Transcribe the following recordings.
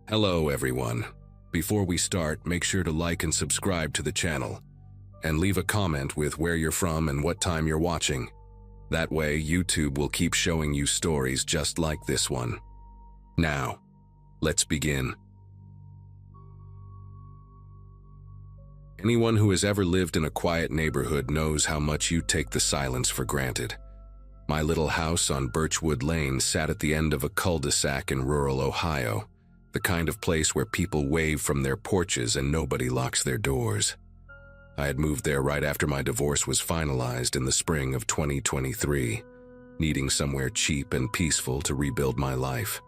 Hello everyone. Before we start, make sure to like and subscribe to the channel, and leave a comment with where you're from and what time you're watching. That way, YouTube will keep showing you stories just like this one. Now, let's begin. Anyone who has ever lived in a quiet neighborhood knows how much you take the silence for granted. My little house on Birchwood Lane sat at the end of a cul-de-sac in rural Ohio, the kind of place where people wave from their porches and nobody locks their doors. I had moved there right after my divorce was finalized in the spring of 2023, needing somewhere cheap and peaceful to rebuild my life.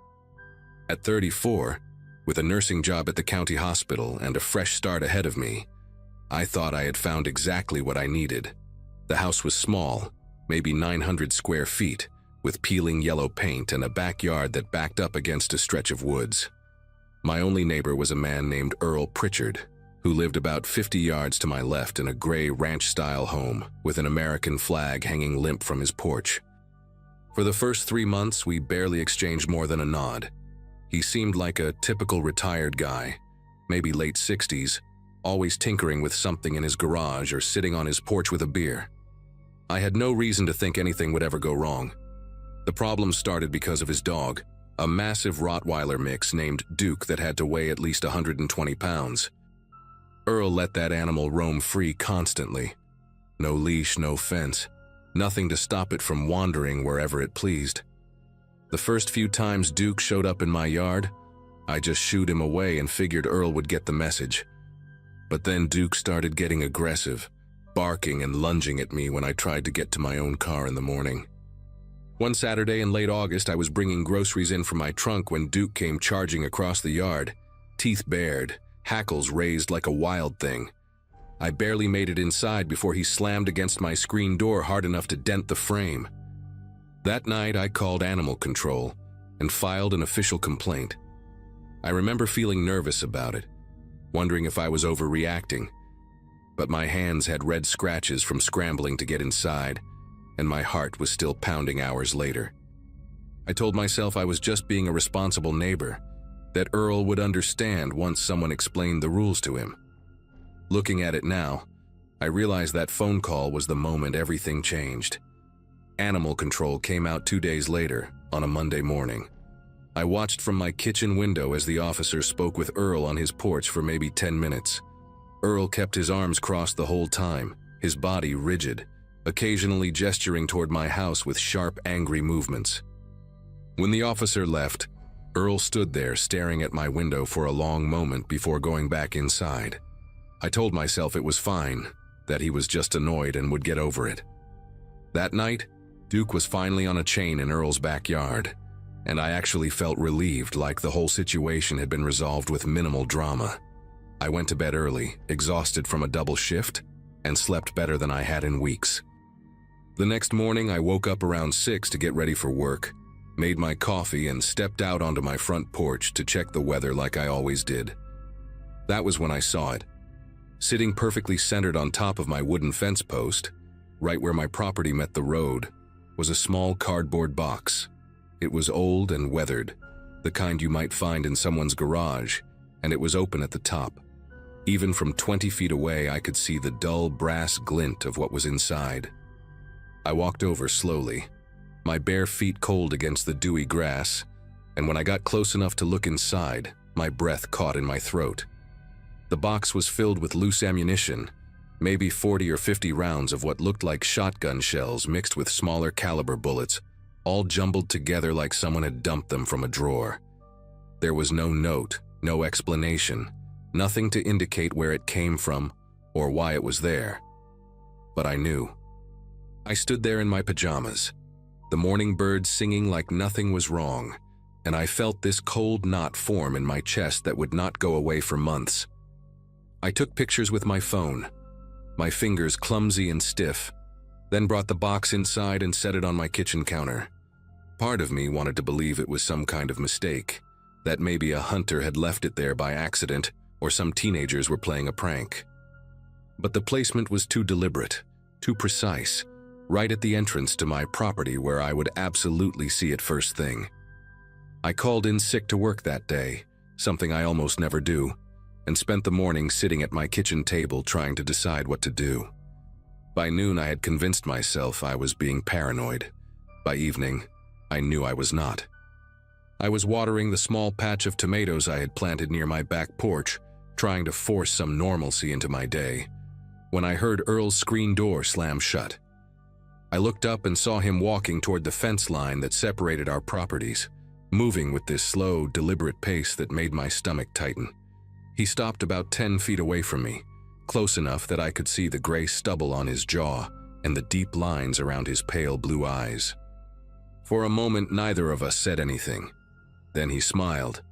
At 34, with a nursing job at the county hospital and a fresh start ahead of me, I thought I had found exactly what I needed. The house was small, maybe 900 square feet, with peeling yellow paint and a backyard that backed up against a stretch of woods. My only neighbor was a man named Earl Pritchard, who lived about 50 yards to my left in a gray ranch-style home with an American flag hanging limp from his porch. For the first 3 months, we barely exchanged more than a nod. He seemed like a typical retired guy, maybe late 60s, always tinkering with something in his garage or sitting on his porch with a beer. I had no reason to think anything would ever go wrong. The problem started because of his dog, a massive Rottweiler mix named Duke that had to weigh at least 120 pounds. Earl let that animal roam free constantly. No leash, no fence, nothing to stop it from wandering wherever it pleased. The first few times Duke showed up in my yard, I just shooed him away and figured Earl would get the message. But then Duke started getting aggressive, barking and lunging at me when I tried to get to my own car in the morning. One Saturday in late August, I was bringing groceries in from my trunk when Duke came charging across the yard, teeth bared, hackles raised like a wild thing. I barely made it inside before he slammed against my screen door hard enough to dent the frame. That night, I called animal control and filed an official complaint. I remember feeling nervous about it, wondering if I was overreacting, but my hands had red scratches from scrambling to get inside, and my heart was still pounding hours later. I told myself I was just being a responsible neighbor, that Earl would understand once someone explained the rules to him. Looking at it now, I realized that phone call was the moment everything changed. Animal control came out 2 days later, on a Monday morning. I watched from my kitchen window as the officer spoke with Earl on his porch for maybe 10 minutes. Earl kept his arms crossed the whole time, his body rigid, occasionally gesturing toward my house with sharp, angry movements. When the officer left, Earl stood there staring at my window for a long moment before going back inside. I told myself it was fine, that he was just annoyed and would get over it. That night, Duke was finally on a chain in Earl's backyard, and I actually felt relieved, like the whole situation had been resolved with minimal drama. I went to bed early, exhausted from a double shift, and slept better than I had in weeks. The next morning, I woke up around 6 to get ready for work, made my coffee, and stepped out onto my front porch to check the weather like I always did. That was when I saw it. Sitting perfectly centered on top of my wooden fence post, right where my property met the road, was a small cardboard box. It was old and weathered, the kind you might find in someone's garage, and it was open at the top. Even from 20 feet away, I could see the dull brass glint of what was inside. I walked over slowly, my bare feet cold against the dewy grass, and when I got close enough to look inside, my breath caught in my throat. The box was filled with loose ammunition, maybe 40 or 50 rounds of what looked like shotgun shells mixed with smaller caliber bullets, all jumbled together like someone had dumped them from a drawer. There was no note, no explanation, nothing to indicate where it came from or why it was there. But I knew. I stood there in my pajamas, the morning birds singing like nothing was wrong, and I felt this cold knot form in my chest that would not go away for months. I took pictures with my phone, my fingers clumsy and stiff, then brought the box inside and set it on my kitchen counter. Part of me wanted to believe it was some kind of mistake, that maybe a hunter had left it there by accident or some teenagers were playing a prank. But the placement was too deliberate, too precise, right at the entrance to my property where I would absolutely see it first thing. I called in sick to work that day, something I almost never do, and spent the morning sitting at my kitchen table trying to decide what to do. By noon, I had convinced myself I was being paranoid. By evening, I knew I was not. I was watering the small patch of tomatoes I had planted near my back porch, trying to force some normalcy into my day, when I heard Earl's screen door slam shut. I looked up and saw him walking toward the fence line that separated our properties, moving with this slow, deliberate pace that made my stomach tighten. He stopped about 10 feet away from me, close enough that I could see the gray stubble on his jaw and the deep lines around his pale blue eyes. For a moment, neither of us said anything. Then he smiled,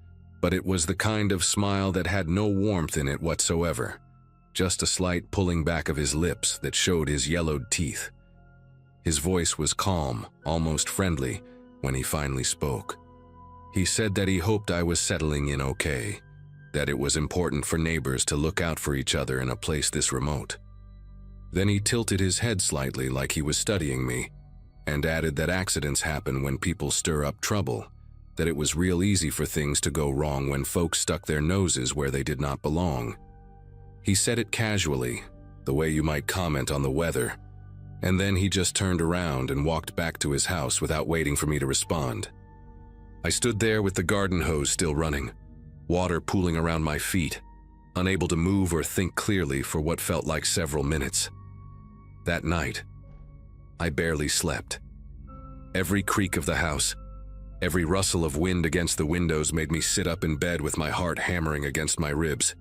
but it was the kind of smile that had no warmth in it whatsoever, just a slight pulling back of his lips that showed his yellowed teeth. His voice was calm, almost friendly, when he finally spoke. He said that he hoped I was settling in okay, that it was important for neighbors to look out for each other in a place this remote. Then he tilted his head slightly like he was studying me, and added that accidents happen when people stir up trouble, that it was real easy for things to go wrong when folks stuck their noses where they did not belong. He said it casually, the way you might comment on the weather, and then he just turned around and walked back to his house without waiting for me to respond. I stood there with the garden hose still running, water pooling around my feet, unable to move or think clearly for what felt like several minutes. That night, I barely slept. Every creak of the house, every rustle of wind against the windows made me sit up in bed with my heart hammering against my ribs.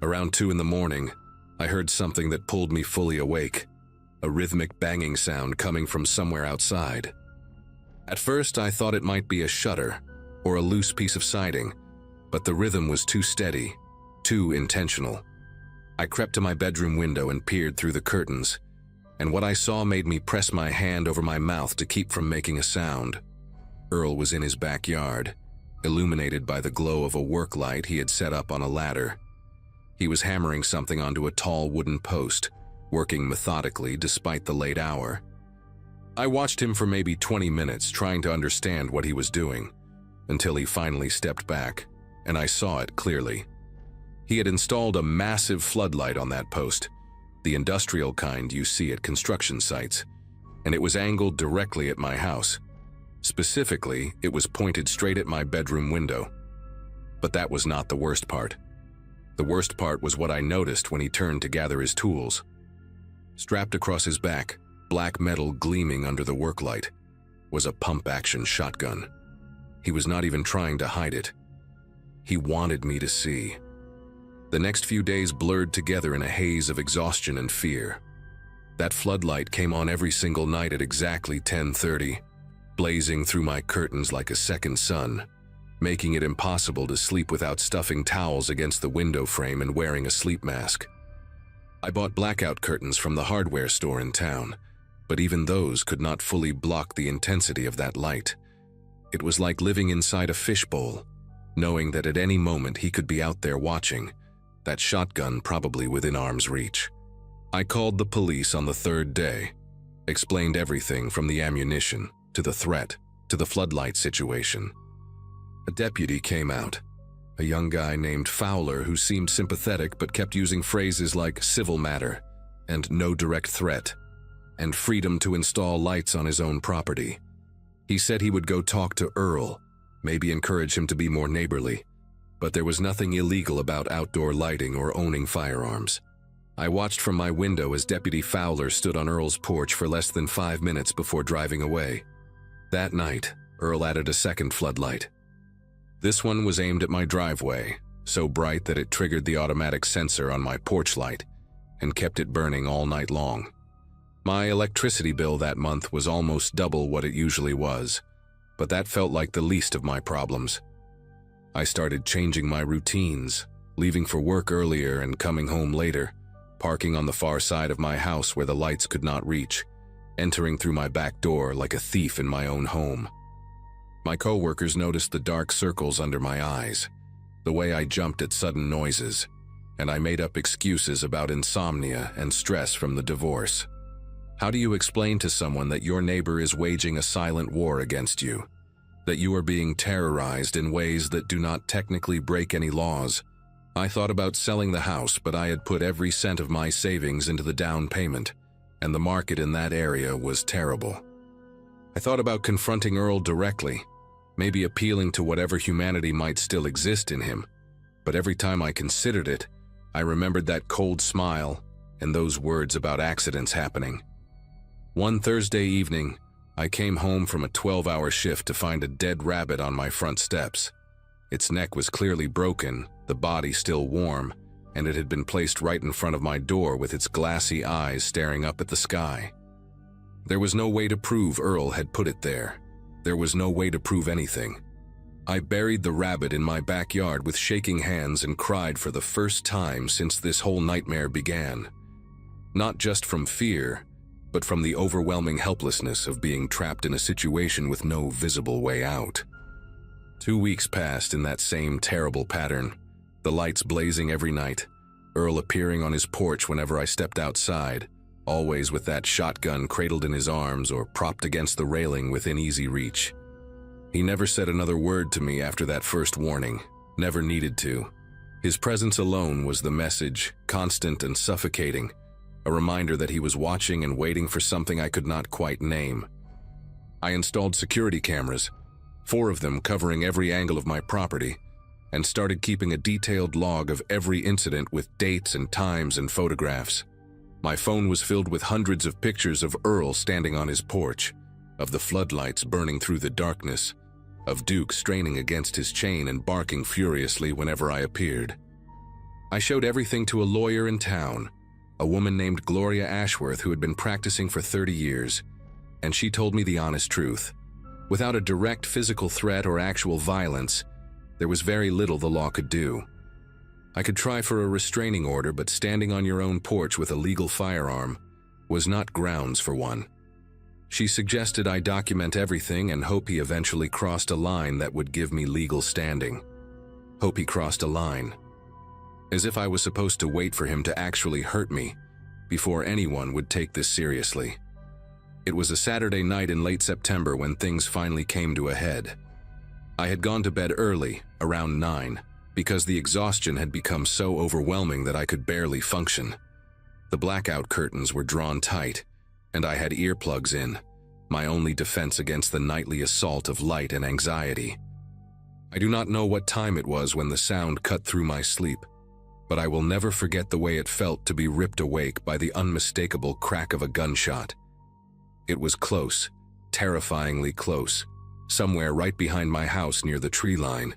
Around 2 in the morning, I heard something that pulled me fully awake, a rhythmic banging sound coming from somewhere outside. At first, I thought it might be a shutter or a loose piece of siding, but the rhythm was too steady, too intentional. I crept to my bedroom window and peered through the curtains, and what I saw made me press my hand over my mouth to keep from making a sound. Earl was in his backyard, illuminated by the glow of a work light he had set up on a ladder. He was hammering something onto a tall wooden post, working methodically despite the late hour. I watched him for maybe 20 minutes trying to understand what he was doing, until he finally stepped back, and I saw it clearly. He had installed a massive floodlight on that post, the industrial kind you see at construction sites, and it was angled directly at my house. Specifically, it was pointed straight at my bedroom window. But that was not the worst part. The worst part was what I noticed when he turned to gather his tools. Strapped across his back, black metal gleaming under the work light, was a pump-action shotgun. He was not even trying to hide it. He wanted me to see. The next few days blurred together in a haze of exhaustion and fear. That floodlight came on every single night at exactly 10:30, blazing through my curtains like a second sun, making it impossible to sleep without stuffing towels against the window frame and wearing a sleep mask. I bought blackout curtains from the hardware store in town, but even those could not fully block the intensity of that light. It was like living inside a fishbowl, knowing that at any moment he could be out there watching, that shotgun probably within arm's reach. I called the police on the 3rd day, explained everything from the ammunition, to the threat, to the floodlight situation. A deputy came out, a young guy named Fowler who seemed sympathetic but kept using phrases like civil matter, and no direct threat, and freedom to install lights on his own property. He said he would go talk to Earl, maybe encourage him to be more neighborly, but there was nothing illegal about outdoor lighting or owning firearms. I watched from my window as Deputy Fowler stood on Earl's porch for less than 5 minutes before driving away. That night, Earl added a second floodlight. This one was aimed at my driveway, so bright that it triggered the automatic sensor on my porch light and kept it burning all night long. My electricity bill that month was almost double what it usually was, but that felt like the least of my problems. I started changing my routines, leaving for work earlier and coming home later, parking on the far side of my house where the lights could not reach, entering through my back door like a thief in my own home. My coworkers noticed the dark circles under my eyes, the way I jumped at sudden noises, and I made up excuses about insomnia and stress from the divorce. How do you explain to someone that your neighbor is waging a silent war against you? that you are being terrorized in ways that do not technically break any laws. I thought about selling the house, but I had put every cent of my savings into the down payment, and the market in that area was terrible. I thought about confronting Earl directly, maybe appealing to whatever humanity might still exist in him, but every time I considered it, I remembered that cold smile and those words about accidents happening. One Thursday evening, I came home from a 12-hour shift to find a dead rabbit on my front steps. Its neck was clearly broken, the body still warm, and it had been placed right in front of my door with its glassy eyes staring up at the sky. There was no way to prove Earl had put it there. There was no way to prove anything. I buried the rabbit in my backyard with shaking hands and cried for the first time since this whole nightmare began. Not just from fear, but from the overwhelming helplessness of being trapped in a situation with no visible way out. 2 weeks passed in that same terrible pattern, the lights blazing every night, Earl appearing on his porch whenever I stepped outside, always with that shotgun cradled in his arms or propped against the railing within easy reach. He never said another word to me after that first warning, never needed to. His presence alone was the message, constant and suffocating, a reminder that he was watching and waiting for something I could not quite name. I installed security cameras, 4 of them covering every angle of my property, and started keeping a detailed log of every incident with dates and times and photographs. My phone was filled with hundreds of pictures of Earl standing on his porch, of the floodlights burning through the darkness, of Duke straining against his chain and barking furiously whenever I appeared. I showed everything to a lawyer in town, a woman named Gloria Ashworth who had been practicing for 30 years, and she told me the honest truth. Without a direct physical threat or actual violence, there was very little the law could do. I could try for a restraining order, but standing on your own porch with a legal firearm was not grounds for one. She suggested I document everything and hope he eventually crossed a line that would give me legal standing. Hope he crossed a line. As if I was supposed to wait for him to actually hurt me before anyone would take this seriously. It was a Saturday night in late September when things finally came to a head. I had gone to bed early, around 9, because the exhaustion had become so overwhelming that I could barely function. The blackout curtains were drawn tight, and I had earplugs in, my only defense against the nightly assault of light and anxiety. I do not know what time it was when the sound cut through my sleep, but I will never forget the way it felt to be ripped awake by the unmistakable crack of a gunshot. It was close, terrifyingly close, somewhere right behind my house near the tree line.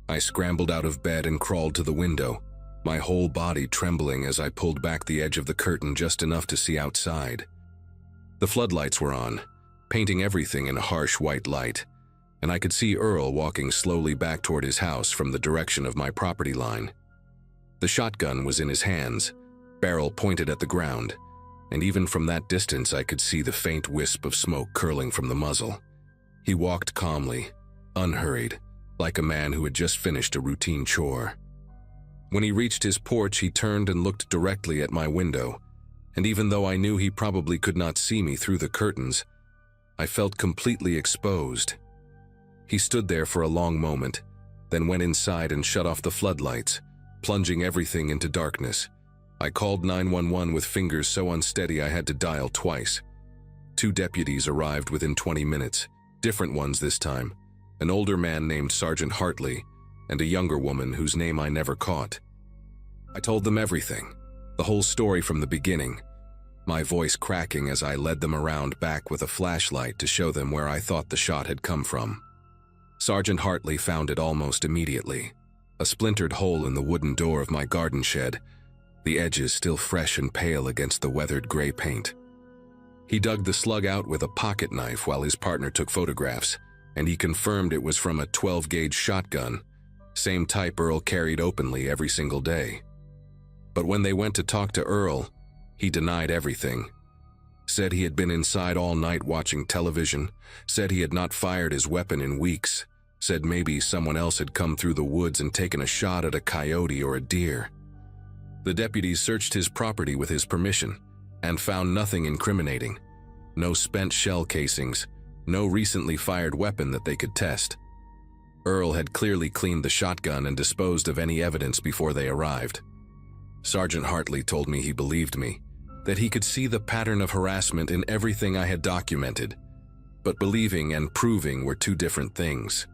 I scrambled out of bed and crawled to the window, my whole body trembling as I pulled back the edge of the curtain just enough to see outside. The floodlights were on, painting everything in a harsh white light, and I could see Earl walking slowly back toward his house from the direction of my property line. The shotgun was in his hands, barrel pointed at the ground, and even from that distance I could see the faint wisp of smoke curling from the muzzle. He walked calmly, unhurried, like a man who had just finished a routine chore. When he reached his porch, he turned and looked directly at my window, and even though I knew he probably could not see me through the curtains, I felt completely exposed. He stood there for a long moment, then went inside and shut off the floodlights, plunging everything into darkness. I called 911 with fingers so unsteady I had to dial twice. 2 deputies arrived within 20 minutes, different ones this time, an older man named Sergeant Hartley, and a younger woman whose name I never caught. I told them everything, the whole story from the beginning, my voice cracking as I led them around back with a flashlight to show them where I thought the shot had come from. Sergeant Hartley found it almost immediately, a splintered hole in the wooden door of my garden shed, the edges still fresh and pale against the weathered gray paint. He dug the slug out with a pocket knife while his partner took photographs, and he confirmed it was from a 12-gauge shotgun, same type Earl carried openly every single day. But when they went to talk to Earl, he denied everything. Said he had been inside all night watching television, said he had not fired his weapon in weeks, said maybe someone else had come through the woods and taken a shot at a coyote or a deer. The deputies searched his property with his permission and found nothing incriminating. No spent shell casings, No recently fired weapon that they could test. Earl had clearly cleaned the shotgun and disposed of any evidence before they arrived. Sergeant Hartley told me he believed me, that he could see the pattern of harassment in everything I had documented, but believing and proving were two different things.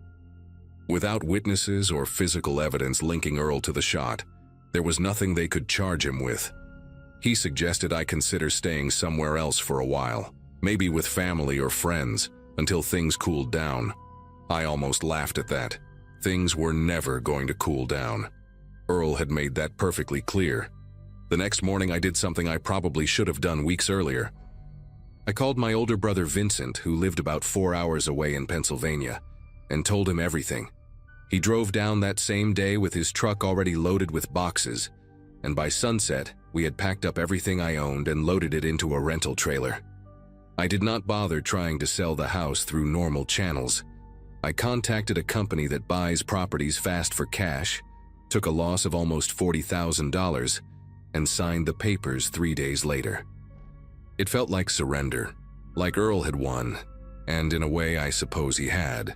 Without witnesses or physical evidence linking Earl to the shot, there was nothing they could charge him with. He suggested I consider staying somewhere else for a while, maybe with family or friends, until things cooled down. I almost laughed at that. Things were never going to cool down. Earl had made that perfectly clear. The next morning I did something I probably should have done weeks earlier. I called my older brother Vincent, who lived about 4 hours away in Pennsylvania, and told him everything. He drove down that same day with his truck already loaded with boxes, and by sunset, we had packed up everything I owned and loaded it into a rental trailer. I did not bother trying to sell the house through normal channels. I contacted a company that buys properties fast for cash, took a loss of almost $40,000, and signed the papers 3 days later. It felt like surrender, like Earl had won, and in a way I suppose he had.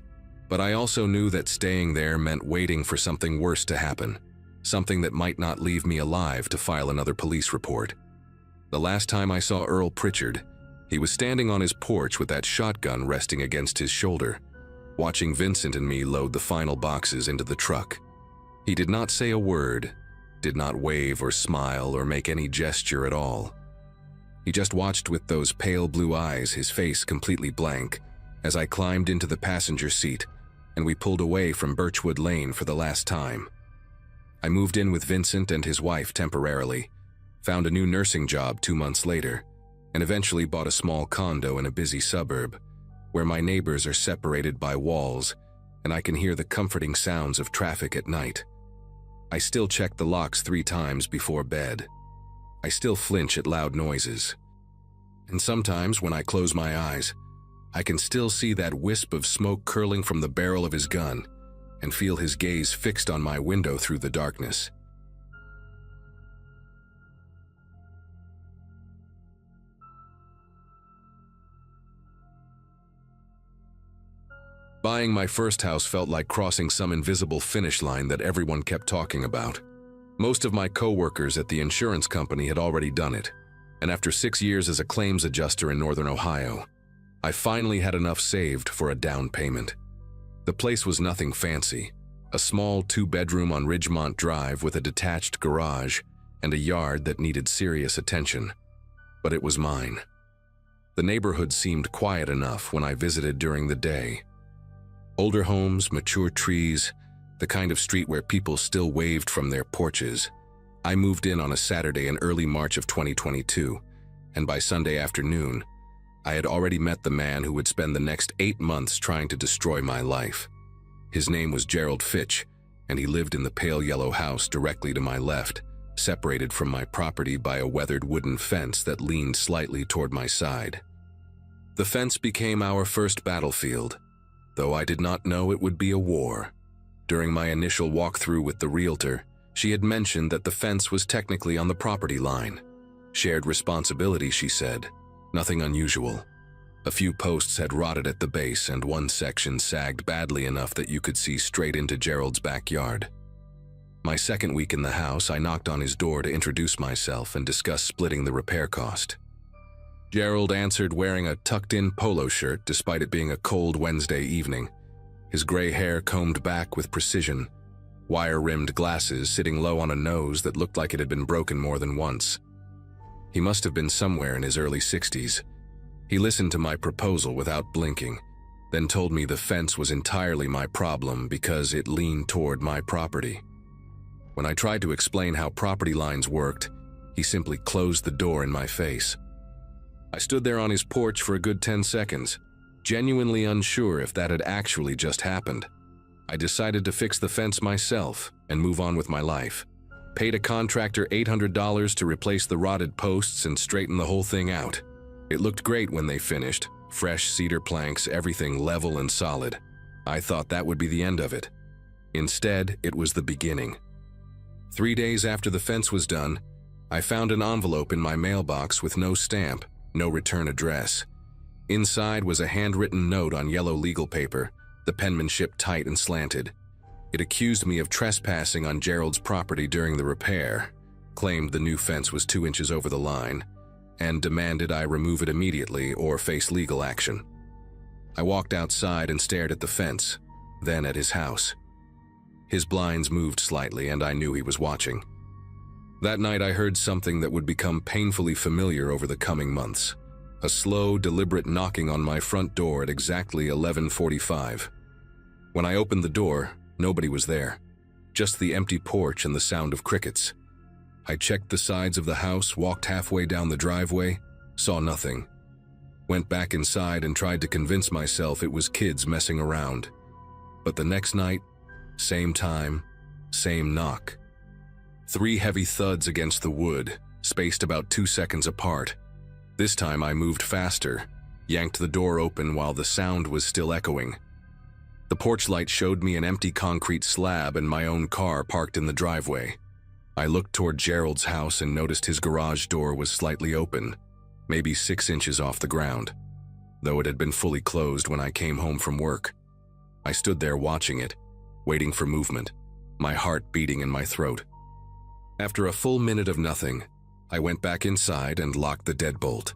But I also knew that staying there meant waiting for something worse to happen, something that might not leave me alive to file another police report. The last time I saw Earl Pritchard, he was standing on his porch with that shotgun resting against his shoulder, watching Vincent and me load the final boxes into the truck. He did not say a word, did not wave or smile or make any gesture at all. He just watched with those pale blue eyes, his face completely blank, as I climbed into the passenger seat and we pulled away from Birchwood Lane for the last time. I moved in with Vincent and his wife temporarily, found a new nursing job 2 months later, and eventually bought a small condo in a busy suburb, where my neighbors are separated by walls and I can hear the comforting sounds of traffic at night. I still check the locks 3 times before bed. I still flinch at loud noises. And sometimes when I close my eyes, I can still see that wisp of smoke curling from the barrel of his gun and feel his gaze fixed on my window through the darkness. Buying my first house felt like crossing some invisible finish line that everyone kept talking about. Most of my co-workers at the insurance company had already done it, and after 6 years as a claims adjuster in Northern Ohio, I finally had enough saved for a down payment. The place was nothing fancy, a small 2-bedroom on Ridgemont Drive with a detached garage and a yard that needed serious attention. But it was mine. The neighborhood seemed quiet enough when I visited during the day. Older homes, mature trees, the kind of street where people still waved from their porches. I moved in on a Saturday in early March of 2022, and by Sunday afternoon, I had already met the man who would spend the next 8 months trying to destroy my life. His name was Gerald Fitch, and he lived in the pale yellow house directly to my left, separated from my property by a weathered wooden fence that leaned slightly toward my side. The fence became our first battlefield, though I did not know it would be a war. During my initial walkthrough with the realtor, she had mentioned that the fence was technically on the property line. Shared responsibility, she said. Nothing unusual. A few posts had rotted at the base and one section sagged badly enough that you could see straight into Gerald's backyard. My second week in the house, I knocked on his door to introduce myself and discuss splitting the repair cost. Gerald answered wearing a tucked-in polo shirt despite it being a cold Wednesday evening, his gray hair combed back with precision, wire-rimmed glasses sitting low on a nose that looked like it had been broken more than once. He must have been somewhere in his early 60s. He listened to my proposal without blinking, then told me the fence was entirely my problem because it leaned toward my property. When I tried to explain how property lines worked, he simply closed the door in my face. I stood there on his porch for a good 10 seconds, genuinely unsure if that had actually just happened. I decided to fix the fence myself and move on with my life. Paid a contractor $800 to replace the rotted posts and straighten the whole thing out. It looked great when they finished, fresh cedar planks, everything level and solid. I thought that would be the end of it. Instead, it was the beginning. 3 days after the fence was done, I found an envelope in my mailbox with no stamp, no return address. Inside was a handwritten note on yellow legal paper, the penmanship tight and slanted. It accused me of trespassing on Gerald's property during the repair, claimed the new fence was 2 inches over the line, and demanded I remove it immediately or face legal action. I walked outside and stared at the fence, then at his house. His blinds moved slightly, and I knew he was watching. That night I heard something that would become painfully familiar over the coming months. A slow, deliberate knocking on my front door at exactly 11:45. When I opened the door, nobody was there, just the empty porch and the sound of crickets. I checked the sides of the house, walked halfway down the driveway, saw nothing. Went back inside and tried to convince myself it was kids messing around. But the next night, same time, same knock. 3 heavy thuds against the wood, spaced about 2 seconds apart. This time I moved faster, yanked the door open while the sound was still echoing. The porch light showed me an empty concrete slab and my own car parked in the driveway. I looked toward Gerald's house and noticed his garage door was slightly open, maybe 6 inches off the ground, though it had been fully closed when I came home from work. I stood there watching it, waiting for movement, my heart beating in my throat. After a full minute of nothing, I went back inside and locked the deadbolt.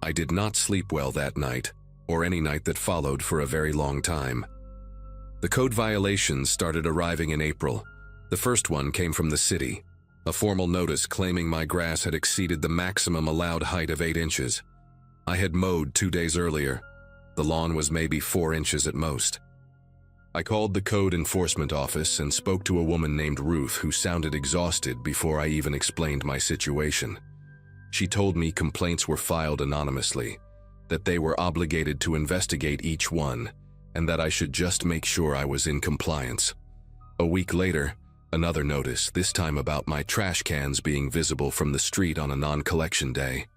I did not sleep well that night, or any night that followed for a very long time. The code violations started arriving in April. The first one came from the city, a formal notice claiming my grass had exceeded the maximum allowed height of 8 inches. I had mowed 2 days earlier. The lawn was maybe 4 inches at most. I called the code enforcement office and spoke to a woman named Ruth who sounded exhausted before I even explained my situation. She told me complaints were filed anonymously, that they were obligated to investigate each one, and that I should just make sure I was in compliance. A week later, another notice, this time about my trash cans being visible from the street on a non-collection day.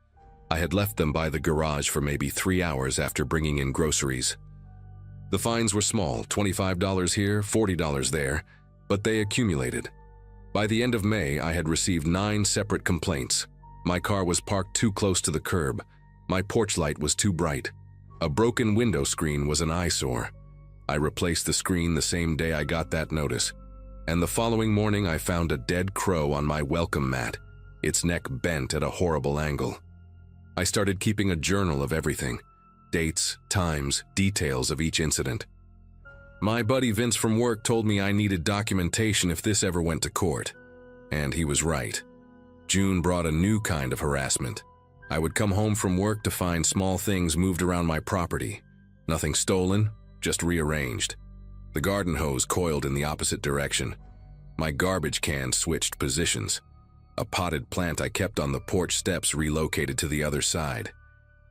I had left them by the garage for maybe 3 hours after bringing in groceries. The fines were small, $25 here, $40 there, but they accumulated. By the end of May, I had received 9 separate complaints. My car was parked too close to the curb. My porch light was too bright. A broken window screen was an eyesore. I replaced the screen the same day I got that notice, and the following morning I found a dead crow on my welcome mat, its neck bent at a horrible angle. I started keeping a journal of everything. Dates, times, details of each incident. My buddy Vince from work told me I needed documentation if this ever went to court, and he was right. June brought a new kind of harassment. I would come home from work to find small things moved around my property. Nothing stolen, just rearranged. The garden hose coiled in the opposite direction. My garbage can switched positions. A potted plant I kept on the porch steps relocated to the other side.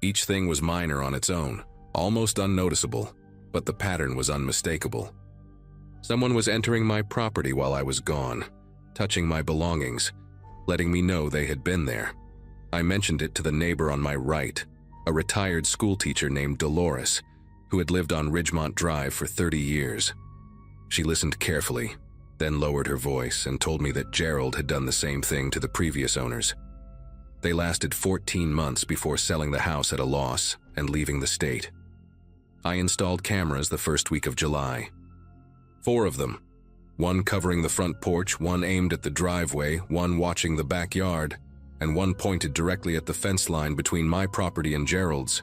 Each thing was minor on its own, almost unnoticeable, but the pattern was unmistakable. Someone was entering my property while I was gone, touching my belongings, letting me know they had been there. I mentioned it to the neighbor on my right, a retired schoolteacher named Dolores, who had lived on Ridgemont Drive for 30 years. She listened carefully, then lowered her voice and told me that Gerald had done the same thing to the previous owners. They lasted 14 months before selling the house at a loss and leaving the state. I installed cameras the first week of July. 4 of them, one covering the front porch, one aimed at the driveway, one watching the backyard, and one pointed directly at the fence line between my property and Gerald's.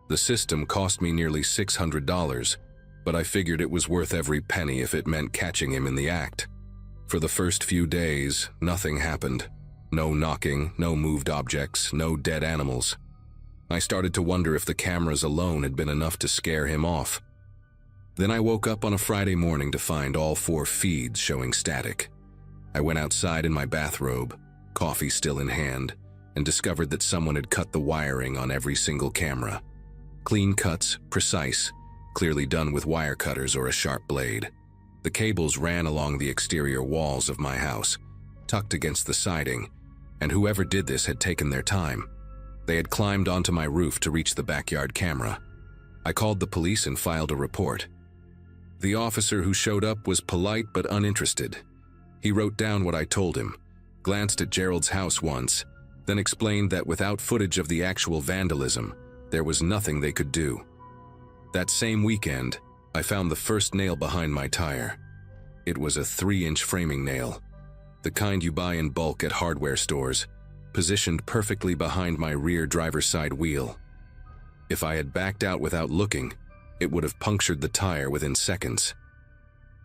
The system cost me nearly $600, but I figured it was worth every penny if it meant catching him in the act. For the first few days, nothing happened. No knocking, no moved objects, no dead animals. I started to wonder if the cameras alone had been enough to scare him off. Then I woke up on a Friday morning to find all 4 feeds showing static. I went outside in my bathrobe, coffee still in hand, and discovered that someone had cut the wiring on every single camera. Clean cuts, precise, clearly done with wire cutters or a sharp blade. The cables ran along the exterior walls of my house, tucked against the siding, and whoever did this had taken their time. They had climbed onto my roof to reach the backyard camera. I called the police and filed a report. The officer who showed up was polite but uninterested. He wrote down what I told him, glanced at Gerald's house once, then explained that without footage of the actual vandalism, There was nothing they could do. That same weekend, I found the first nail behind my tire. It was a 3-inch framing nail, the kind you buy in bulk at hardware stores, positioned perfectly behind my rear driver's side wheel. If I had backed out without looking, it would have punctured the tire within seconds.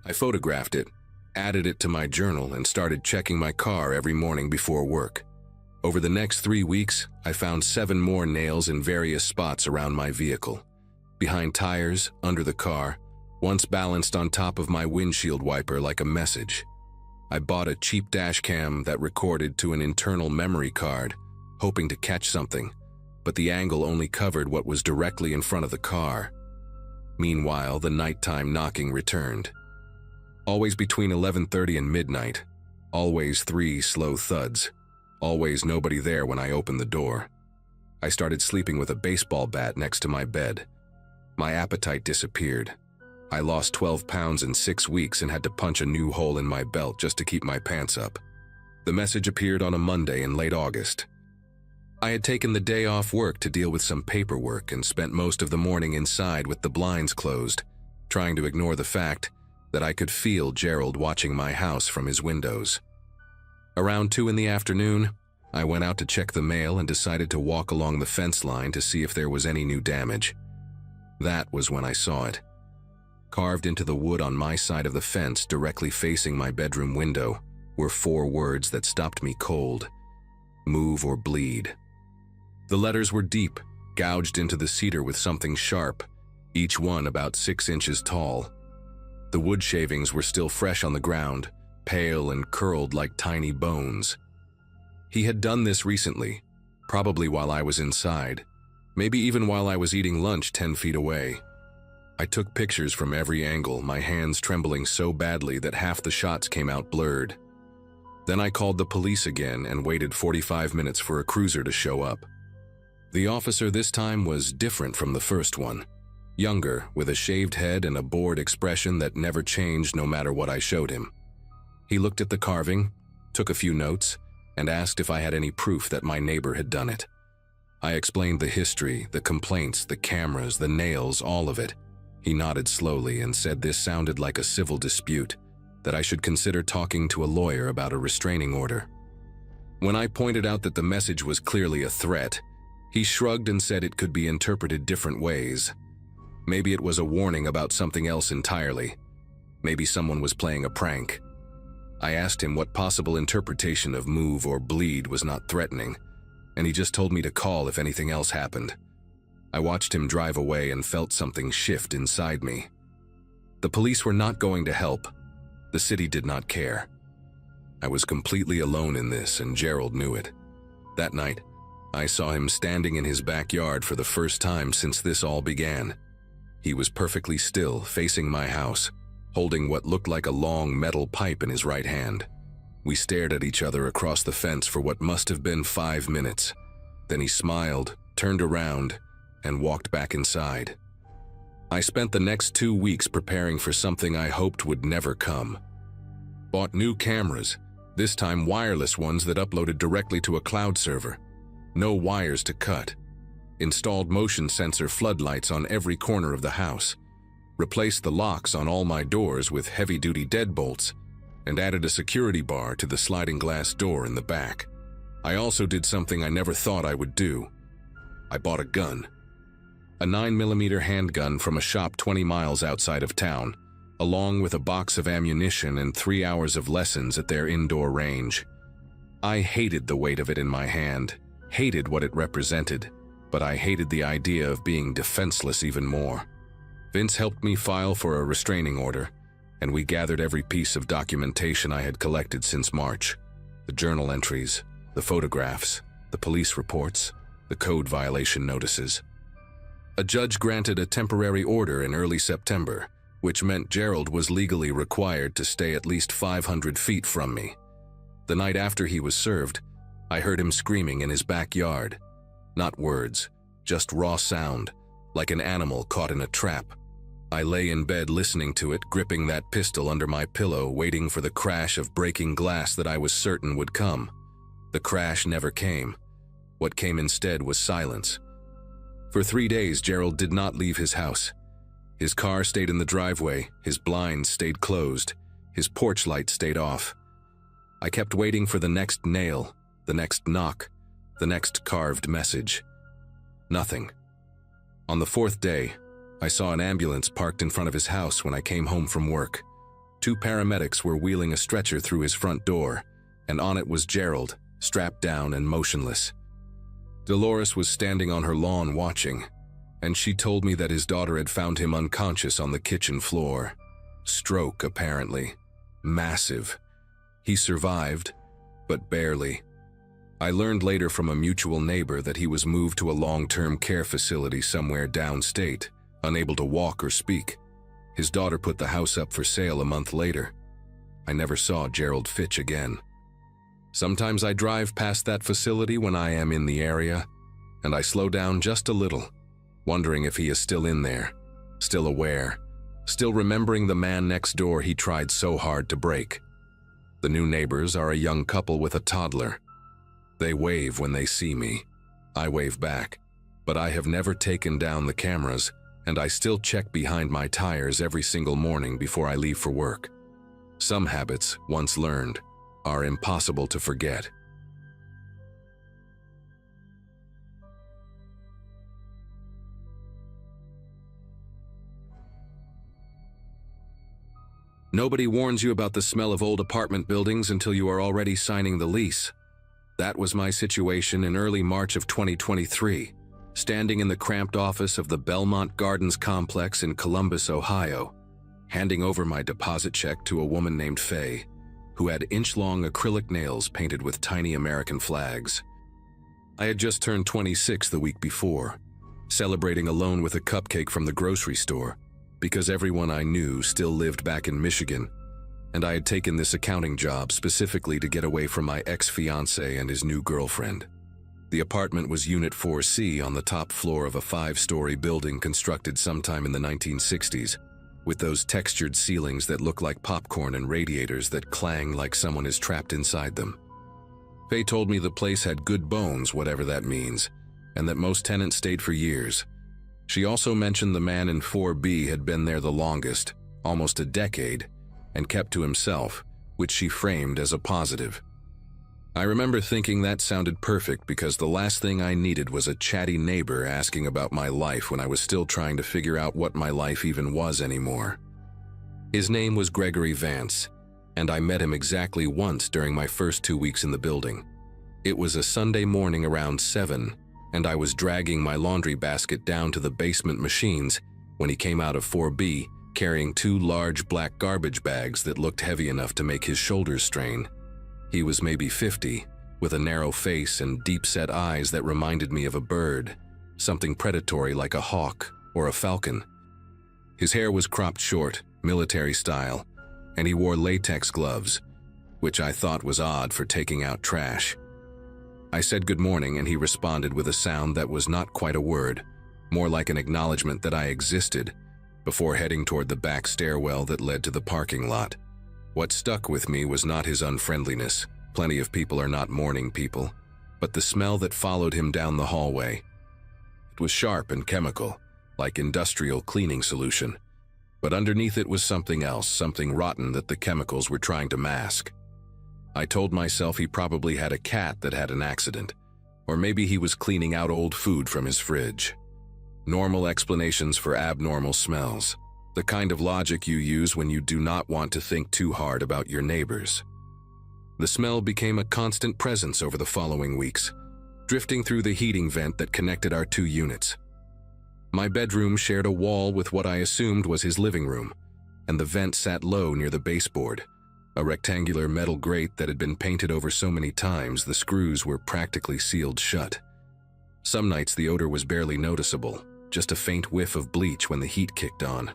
I photographed it, added it to my journal, and started checking my car every morning before work. Over the next 3 weeks, I found 7 more nails in various spots around my vehicle. Behind tires, under the car, once balanced on top of my windshield wiper like a message. I bought a cheap dash cam that recorded to an internal memory card, hoping to catch something, but the angle only covered what was directly in front of the car. Meanwhile, the nighttime knocking returned. Always between 11:30 and midnight. Always 3 slow thuds. Always nobody there when I opened the door. I started sleeping with a baseball bat next to my bed. My appetite disappeared. I lost 12 pounds in 6 weeks and had to punch a new hole in my belt just to keep my pants up. The message appeared on a Monday in late August. I had taken the day off work to deal with some paperwork and spent most of the morning inside with the blinds closed, trying to ignore the fact that I could feel Gerald watching my house from his windows. Around 2 in the afternoon, I went out to check the mail and decided to walk along the fence line to see if there was any new damage. That was when I saw it. Carved into the wood on my side of the fence, directly facing my bedroom window, were 4 words that stopped me cold. Move or bleed. The letters were deep, gouged into the cedar with something sharp, each one about 6 inches tall. The wood shavings were still fresh on the ground, pale and curled like tiny bones. He had done this recently, probably while I was inside, maybe even while I was eating lunch 10 feet away. I took pictures from every angle, my hands trembling so badly that half the shots came out blurred. Then I called the police again and waited 45 minutes for a cruiser to show up. The officer this time was different from the first one. Younger, with a shaved head and a bored expression that never changed no matter what I showed him. He looked at the carving, took a few notes, and asked if I had any proof that my neighbor had done it. I explained the history, the complaints, the cameras, the nails, all of it. He nodded slowly and said this sounded like a civil dispute, that I should consider talking to a lawyer about a restraining order. When I pointed out that the message was clearly a threat, he shrugged and said it could be interpreted different ways. Maybe it was a warning about something else entirely. Maybe someone was playing a prank. I asked him what possible interpretation of move or bleed was not threatening, and he just told me to call if anything else happened. I watched him drive away and felt something shift inside me. The police were not going to help. The city did not care. I was completely alone in this, and Gerald knew it. That night, I saw him standing in his backyard for the first time since this all began. He was perfectly still, facing my house, holding what looked like a long metal pipe in his right hand. We stared at each other across the fence for what must have been 5 minutes. Then he smiled, turned around, and walked back inside. I spent the next 2 weeks preparing for something I hoped would never come. Bought new cameras, this time wireless ones that uploaded directly to a cloud server. No wires to cut. Installed motion sensor floodlights on every corner of the house. Replaced the locks on all my doors with heavy-duty deadbolts, and added a security bar to the sliding glass door in the back. I also did something I never thought I would do. I bought a gun. A 9mm handgun from a shop 20 miles outside of town, along with a box of ammunition and 3 hours of lessons at their indoor range. I hated the weight of it in my hand, hated what it represented, but I hated the idea of being defenseless even more. Vince helped me file for a restraining order, and we gathered every piece of documentation I had collected since March. The journal entries, the photographs, the police reports, the code violation notices. A judge granted a temporary order in early September, which meant Gerald was legally required to stay at least 500 feet from me. The night after he was served, I heard him screaming in his backyard. Not words, just raw sound, like an animal caught in a trap. I lay in bed listening to it, gripping that pistol under my pillow, waiting for the crash of breaking glass that I was certain would come. The crash never came. What came instead was silence. For 3 days, Gerald did not leave his house. His car stayed in the driveway, his blinds stayed closed, his porch light stayed off. I kept waiting for the next nail, the next knock, the next carved message. Nothing. On the 4th day, I saw an ambulance parked in front of his house when I came home from work. 2 paramedics were wheeling a stretcher through his front door, and on it was Gerald, strapped down and motionless. Dolores was standing on her lawn watching, and she told me that his daughter had found him unconscious on the kitchen floor. Stroke, apparently. Massive. He survived, but barely. I learned later from a mutual neighbor that he was moved to a long-term care facility somewhere downstate, unable to walk or speak. His daughter put the house up for sale a month later. I never saw Gerald Fitch again. Sometimes I drive past that facility when I am in the area, and I slow down just a little, wondering if he is still in there, still aware, still remembering the man next door he tried so hard to break. The new neighbors are a young couple with a toddler. They wave when they see me. I wave back, but I have never taken down the cameras, and I still check behind my tires every single morning before I leave for work. Some habits, once learned, are impossible to forget. Nobody warns you about the smell of old apartment buildings until you are already signing the lease. That was my situation in early March of 2023, standing in the cramped office of the Belmont Gardens complex in Columbus, Ohio, handing over my deposit check to a woman named Faye, who had inch-long acrylic nails painted with tiny American flags. I had just turned 26 the week before, celebrating alone with a cupcake from the grocery store, because everyone I knew still lived back in Michigan, and I had taken this accounting job specifically to get away from my ex-fiancé and his new girlfriend. The apartment was Unit 4C on the top floor of a 5-story building constructed sometime in the 1960s, with those textured ceilings that look like popcorn and radiators that clang like someone is trapped inside them. Faye told me the place had good bones, whatever that means, and that most tenants stayed for years. She also mentioned the man in 4B had been there the longest, almost a decade, and kept to himself, which she framed as a positive. I remember thinking that sounded perfect because the last thing I needed was a chatty neighbor asking about my life when I was still trying to figure out what my life even was anymore. His name was Gregory Vance, and I met him exactly once during my first 2 weeks in the building. It was a Sunday morning around 7, and I was dragging my laundry basket down to the basement machines when he came out of 4B carrying 2 large black garbage bags that looked heavy enough to make his shoulders strain. He was maybe 50, with a narrow face and deep-set eyes that reminded me of a bird, something predatory like a hawk or a falcon. His hair was cropped short, military style, and he wore latex gloves, which I thought was odd for taking out trash. I said good morning, and he responded with a sound that was not quite a word, more like an acknowledgement that I existed, before heading toward the back stairwell that led to the parking lot. What stuck with me was not his unfriendliness, plenty of people are not morning people, but the smell that followed him down the hallway. It was sharp and chemical, like industrial cleaning solution, but underneath it was something else, something rotten that the chemicals were trying to mask. I told myself he probably had a cat that had an accident, or maybe he was cleaning out old food from his fridge. Normal explanations for abnormal smells, the kind of logic you use when you do not want to think too hard about your neighbors. The smell became a constant presence over the following weeks, drifting through the heating vent that connected our 2 units. My bedroom shared a wall with what I assumed was his living room, and the vent sat low near the baseboard, a rectangular metal grate that had been painted over so many times the screws were practically sealed shut. Some nights the odor was barely noticeable, just a faint whiff of bleach when the heat kicked on.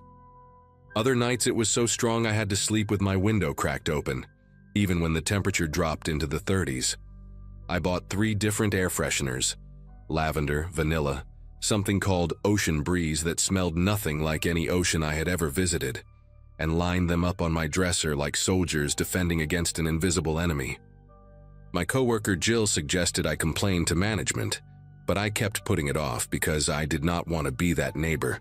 Other nights it was so strong I had to sleep with my window cracked open, even when the temperature dropped into the 30s. I bought 3 different air fresheners, lavender, vanilla, something called Ocean Breeze that smelled nothing like any ocean I had ever visited, and lined them up on my dresser like soldiers defending against an invisible enemy. My coworker Jill suggested I complain to management, But I kept putting it off because I did not want to be that neighbor,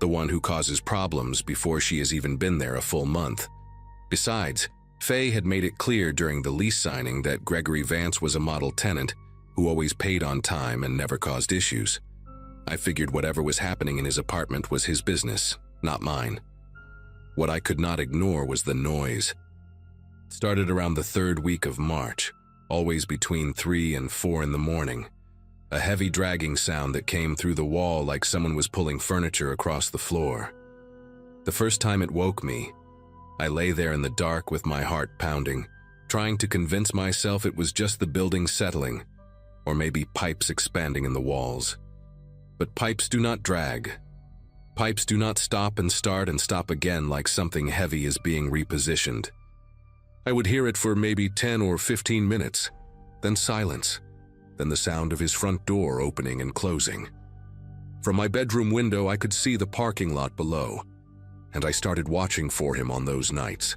the one who causes problems before she has even been there a full month. Besides, Faye had made it clear during the lease signing that Gregory Vance was a model tenant who always paid on time and never caused issues. I figured whatever was happening in his apartment was his business, not mine. What I could not ignore was the noise. It started around the third week of March, always between 3 and 4 in the morning. A heavy dragging sound that came through the wall like someone was pulling furniture across the floor. The first time it woke me, I lay there in the dark with my heart pounding, trying to convince myself it was just the building settling, or maybe pipes expanding in the walls. But pipes do not drag. Pipes do not stop and stop again like something heavy is being repositioned. I would hear it for maybe 10 or 15 minutes, then silence, then the sound of his front door opening and closing. From my bedroom window, I could see the parking lot below, and I started watching for him on those nights.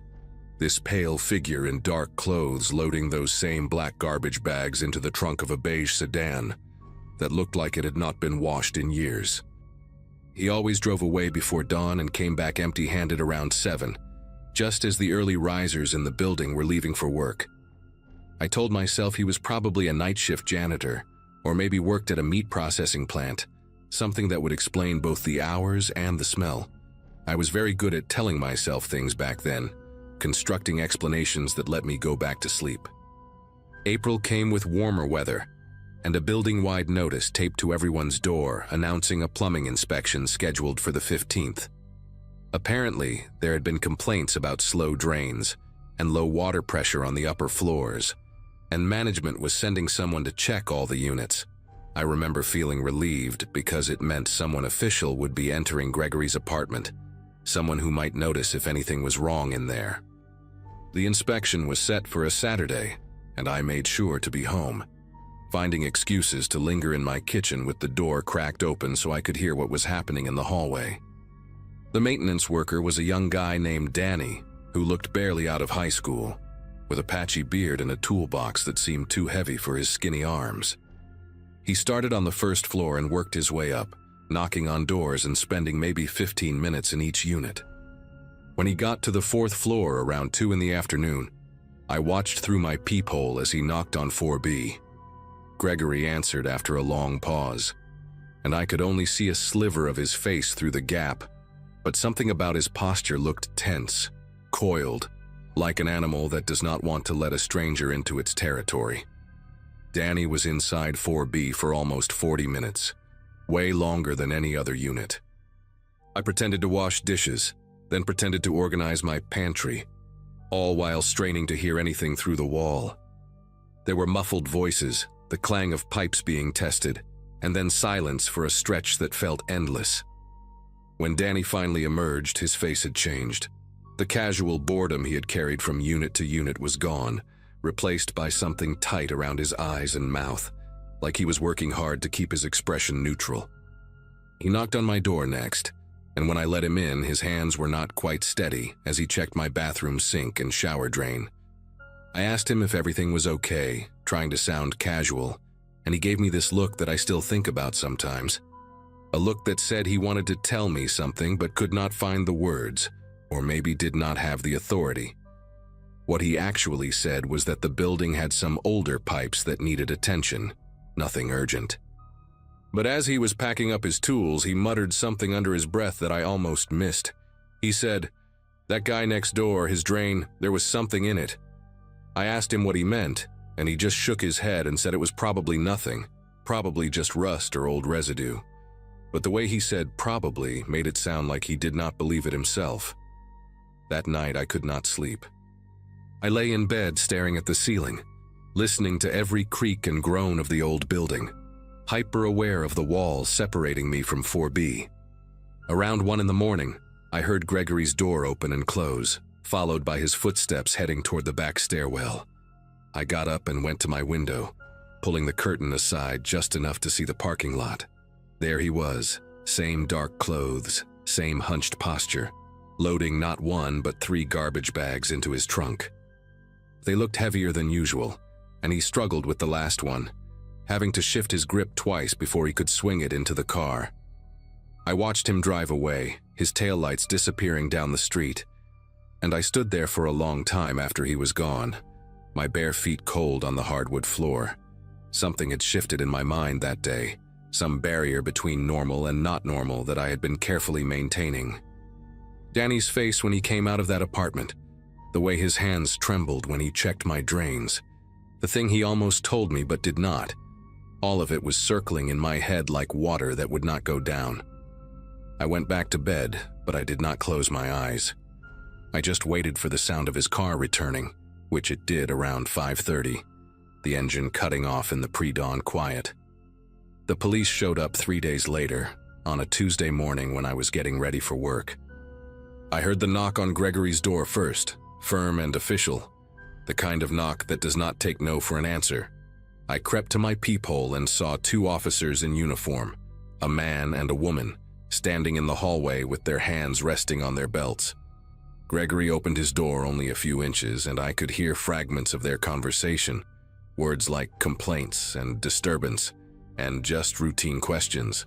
This pale figure in dark clothes loading those same black garbage bags into the trunk of a beige sedan that looked like it had not been washed in years. He always drove away before dawn and came back empty-handed around 7, just as the early risers in the building were leaving for work. I told myself he was probably a night shift janitor, or maybe worked at a meat processing plant, something that would explain both the hours and the smell. I was very good at telling myself things back then, constructing explanations that let me go back to sleep. April came with warmer weather, and a building-wide notice taped to everyone's door announcing a plumbing inspection scheduled for the 15th. Apparently, there had been complaints about slow drains and low water pressure on the upper floors, and management was sending someone to check all the units. I remember feeling relieved because it meant someone official would be entering Gregory's apartment, someone who might notice if anything was wrong in there. The inspection was set for a Saturday, and I made sure to be home, finding excuses to linger in my kitchen with the door cracked open so I could hear what was happening in the hallway. The maintenance worker was a young guy named Danny, who looked barely out of high school, with a patchy beard and a toolbox that seemed too heavy for his skinny arms. He started on the first floor and worked his way up, knocking on doors and spending maybe 15 minutes in each unit. When he got to the 4th floor around 2 in the afternoon, I watched through my peephole as he knocked on 4B. Gregory answered after a long pause, and I could only see a sliver of his face through the gap, but something about his posture looked tense, coiled, like an animal that does not want to let a stranger into its territory. Danny was inside 4B for almost 40 minutes, way longer than any other unit. I pretended to wash dishes, then pretended to organize my pantry, all while straining to hear anything through the wall. There were muffled voices, the clang of pipes being tested, and then silence for a stretch that felt endless. When Danny finally emerged, his face had changed. The casual boredom he had carried from unit to unit was gone, replaced by something tight around his eyes and mouth, like he was working hard to keep his expression neutral. He knocked on my door next, and when I let him in, his hands were not quite steady as he checked my bathroom sink and shower drain. I asked him if everything was okay, trying to sound casual, and he gave me this look that I still think about sometimes. A look that said he wanted to tell me something but could not find the words, or maybe did not have the authority. What he actually said was that the building had some older pipes that needed attention, nothing urgent. But as he was packing up his tools, he muttered something under his breath that I almost missed. He said, "That guy next door, his drain, there was something in it." I asked him what he meant, and he just shook his head and said it was probably nothing, probably just rust or old residue. But the way he said probably made it sound like he did not believe it himself. That night I could not sleep. I lay in bed staring at the ceiling, listening to every creak and groan of the old building, hyper-aware of the walls separating me from 4B. Around 1 in the morning, I heard Gregory's door open and close, followed by his footsteps heading toward the back stairwell. I got up and went to my window, pulling the curtain aside just enough to see the parking lot. There he was, same dark clothes, same hunched posture, loading not 1 but 3 garbage bags into his trunk. They looked heavier than usual, and he struggled with the last one, having to shift his grip twice before he could swing it into the car. I watched him drive away, his taillights disappearing down the street, and I stood there for a long time after he was gone, my bare feet cold on the hardwood floor. Something had shifted in my mind that day, some barrier between normal and not normal that I had been carefully maintaining. Danny's face when he came out of that apartment, the way his hands trembled when he checked my drains, the thing he almost told me but did not, all of it was circling in my head like water that would not go down. I went back to bed, but I did not close my eyes. I just waited for the sound of his car returning, which it did around 5:30, the engine cutting off in the pre-dawn quiet. The police showed up 3 days later, on a Tuesday morning when I was getting ready for work. I heard the knock on Gregory's door first, firm and official, the kind of knock that does not take no for an answer. I crept to my peephole and saw 2 officers in uniform, a man and a woman, standing in the hallway with their hands resting on their belts. Gregory opened his door only a few inches, and I could hear fragments of their conversation, words like complaints and disturbance, and just routine questions.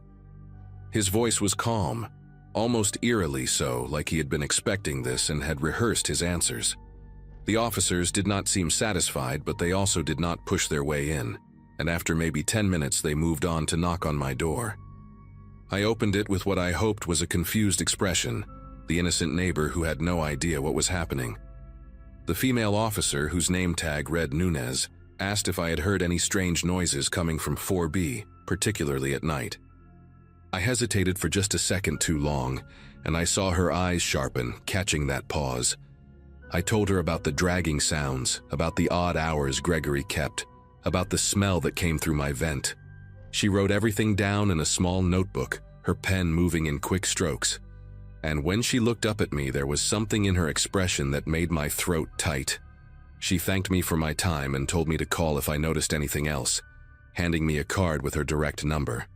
His voice was calm, almost eerily so, like he had been expecting this and had rehearsed his answers. The officers did not seem satisfied, but they also did not push their way in, and after maybe 10 minutes they moved on to knock on my door. I opened it with what I hoped was a confused expression, the innocent neighbor who had no idea what was happening. The female officer, whose name tag read Nunez, asked if I had heard any strange noises coming from 4B, particularly at night. I hesitated for just a second too long, and I saw her eyes sharpen, catching that pause. I told her about the dragging sounds, about the odd hours Gregory kept, about the smell that came through my vent. She wrote everything down in a small notebook, her pen moving in quick strokes. And when she looked up at me, there was something in her expression that made my throat tight. She thanked me for my time and told me to call if I noticed anything else, handing me a card with her direct number.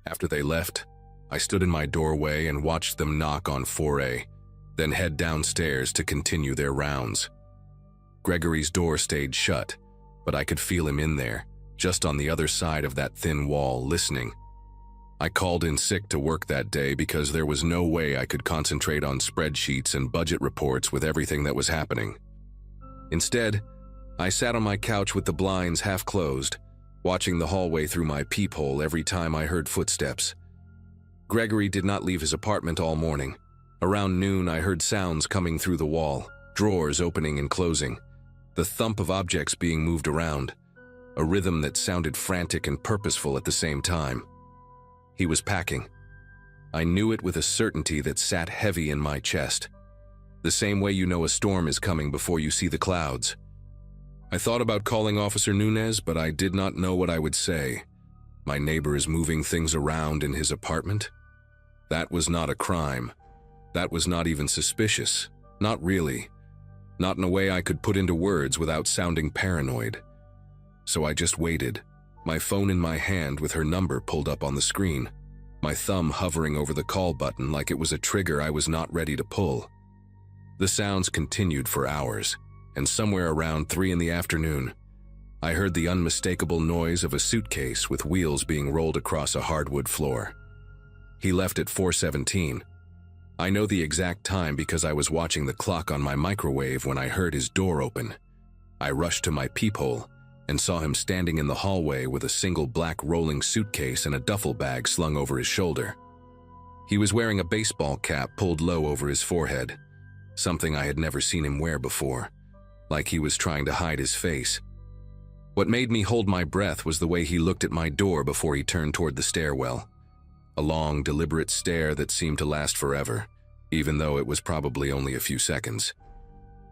After they left, I stood in my doorway and watched them knock on 4A, then head downstairs to continue their rounds. Gregory's door stayed shut, but I could feel him in there, just on the other side of that thin wall, listening. I called in sick to work that day because there was no way I could concentrate on spreadsheets and budget reports with everything that was happening. Instead, I sat on my couch with the blinds half closed, watching the hallway through my peephole every time I heard footsteps. Gregory did not leave his apartment all morning. Around noon, I heard sounds coming through the wall, drawers opening and closing, the thump of objects being moved around, a rhythm that sounded frantic and purposeful at the same time. He was packing. I knew it with a certainty that sat heavy in my chest. The same way you know a storm is coming before you see the clouds. I thought about calling Officer Nunez, but I did not know what I would say. My neighbor is moving things around in his apartment? That was not a crime. That was not even suspicious. Not really. Not in a way I could put into words without sounding paranoid. So I just waited, my phone in my hand with her number pulled up on the screen, my thumb hovering over the call button like it was a trigger I was not ready to pull. The sounds continued for hours, and somewhere around 3 in the afternoon, I heard the unmistakable noise of a suitcase with wheels being rolled across a hardwood floor. He left at 4:17. I know the exact time because I was watching the clock on my microwave when I heard his door open. I rushed to my peephole and saw him standing in the hallway with a single black rolling suitcase and a duffel bag slung over his shoulder. He was wearing a baseball cap pulled low over his forehead, something I had never seen him wear before, like he was trying to hide his face. What made me hold my breath was the way he looked at my door before he turned toward the stairwell. A long, deliberate stare that seemed to last forever, even though it was probably only a few seconds.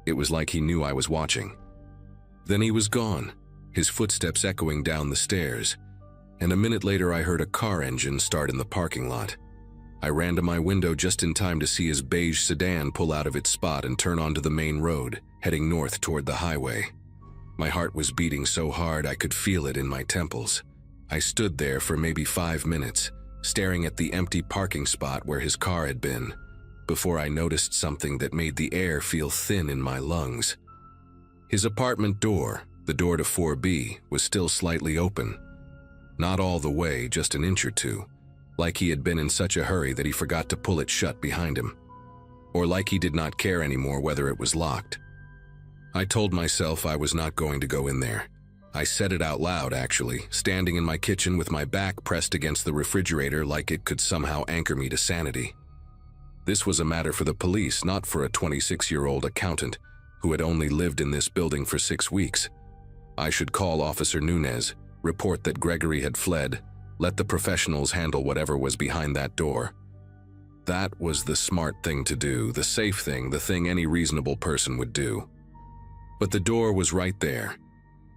It was like he knew I was watching. Then he was gone, his footsteps echoing down the stairs, and a minute later I heard a car engine start in the parking lot. I ran to my window just in time to see his beige sedan pull out of its spot and turn onto the main road, heading north toward the highway. My heart was beating so hard I could feel it in my temples. I stood there for maybe 5 minutes, staring at the empty parking spot where his car had been, before I noticed something that made the air feel thin in my lungs. His apartment door, the door to 4B, was still slightly open, Not all the way, just an inch or two, like he had been in such a hurry that he forgot to pull it shut behind him, or like he did not care anymore whether it was locked. I told myself I was not going to go in there. I said it out loud, actually, standing in my kitchen with my back pressed against the refrigerator like it could somehow anchor me to sanity. This was a matter for the police, not for a 26-year-old accountant who had only lived in this building for 6 weeks. I should call Officer Nunez, report that Gregory had fled, let the professionals handle whatever was behind that door. That was the smart thing to do, the safe thing, the thing any reasonable person would do. But the door was right there,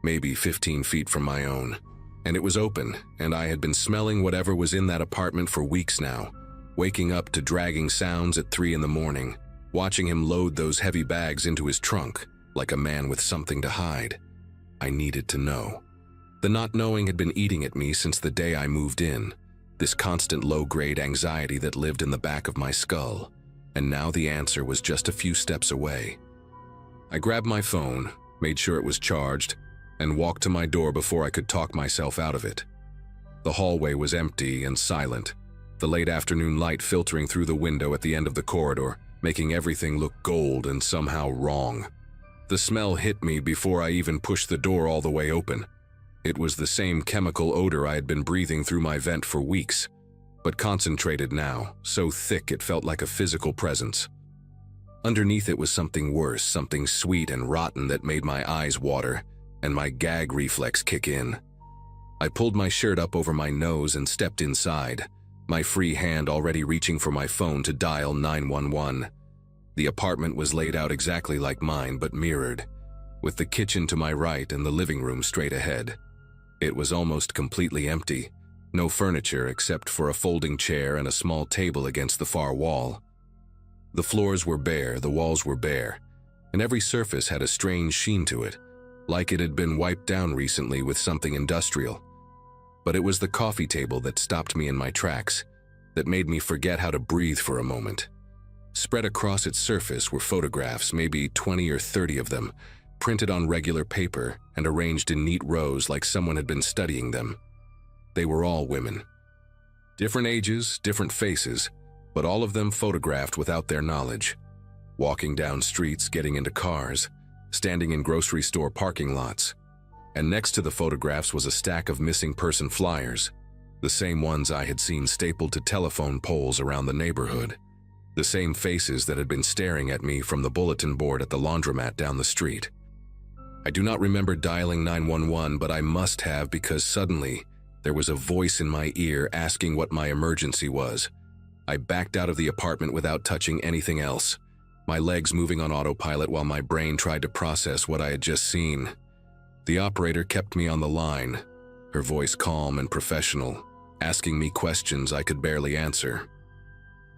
maybe 15 feet from my own, and it was open, and I had been smelling whatever was in that apartment for weeks now, waking up to dragging sounds at 3 in the morning, watching him load those heavy bags into his trunk, like a man with something to hide. I needed to know. The not knowing had been eating at me since the day I moved in, this constant low-grade anxiety that lived in the back of my skull, and now the answer was just a few steps away. I grabbed my phone, made sure it was charged, and walked to my door before I could talk myself out of it. The hallway was empty and silent, the late afternoon light filtering through the window at the end of the corridor, making everything look gold and somehow wrong. The smell hit me before I even pushed the door all the way open. It was the same chemical odor I had been breathing through my vent for weeks, but concentrated now, so thick it felt like a physical presence. Underneath it was something worse, something sweet and rotten that made my eyes water and my gag reflex kick in. I pulled my shirt up over my nose and stepped inside, my free hand already reaching for my phone to dial 911. The apartment was laid out exactly like mine, but mirrored, with the kitchen to my right and the living room straight ahead. It was almost completely empty, no furniture except for a folding chair and a small table against the far wall. The floors were bare, the walls were bare, and every surface had a strange sheen to it, like it had been wiped down recently with something industrial. But it was the coffee table that stopped me in my tracks, that made me forget how to breathe for a moment. Spread across its surface were photographs, maybe 20 or 30 of them, printed on regular paper and arranged in neat rows like someone had been studying them. They were all women. Different ages, different faces, but all of them photographed without their knowledge. Walking down streets, getting into cars, standing in grocery store parking lots. And next to the photographs was a stack of missing person flyers, the same ones I had seen stapled to telephone poles around the neighborhood. The same faces that had been staring at me from the bulletin board at the laundromat down the street. I do not remember dialing 911, but I must have, because suddenly there was a voice in my ear asking what my emergency was. I backed out of the apartment without touching anything else, my legs moving on autopilot while my brain tried to process what I had just seen. The operator kept me on the line, her voice calm and professional, asking me questions I could barely answer.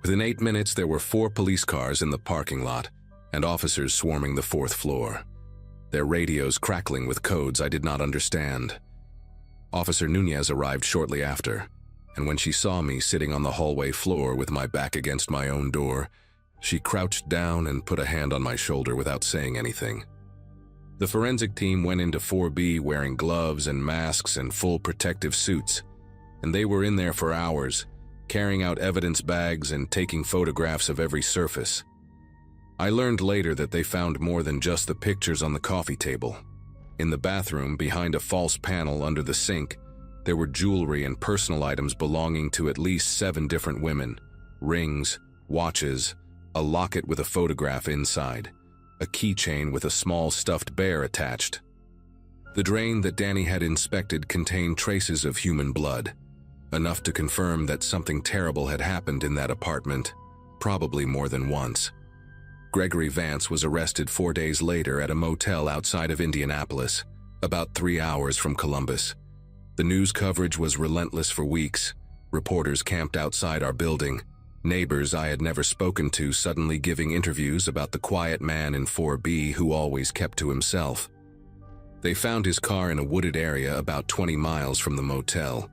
Within 8 minutes, there were 4 police cars in the parking lot and officers swarming the 4th floor, their radios crackling with codes I did not understand. Officer Nunez arrived shortly after, and when she saw me sitting on the hallway floor with my back against my own door, she crouched down and put a hand on my shoulder without saying anything. The forensic team went into 4B wearing gloves and masks and full protective suits, and they were in there for hours, carrying out evidence bags and taking photographs of every surface. I learned later that they found more than just the pictures on the coffee table. In the bathroom, behind a false panel under the sink, there were jewelry and personal items belonging to at least 7 different women, rings, watches, a locket with a photograph inside, a keychain with a small stuffed bear attached. The drain that Danny had inspected contained traces of human blood, enough to confirm that something terrible had happened in that apartment, probably more than once. Gregory Vance was arrested 4 days later at a motel outside of Indianapolis, about 3 hours from Columbus. The news coverage was relentless for weeks. Reporters camped outside our building, neighbors I had never spoken to suddenly giving interviews about the quiet man in 4B who always kept to himself. They found his car in a wooded area about 20 miles from the motel,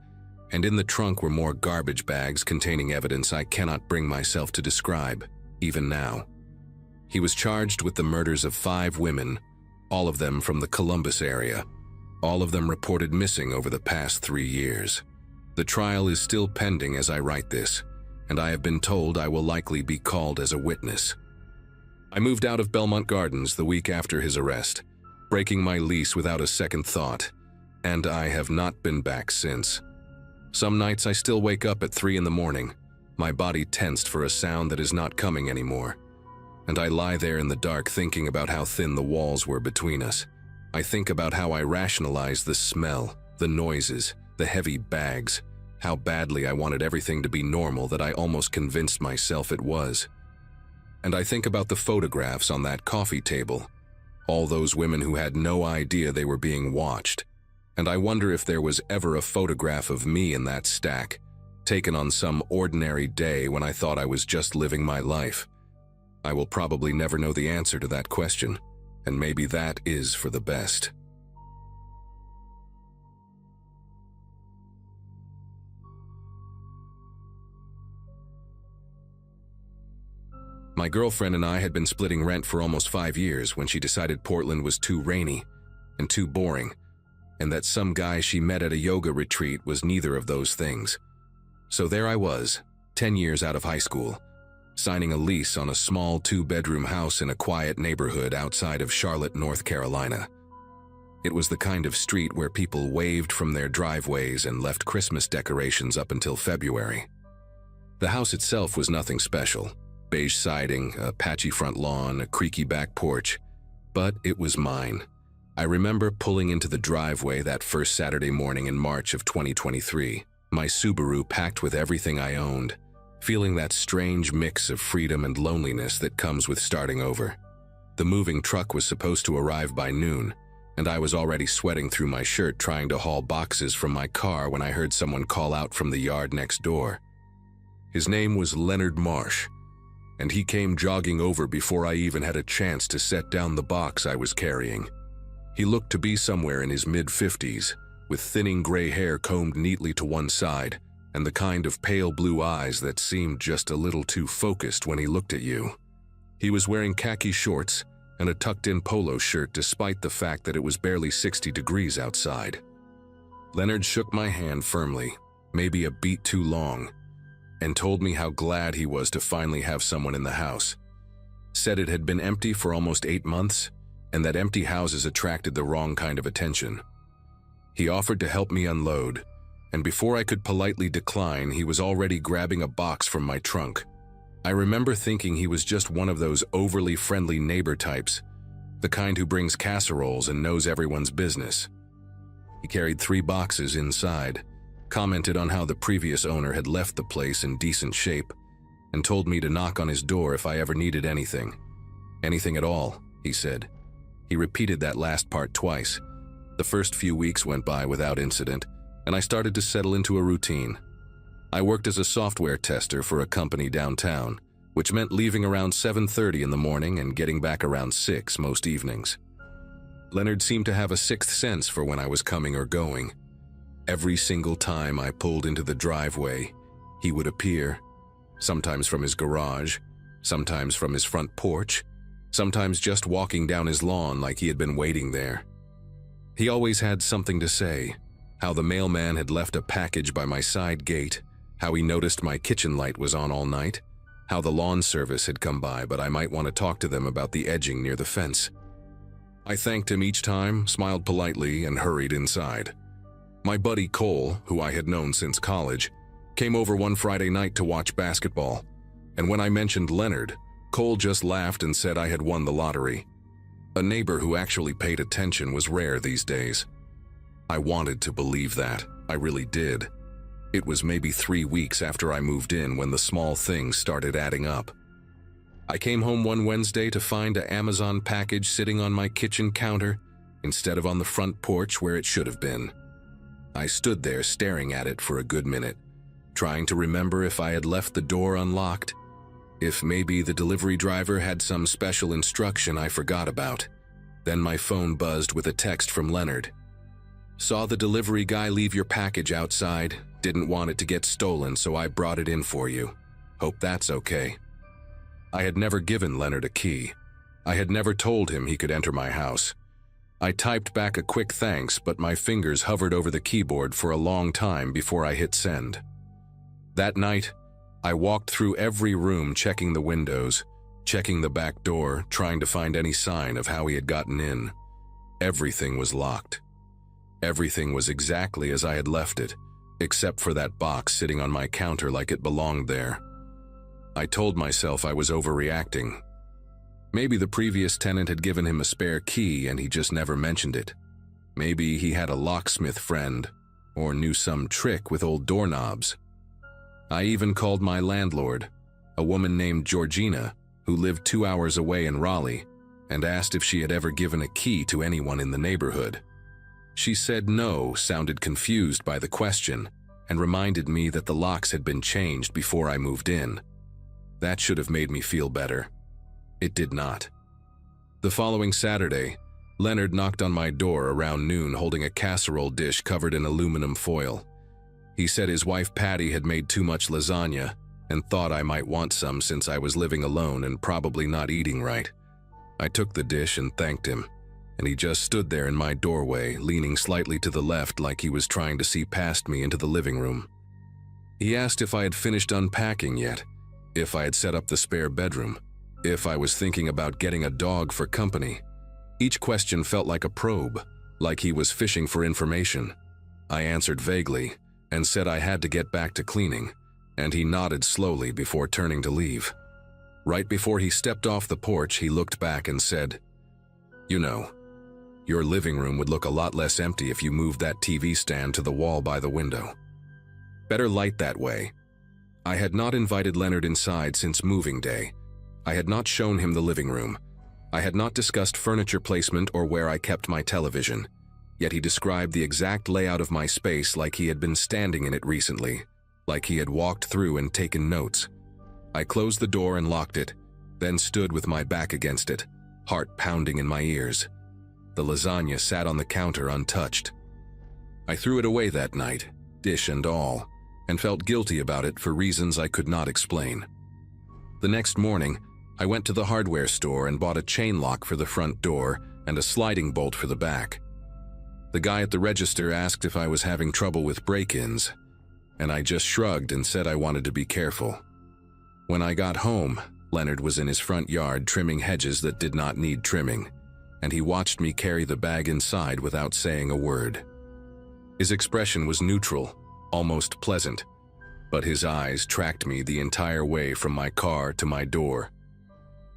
and in the trunk were more garbage bags containing evidence I cannot bring myself to describe, even now. He was charged with the murders of 5 women, all of them from the Columbus area. all of them reported missing over the past 3 years. The trial is still pending as I write this, and I have been told I will likely be called as a witness. I moved out of Belmont Gardens the week after his arrest, breaking my lease without a second thought, and I have not been back since. Some nights I still wake up at 3 in the morning, my body tensed for a sound that is not coming anymore, and I lie there in the dark thinking about how thin the walls were between us. I think about how I rationalized the smell, the noises, the heavy bags, how badly I wanted everything to be normal that I almost convinced myself it was. And I think about the photographs on that coffee table, all those women who had no idea they were being watched, and I wonder if there was ever a photograph of me in that stack, taken on some ordinary day when I thought I was just living my life. I will probably never know the answer to that question, and maybe that is for the best. My girlfriend and I had been splitting rent for almost 5 years when she decided Portland was too rainy and too boring, and that some guy she met at a yoga retreat was neither of those things. So there I was, 10 years out of high school, signing a lease on a small 2-bedroom house in a quiet neighborhood outside of Charlotte, North Carolina. It was the kind of street where people waved from their driveways and left Christmas decorations up until February. The house itself was nothing special. Beige siding, a patchy front lawn, a creaky back porch, but it was mine. I remember pulling into the driveway that first Saturday morning in March of 2023, my Subaru packed with everything I owned, feeling that strange mix of freedom and loneliness that comes with starting over. The moving truck was supposed to arrive by noon, and I was already sweating through my shirt trying to haul boxes from my car when I heard someone call out from the yard next door. His name was Leonard Marsh, and he came jogging over before I even had a chance to set down the box I was carrying. He looked to be somewhere in his mid-50s, with thinning gray hair combed neatly to one side, and the kind of pale blue eyes that seemed just a little too focused when he looked at you. He was wearing khaki shorts and a tucked-in polo shirt despite the fact that it was barely 60 degrees outside. Leonard shook my hand firmly, maybe a beat too long, and told me how glad he was to finally have someone in the house. Said it had been empty for almost 8 months, and that empty houses attracted the wrong kind of attention. He offered to help me unload, and before I could politely decline, he was already grabbing a box from my trunk. I remember thinking he was just one of those overly friendly neighbor types, the kind who brings casseroles and knows everyone's business. He carried 3 boxes inside, commented on how the previous owner had left the place in decent shape, and told me to knock on his door if I ever needed anything. Anything at all, he said. He repeated that last part twice. The first few weeks went by without incident, and I started to settle into a routine. I worked as a software tester for a company downtown, which meant leaving around 7:30 in the morning and getting back around 6 most evenings. Leonard seemed to have a sixth sense for when I was coming or going. Every single time I pulled into the driveway, he would appear, sometimes from his garage, sometimes from his front porch, sometimes just walking down his lawn like he had been waiting there. He always had something to say, how the mailman had left a package by my side gate, how he noticed my kitchen light was on all night, how the lawn service had come by but I might want to talk to them about the edging near the fence. I thanked him each time, smiled politely, and hurried inside. My buddy Cole, who I had known since college, came over one Friday night to watch basketball, and when I mentioned Leonard, Cole just laughed and said I had won the lottery. A neighbor who actually paid attention was rare these days. I wanted to believe that, I really did. It was maybe 3 weeks after I moved in when the small things started adding up. I came home one Wednesday to find an Amazon package sitting on my kitchen counter instead of on the front porch where it should have been. I stood there staring at it for a good minute, trying to remember if I had left the door unlocked, if maybe the delivery driver had some special instruction I forgot about. Then my phone buzzed with a text from Leonard. Saw the delivery guy leave your package outside, didn't want it to get stolen, so I brought it in for you. Hope that's okay. I had never given Leonard a key. I had never told him he could enter my house. I typed back a quick thanks, but my fingers hovered over the keyboard for a long time before I hit send. That night, I walked through every room checking the windows, checking the back door, trying to find any sign of how he had gotten in. Everything was locked. Everything was exactly as I had left it, except for that box sitting on my counter like it belonged there. I told myself I was overreacting. Maybe the previous tenant had given him a spare key and he just never mentioned it. Maybe he had a locksmith friend, or knew some trick with old doorknobs. I even called my landlord, a woman named Georgina, who lived 2 hours away in Raleigh, and asked if she had ever given a key to anyone in the neighborhood. She said no, sounded confused by the question, and reminded me that the locks had been changed before I moved in. That should have made me feel better. It did not. The following Saturday, Leonard knocked on my door around noon holding a casserole dish covered in aluminum foil. He said his wife Patty had made too much lasagna and thought I might want some since I was living alone and probably not eating right. I took the dish and thanked him, and he just stood there in my doorway, leaning slightly to the left like he was trying to see past me into the living room. He asked if I had finished unpacking yet, if I had set up the spare bedroom, if I was thinking about getting a dog for company. Each question felt like a probe, like he was fishing for information. I answered vaguely and said I had to get back to cleaning, and he nodded slowly before turning to leave. Right before he stepped off the porch, he looked back and said, "You know, your living room would look a lot less empty if you moved that TV stand to the wall by the window. Better light that way." I had not invited Leonard inside since moving day. I had not shown him the living room. I had not discussed furniture placement or where I kept my television. Yet he described the exact layout of my space like he had been standing in it recently, like he had walked through and taken notes. I closed the door and locked it, then stood with my back against it, heart pounding in my ears. The lasagna sat on the counter untouched. I threw it away that night, dish and all, and felt guilty about it for reasons I could not explain. The next morning, I went to the hardware store and bought a chain lock for the front door and a sliding bolt for the back. The guy at the register asked if I was having trouble with break-ins, and I just shrugged and said I wanted to be careful. When I got home, Leonard was in his front yard trimming hedges that did not need trimming, and he watched me carry the bag inside without saying a word. His expression was neutral, almost pleasant, but his eyes tracked me the entire way from my car to my door.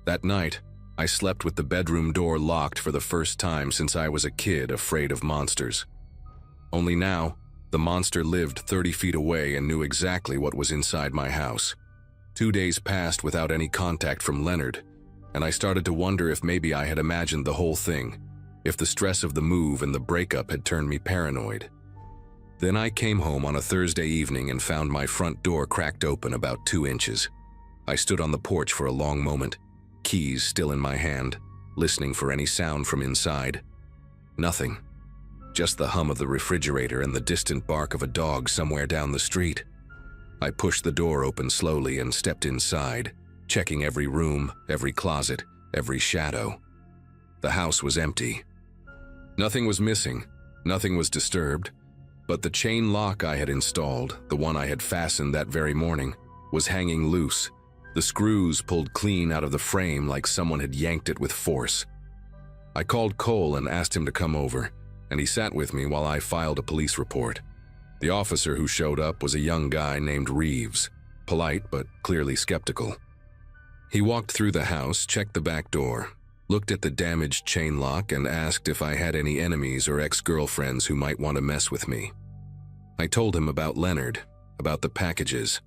That night, I slept with the bedroom door locked for the first time since I was a kid afraid of monsters. Only now, the monster lived 30 feet away and knew exactly what was inside my house. 2 days passed without any contact from Leonard, and I started to wonder if maybe I had imagined the whole thing, if the stress of the move and the breakup had turned me paranoid. Then I came home on a Thursday evening and found my front door cracked open about 2 inches. I stood on the porch for a long moment, keys still in my hand, listening for any sound from inside. Nothing. Just the hum of the refrigerator and the distant bark of a dog somewhere down the street. I pushed the door open slowly and stepped inside, checking every room, every closet, every shadow. The house was empty. Nothing was missing, nothing was disturbed, but the chain lock I had installed, the one I had fastened that very morning, was hanging loose. The screws pulled clean out of the frame like someone had yanked it with force. I called Cole and asked him to come over, and he sat with me while I filed a police report. The officer who showed up was a young guy named Reeves, polite but clearly skeptical. He walked through the house, checked the back door, looked at the damaged chain lock, and asked if I had any enemies or ex-girlfriends who might want to mess with me. I told him about Leonard, about the packages,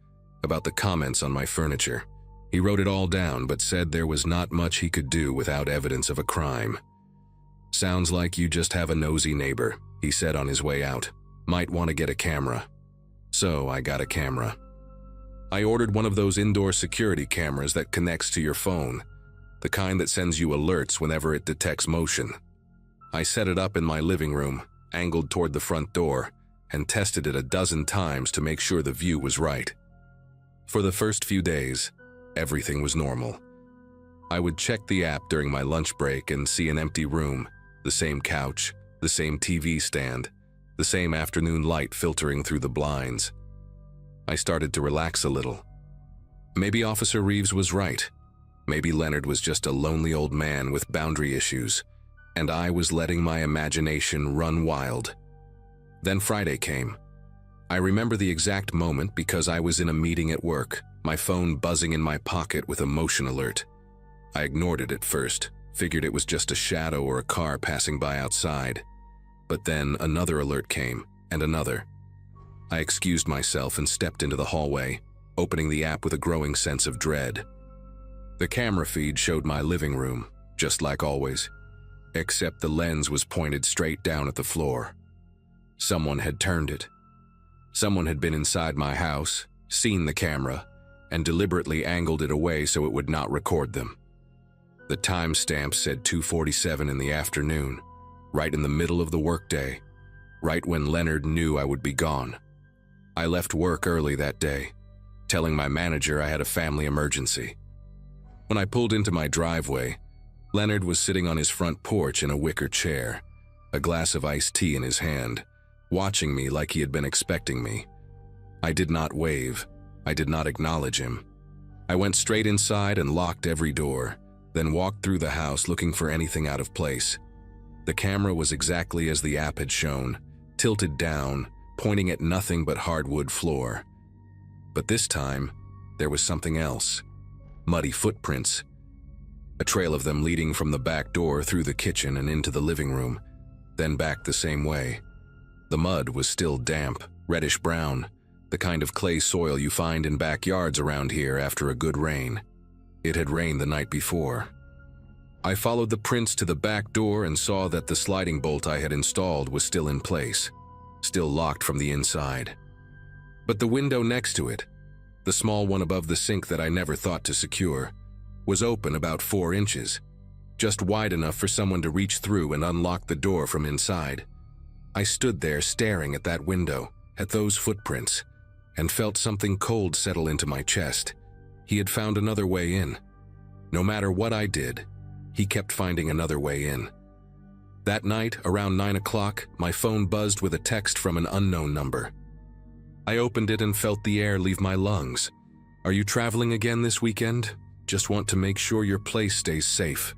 about the comments on my furniture. He wrote it all down but said there was not much he could do without evidence of a crime. "Sounds like you just have a nosy neighbor," he said on his way out. "Might want to get a camera." So I got a camera. I ordered one of those indoor security cameras that connects to your phone, the kind that sends you alerts whenever it detects motion. I set it up in my living room, angled toward the front door, and tested it a dozen times to make sure the view was right. For the first few days, everything was normal. I would check the app during my lunch break and see an empty room, The same couch, the same TV stand, the same afternoon light filtering through the blinds. I started to relax a little. Maybe Officer Reeves was right. Maybe Leonard was just a lonely old man with boundary issues, and I was letting my imagination run wild. Then Friday came. I remember the exact moment because I was in a meeting at work, my phone buzzing in my pocket with a motion alert. I ignored it at first, figured it was just a shadow or a car passing by outside. But then another alert came, and another. I excused myself and stepped into the hallway, opening the app with a growing sense of dread. The camera feed showed my living room, just like always, except the lens was pointed straight down at the floor. Someone had turned it. Someone had been inside my house, seen the camera, and deliberately angled it away so it would not record them. The timestamp said 2:47 in the afternoon, right in the middle of the workday, right when Leonard knew I would be gone. I left work early that day, telling my manager I had a family emergency. When I pulled into my driveway, Leonard was sitting on his front porch in a wicker chair, a glass of iced tea in his hand, watching me like he had been expecting me. I did not wave. I did not acknowledge him. I went straight inside and locked every door, then walked through the house looking for anything out of place. The camera was exactly as the app had shown, tilted down, pointing at nothing but hardwood floor. But this time, there was something else. Muddy footprints. A trail of them leading from the back door through the kitchen and into the living room, then back the same way. The mud was still damp, reddish-brown, the kind of clay soil you find in backyards around here after a good rain. It had rained the night before. I followed the prints to the back door and saw that the sliding bolt I had installed was still in place, still locked from the inside. But the window next to it, the small one above the sink that I never thought to secure, was open about 4 inches, just wide enough for someone to reach through and unlock the door from inside. I stood there staring at that window, at those footprints, and felt something cold settle into my chest. He had found another way in. No matter what I did, he kept finding another way in. That night, around 9 o'clock, my phone buzzed with a text from an unknown number. I opened it and felt the air leave my lungs. "Are you traveling again this weekend? Just want to make sure your place stays safe."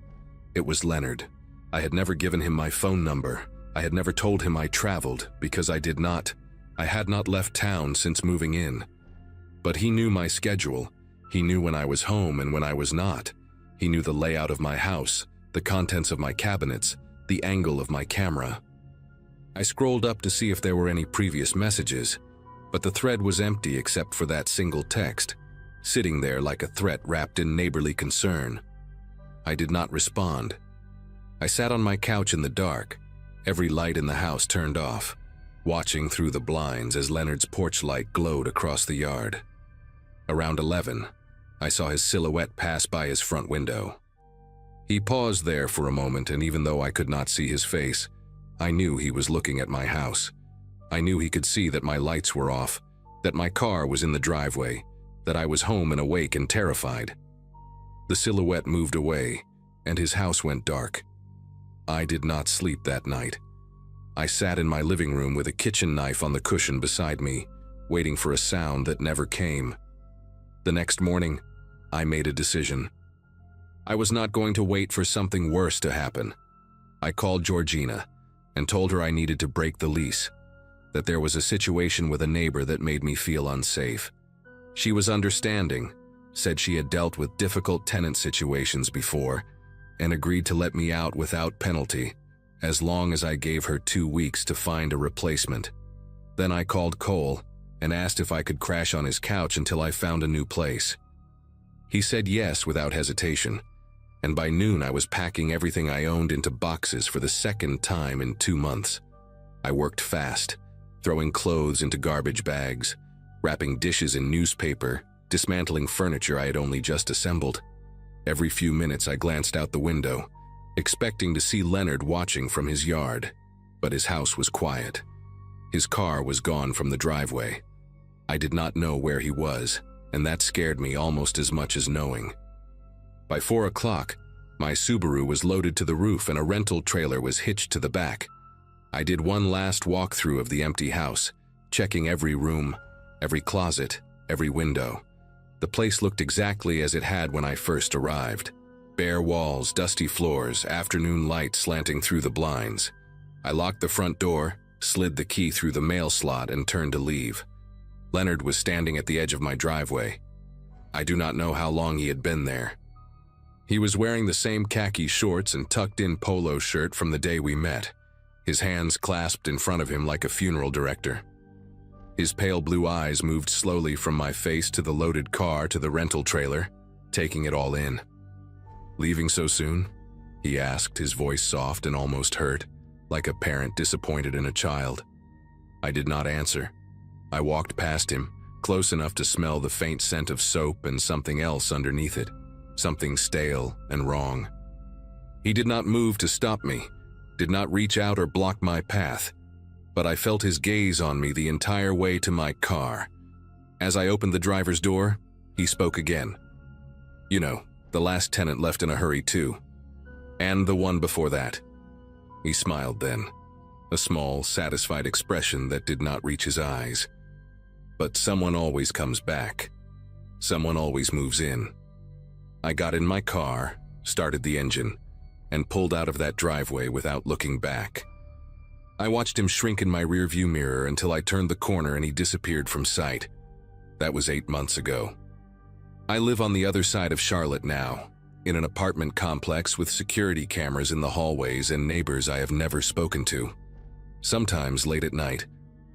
It was Leonard. I had never given him my phone number. I had never told him I traveled, because I did not. I had not left town since moving in. But he knew my schedule. He knew when I was home and when I was not. He knew the layout of my house, the contents of my cabinets, the angle of my camera. I scrolled up to see if there were any previous messages, but the thread was empty except for that single text, sitting there like a threat wrapped in neighborly concern. I did not respond. I sat on my couch in the dark, every light in the house turned off, watching through the blinds as Leonard's porch light glowed across the yard. Around 11, I saw his silhouette pass by his front window. He paused there for a moment, and even though I could not see his face, I knew he was looking at my house. I knew he could see that my lights were off, that my car was in the driveway, that I was home and awake and terrified. The silhouette moved away, and his house went dark. I did not sleep that night. I sat in my living room with a kitchen knife on the cushion beside me, waiting for a sound that never came. The next morning, I made a decision. I was not going to wait for something worse to happen. I called Georgina and told her I needed to break the lease, that there was a situation with a neighbor that made me feel unsafe. She was understanding, said she had dealt with difficult tenant situations before, and agreed to let me out without penalty, as long as I gave her 2 weeks to find a replacement. Then I called Cole and asked if I could crash on his couch until I found a new place. He said yes without hesitation, and by noon I was packing everything I owned into boxes for the second time in 2 months. I worked fast, throwing clothes into garbage bags, wrapping dishes in newspaper, dismantling furniture I had only just assembled. Every few minutes I glanced out the window, expecting to see Leonard watching from his yard, but his house was quiet. His car was gone from the driveway. I did not know where he was, and that scared me almost as much as knowing. By 4 o'clock, My Subaru was loaded to the roof and a rental trailer was hitched to the back. I did one last walkthrough of the empty house, checking every room, every closet, every window. The place looked exactly as it had when I first arrived. Bare walls, dusty floors, afternoon light slanting through the blinds. I locked the front door, slid the key through the mail slot, and turned to leave. Leonard was standing at the edge of my driveway. I do not know how long he had been there. He was wearing the same khaki shorts and tucked-in polo shirt from the day we met, his hands clasped in front of him like a funeral director. His pale blue eyes moved slowly from my face to the loaded car to the rental trailer, taking it all in. "Leaving so soon?" he asked, his voice soft and almost hurt, like a parent disappointed in a child. I did not answer. I walked past him, close enough to smell the faint scent of soap and something else underneath it, something stale and wrong. He did not move to stop me, did not reach out or block my path, but I felt his gaze on me the entire way to my car. As I opened the driver's door, he spoke again. "You know, the last tenant left in a hurry too. And the one before that." He smiled then, a small, satisfied expression that did not reach his eyes. "But someone always comes back. Someone always moves in." I got in my car, started the engine, and pulled out of that driveway without looking back. I watched him shrink in my rearview mirror until I turned the corner and he disappeared from sight. That was 8 months ago. I live on the other side of Charlotte now, in an apartment complex with security cameras in the hallways and neighbors I have never spoken to. Sometimes late at night,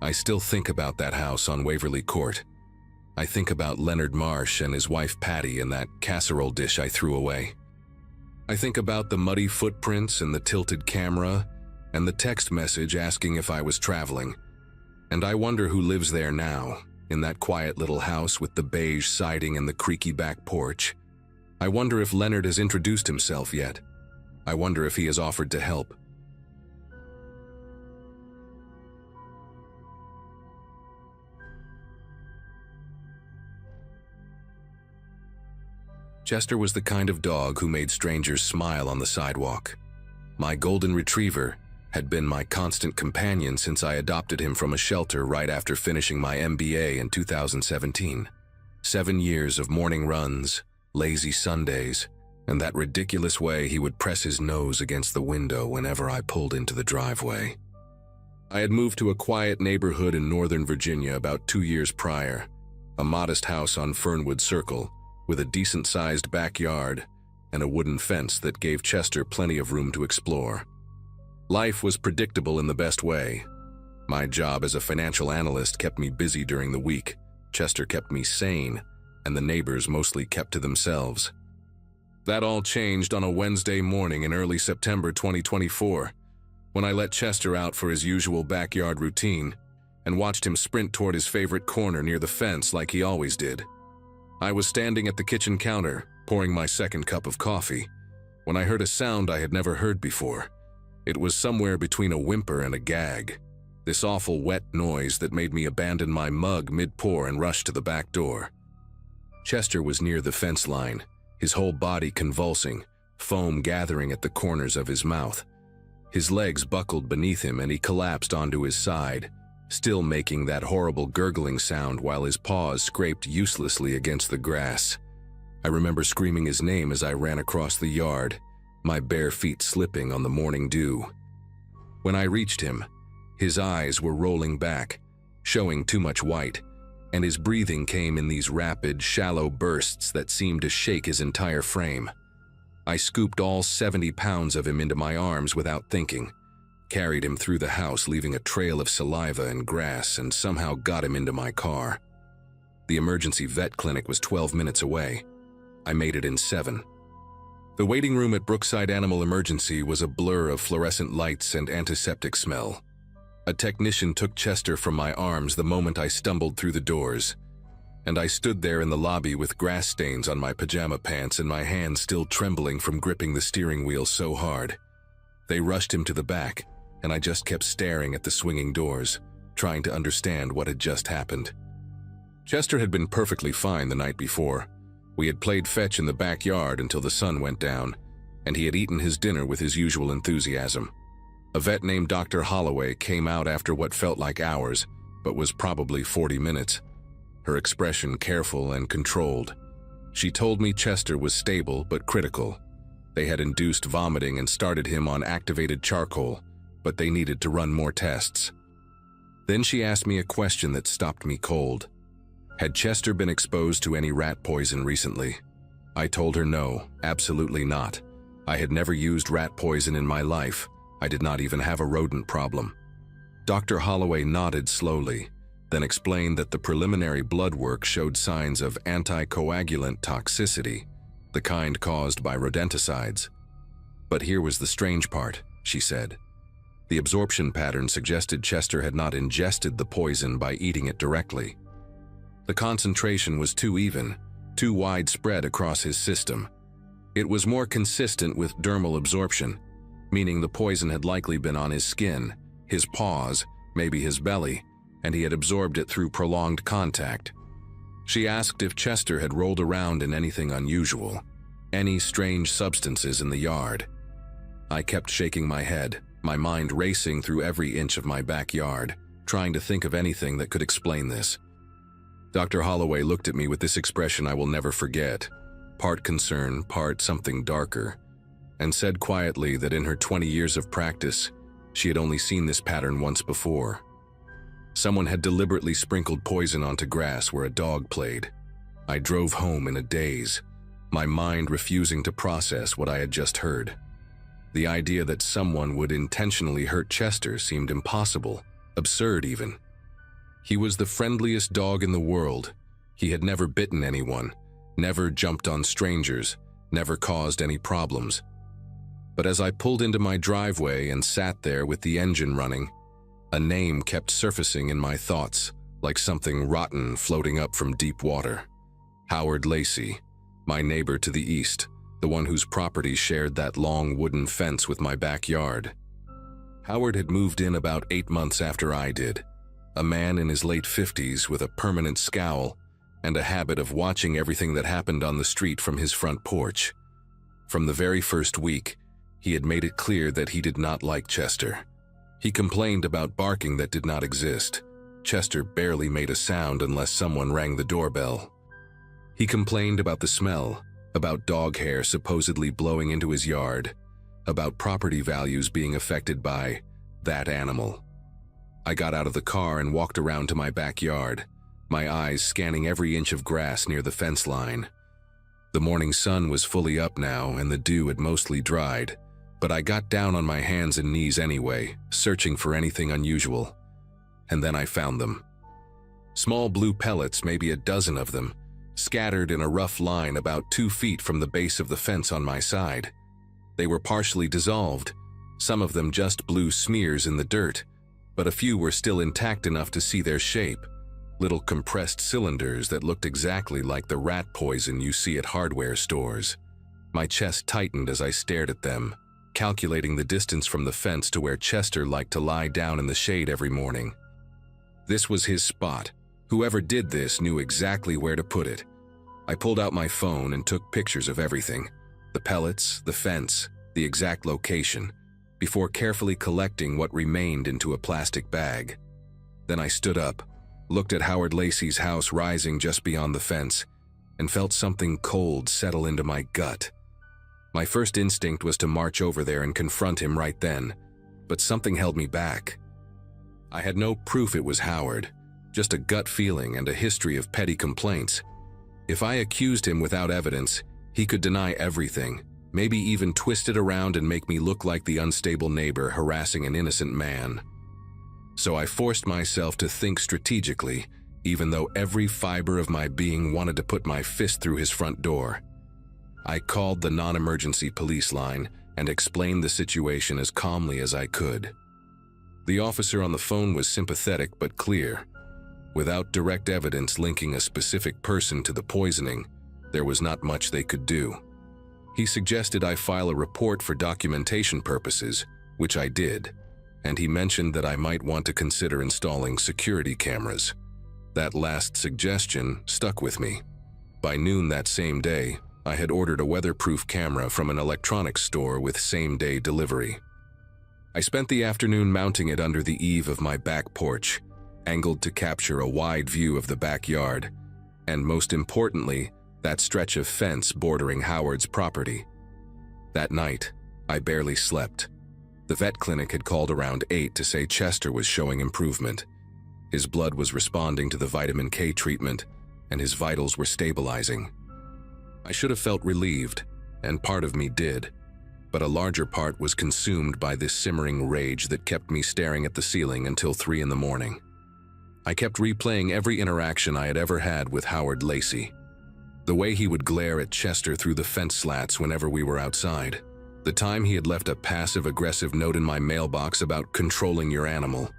I still think about that house on Waverly Court. I think about Leonard Marsh and his wife Patty and that casserole dish I threw away. I think about the muddy footprints and the tilted camera and the text message asking if I was traveling. And I wonder who lives there now, in that quiet little house with the beige siding and the creaky back porch. I wonder if Leonard has introduced himself yet. I wonder if he has offered to help. Chester was the kind of dog who made strangers smile on the sidewalk. My golden retriever had been my constant companion since I adopted him from a shelter right after finishing my MBA in 2017. 7 years of morning runs, lazy Sundays, and that ridiculous way he would press his nose against the window whenever I pulled into the driveway. I had moved to a quiet neighborhood in Northern Virginia about 2 years prior, a modest house on Fernwood Circle, with a decent-sized backyard and a wooden fence that gave Chester plenty of room to explore. Life was predictable in the best way. My job as a financial analyst kept me busy during the week, Chester kept me sane, and the neighbors mostly kept to themselves. That all changed on a Wednesday morning in early September 2024, when I let Chester out for his usual backyard routine and watched him sprint toward his favorite corner near the fence like he always did. I was standing at the kitchen counter, pouring my second cup of coffee, when I heard a sound I had never heard before. It was somewhere between a whimper and a gag, this awful wet noise that made me abandon my mug mid-pour and rush to the back door. Chester was near the fence line, his whole body convulsing, foam gathering at the corners of his mouth. His legs buckled beneath him and he collapsed onto his side, still making that horrible gurgling sound while his paws scraped uselessly against the grass. I remember screaming his name as I ran across the yard, my bare feet slipping on the morning dew. When I reached him, his eyes were rolling back, showing too much white, and his breathing came in these rapid, shallow bursts that seemed to shake his entire frame. I scooped all 70 pounds of him into my arms without thinking, carried him through the house leaving a trail of saliva and grass, and somehow got him into my car. The emergency vet clinic was 12 minutes away. I made it in 7. The waiting room at Brookside Animal Emergency was a blur of fluorescent lights and antiseptic smell. A technician took Chester from my arms the moment I stumbled through the doors, and I stood there in the lobby with grass stains on my pajama pants and my hands still trembling from gripping the steering wheel so hard. They rushed him to the back, and I just kept staring at the swinging doors, trying to understand what had just happened. Chester had been perfectly fine the night before. We had played fetch in the backyard until the sun went down, and he had eaten his dinner with his usual enthusiasm. A vet named Dr. Holloway came out after what felt like hours, but was probably 40 minutes. Her expression careful and controlled. She told me Chester was stable but critical. They had induced vomiting and started him on activated charcoal, but they needed to run more tests. Then she asked me a question that stopped me cold. Had Chester been exposed to any rat poison recently? I told her no, absolutely not. I had never used rat poison in my life. I did not even have a rodent problem. Dr. Holloway nodded slowly, then explained that the preliminary blood work showed signs of anticoagulant toxicity, the kind caused by rodenticides. But here was the strange part, she said. The absorption pattern suggested Chester had not ingested the poison by eating it directly. The concentration was too even, too widespread across his system. It was more consistent with dermal absorption, meaning the poison had likely been on his skin, his paws, maybe his belly, and he had absorbed it through prolonged contact. She asked if Chester had rolled around in anything unusual, any strange substances in the yard. I kept shaking my head, my mind racing through every inch of my backyard, trying to think of anything that could explain this. Dr. Holloway looked at me with this expression I will never forget, part concern, part something darker, and said quietly that in her 20 years of practice, she had only seen this pattern once before. Someone had deliberately sprinkled poison onto grass where a dog played. I drove home in a daze, my mind refusing to process what I had just heard. The idea that someone would intentionally hurt Chester seemed impossible, absurd even. He was the friendliest dog in the world. He had never bitten anyone, never jumped on strangers, never caused any problems. But as I pulled into my driveway and sat there with the engine running, a name kept surfacing in my thoughts, like something rotten floating up from deep water. Howard Lacey, my neighbor to the east, the one whose property shared that long wooden fence with my backyard. Howard had moved in about 8 months after I did, a man in his late 50s with a permanent scowl and a habit of watching everything that happened on the street from his front porch. From the very first week, he had made it clear that he did not like Chester. He complained about barking that did not exist. Chester barely made a sound unless someone rang the doorbell. He complained about the smell, about dog hair supposedly blowing into his yard, about property values being affected by that animal. I got out of the car and walked around to my backyard, my eyes scanning every inch of grass near the fence line. The morning sun was fully up now and the dew had mostly dried, but I got down on my hands and knees anyway, searching for anything unusual. And then I found them. Small blue pellets, maybe a dozen of them, scattered in a rough line about 2 feet from the base of the fence on my side. They were partially dissolved, some of them just blue smears in the dirt, but a few were still intact enough to see their shape, little compressed cylinders that looked exactly like the rat poison you see at hardware stores. My chest tightened as I stared at them, calculating the distance from the fence to where Chester liked to lie down in the shade every morning. This was his spot. Whoever did this knew exactly where to put it. I pulled out my phone and took pictures of everything, the pellets, the fence, the exact location, before carefully collecting what remained into a plastic bag. Then I stood up, looked at Howard Lacey's house rising just beyond the fence, and felt something cold settle into my gut. My first instinct was to march over there and confront him right then, but something held me back. I had no proof it was Howard, just a gut feeling and a history of petty complaints. If I accused him without evidence, he could deny everything, maybe even twist it around and make me look like the unstable neighbor harassing an innocent man. So I forced myself to think strategically, even though every fiber of my being wanted to put my fist through his front door. I called the non-emergency police line and explained the situation as calmly as I could. The officer on the phone was sympathetic but clear. Without direct evidence linking a specific person to the poisoning, there was not much they could do. He suggested I file a report for documentation purposes, which I did, and he mentioned that I might want to consider installing security cameras. That last suggestion stuck with me. By noon that same day, I had ordered a weatherproof camera from an electronics store with same-day delivery. I spent the afternoon mounting it under the eave of my back porch, angled to capture a wide view of the backyard, and most importantly, that stretch of fence bordering Howard's property. That night, I barely slept. The vet clinic had called around 8 to say Chester was showing improvement. His blood was responding to the vitamin K treatment, and his vitals were stabilizing. I should have felt relieved, and part of me did, but a larger part was consumed by this simmering rage that kept me staring at the ceiling until 3 in the morning. I kept replaying every interaction I had ever had with Howard Lacey. The way he would glare at Chester through the fence slats whenever we were outside. The time he had left a passive-aggressive note in my mailbox about controlling your animal,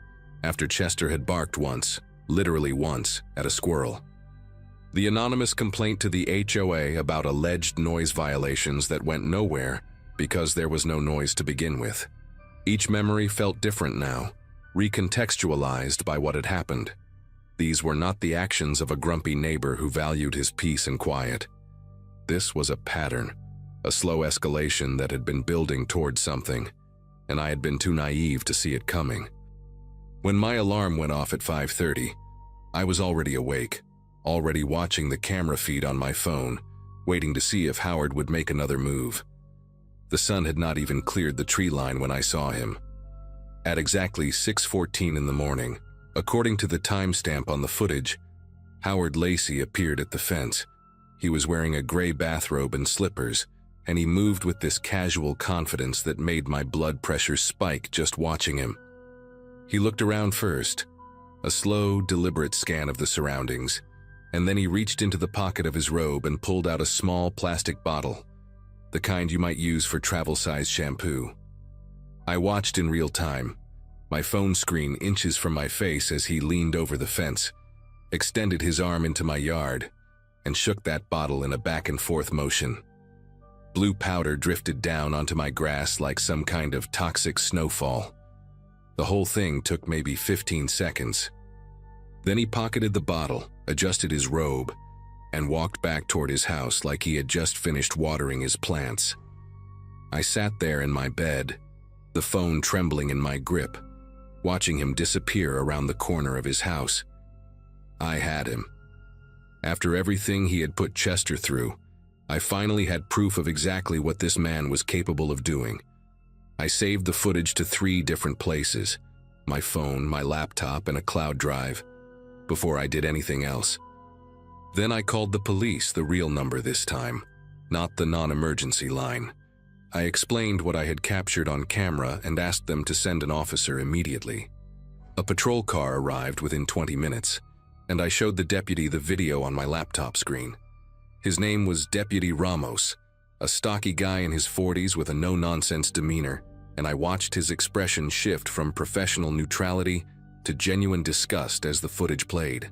after Chester had barked once, literally once, at a squirrel. The anonymous complaint to the HOA about alleged noise violations that went nowhere because there was no noise to begin with. Each memory felt different now, recontextualized by what had happened. These were not the actions of a grumpy neighbor who valued his peace and quiet. This was a pattern, a slow escalation that had been building towards something, and I had been too naive to see it coming. When my alarm went off at 5:30, I was already awake, already watching the camera feed on my phone, waiting to see if Howard would make another move. The sun had not even cleared the tree line when I saw him. At exactly 6:14 in the morning, according to the timestamp on the footage, Howard Lacey appeared at the fence. He was wearing a gray bathrobe and slippers, and he moved with this casual confidence that made my blood pressure spike just watching him. He looked around first, a slow, deliberate scan of the surroundings, and then he reached into the pocket of his robe and pulled out a small plastic bottle, the kind you might use for travel-size shampoo. I watched in real time, my phone screen inches from my face as he leaned over the fence, extended his arm into my yard, and shook that bottle in a back-and-forth motion. Blue powder drifted down onto my grass like some kind of toxic snowfall. The whole thing took maybe 15 seconds. Then he pocketed the bottle, adjusted his robe, and walked back toward his house like he had just finished watering his plants. I sat there in my bed, the phone trembling in my grip, watching him disappear around the corner of his house. I had him. After everything he had put Chester through, I finally had proof of exactly what this man was capable of doing. I saved the footage to 3 different places, my phone, my laptop, and a cloud drive, before I did anything else. Then I called the police, the real number this time, not the non-emergency line. I explained what I had captured on camera and asked them to send an officer immediately. A patrol car arrived within 20 minutes, and I showed the deputy the video on my laptop screen. His name was Deputy Ramos, a stocky guy in his 40s with a no-nonsense demeanor, and I watched his expression shift from professional neutrality to genuine disgust as the footage played.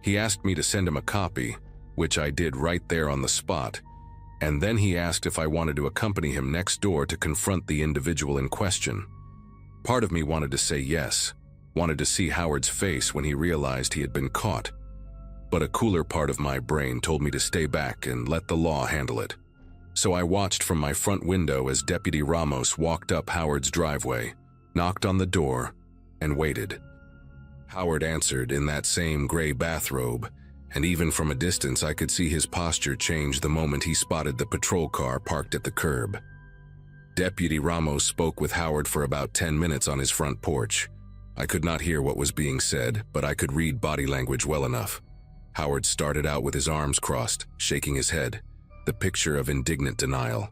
He asked me to send him a copy, which I did right there on the spot, and then he asked if I wanted to accompany him next door to confront the individual in question. Part of me wanted to say yes, wanted to see Howard's face when he realized he had been caught, but a cooler part of my brain told me to stay back and let the law handle it. So I watched from my front window as Deputy Ramos walked up Howard's driveway, knocked on the door, and waited. Howard answered in that same gray bathrobe, and even from a distance I could see his posture change the moment he spotted the patrol car parked at the curb. Deputy Ramos spoke with Howard for about 10 minutes on his front porch. I could not hear what was being said, but I could read body language well enough. Howard started out with his arms crossed, shaking his head, the picture of indignant denial.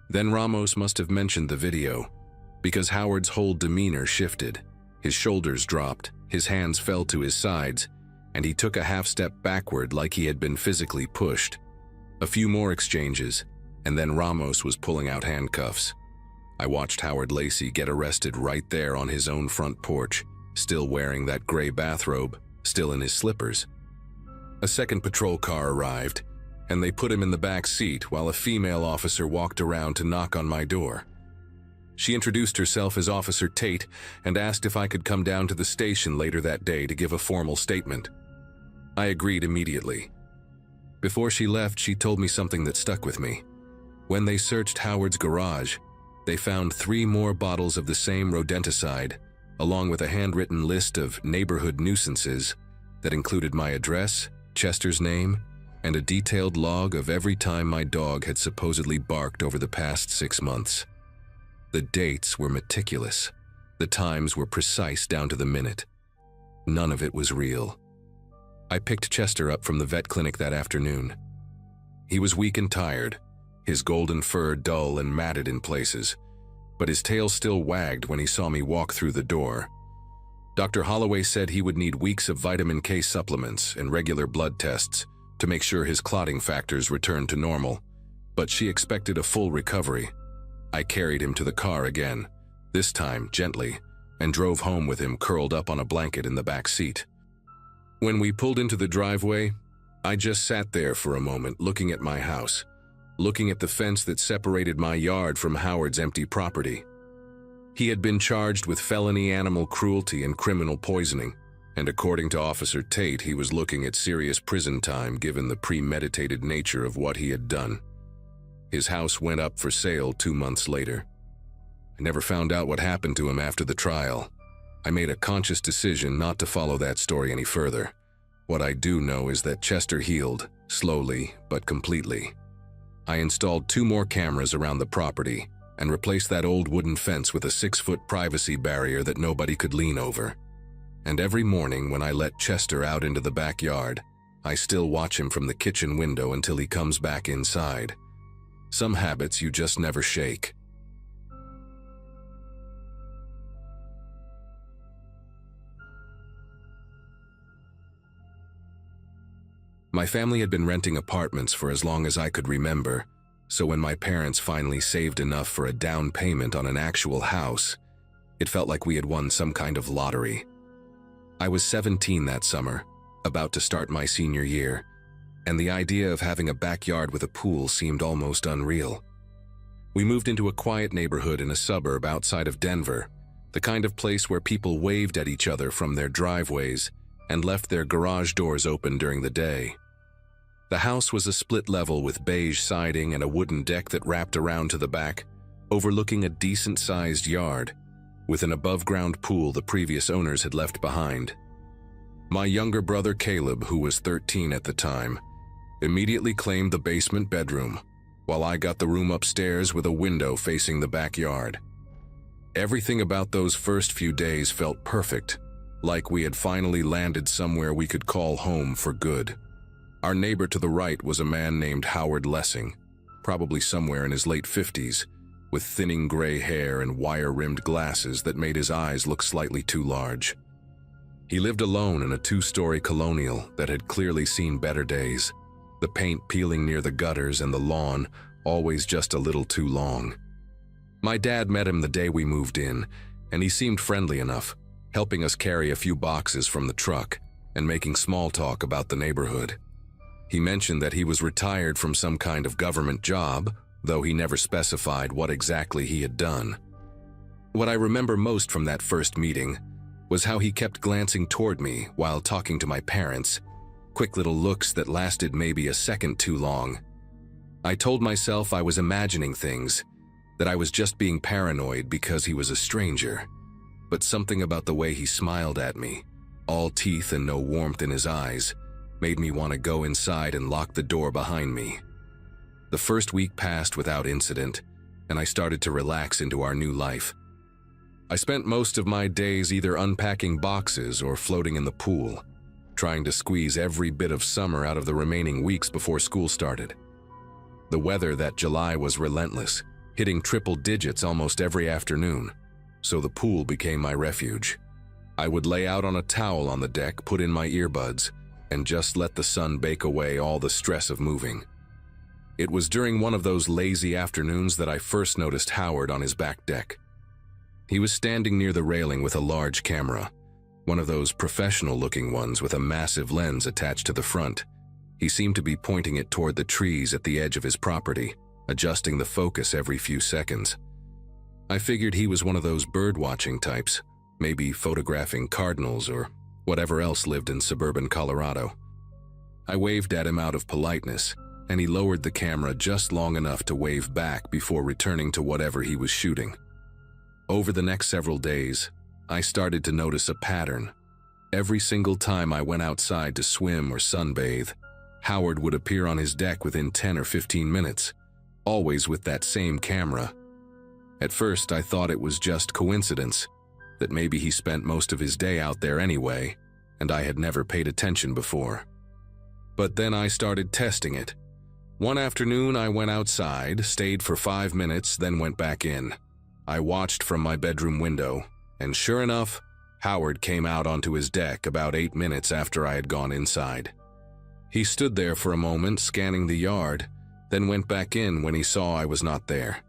Then Ramos must have mentioned the video, because Howard's whole demeanor shifted. His shoulders dropped, his hands fell to his sides, and he took a half-step backward like he had been physically pushed. A few more exchanges, and then Ramos was pulling out handcuffs. I watched Howard Lacey get arrested right there on his own front porch, still wearing that gray bathrobe, still in his slippers. A second patrol car arrived, and they put him in the back seat while a female officer walked around to knock on my door. She introduced herself as Officer Tate and asked if I could come down to the station later that day to give a formal statement. I agreed immediately. Before she left, she told me something that stuck with me. When they searched Howard's garage, they found 3 more bottles of the same rodenticide, along with a handwritten list of neighborhood nuisances that included my address, Chester's name, and a detailed log of every time my dog had supposedly barked over the past 6 months. The dates were meticulous. The times were precise down to the minute. None of it was real. I picked Chester up from the vet clinic that afternoon. He was weak and tired, his golden fur dull and matted in places, but his tail still wagged when he saw me walk through the door. Dr. Holloway said he would need weeks of vitamin K supplements and regular blood tests to make sure his clotting factors returned to normal, but she expected a full recovery. I carried him to the car again, this time gently, and drove home with him curled up on a blanket in the back seat. When we pulled into the driveway, I just sat there for a moment looking at my house, looking at the fence that separated my yard from Howard's empty property. He had been charged with felony animal cruelty and criminal poisoning, and according to Officer Tate, he was looking at serious prison time given the premeditated nature of what he had done. His house went up for sale 2 months later. I never found out what happened to him after the trial. I made a conscious decision not to follow that story any further. What I do know is that Chester healed, slowly but completely. I installed 2 more cameras around the property and replaced that old wooden fence with a 6-foot privacy barrier that nobody could lean over. And every morning when I let Chester out into the backyard, I still watch him from the kitchen window until he comes back inside. Some habits you just never shake. My family had been renting apartments for as long as I could remember, so when my parents finally saved enough for a down payment on an actual house, it felt like we had won some kind of lottery. I was 17 that summer, about to start my senior year, and the idea of having a backyard with a pool seemed almost unreal. We moved into a quiet neighborhood in a suburb outside of Denver, the kind of place where people waved at each other from their driveways and left their garage doors open during the day. The house was a split level with beige siding and a wooden deck that wrapped around to the back, overlooking a decent-sized yard, with an above-ground pool the previous owners had left behind. My younger brother Caleb, who was 13 at the time, immediately claimed the basement bedroom, while I got the room upstairs with a window facing the backyard. Everything about those first few days felt perfect, like we had finally landed somewhere we could call home for good. Our neighbor to the right was a man named Howard Lessing, probably somewhere in his late 50s, with thinning gray hair and wire-rimmed glasses that made his eyes look slightly too large. He lived alone in a 2-story colonial that had clearly seen better days, the paint peeling near the gutters and the lawn always just a little too long. My dad met him the day we moved in, and he seemed friendly enough, helping us carry a few boxes from the truck and making small talk about the neighborhood. He mentioned that he was retired from some kind of government job, though he never specified what exactly he had done. What I remember most from that first meeting was how he kept glancing toward me while talking to my parents, quick little looks that lasted maybe a second too long. I told myself I was imagining things, that I was just being paranoid because he was a stranger, but something about the way he smiled at me, all teeth and no warmth in his eyes, made me want to go inside and lock the door behind me. The first week passed without incident, and I started to relax into our new life. I spent most of my days either unpacking boxes or floating in the pool, trying to squeeze every bit of summer out of the remaining weeks before school started. The weather that July was relentless, hitting triple digits almost every afternoon, so the pool became my refuge. I would lay out on a towel on the deck, put in my earbuds, and just let the sun bake away all the stress of moving. It was during one of those lazy afternoons that I first noticed Howard on his back deck. He was standing near the railing with a large camera, one of those professional-looking ones with a massive lens attached to the front. He seemed to be pointing it toward the trees at the edge of his property, adjusting the focus every few seconds. I figured he was one of those bird-watching types, maybe photographing cardinals or whatever else lived in suburban Colorado. I waved at him out of politeness, and he lowered the camera just long enough to wave back before returning to whatever he was shooting. Over the next several days, I started to notice a pattern. Every single time I went outside to swim or sunbathe, Howard would appear on his deck within 10 or 15 minutes, always with that same camera. At first, I thought it was just coincidence, that maybe he spent most of his day out there anyway, and I had never paid attention before. But then I started testing it. One afternoon, I went outside, stayed for 5 minutes, then went back in. I watched from my bedroom window, and sure enough, Howard came out onto his deck about 8 minutes after I had gone inside. He stood there for a moment, scanning the yard, then went back in when he saw I was not there.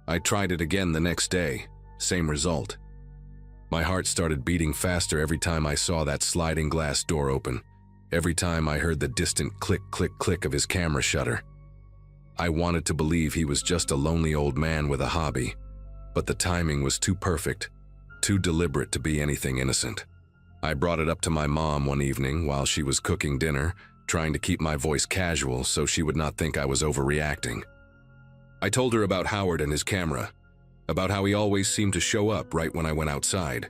I tried it again the next day, same result. My heart started beating faster every time I saw that sliding glass door open, every time I heard the distant click, click, click of his camera shutter. I wanted to believe he was just a lonely old man with a hobby, but the timing was too perfect, too deliberate to be anything innocent. I brought it up to my mom one evening while she was cooking dinner, trying to keep my voice casual so she would not think I was overreacting. I told her about Howard and his camera, about how he always seemed to show up right when I went outside.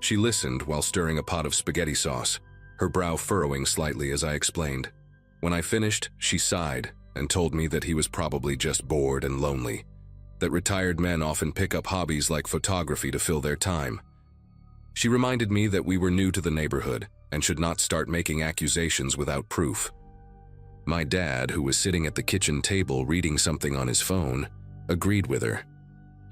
She listened while stirring a pot of spaghetti sauce, her brow furrowing slightly as I explained. When I finished, she sighed and told me that he was probably just bored and lonely, that retired men often pick up hobbies like photography to fill their time. She reminded me that we were new to the neighborhood and should not start making accusations without proof. My dad, who was sitting at the kitchen table reading something on his phone, agreed with her.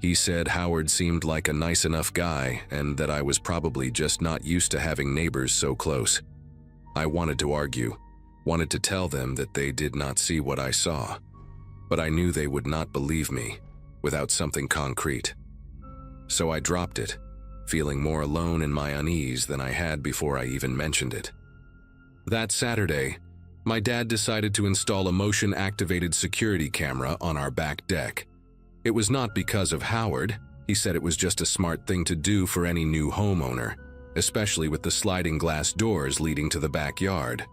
He said Howard seemed like a nice enough guy and that I was probably just not used to having neighbors so close. I wanted to argue, wanted to tell them that they did not see what I saw, but I knew they would not believe me without something concrete. So I dropped it, feeling more alone in my unease than I had before I even mentioned it. That Saturday, my dad decided to install a motion-activated security camera on our back deck. It was not because of Howard. He said it was just a smart thing to do for any new homeowner, especially with the sliding glass doors leading to the backyard.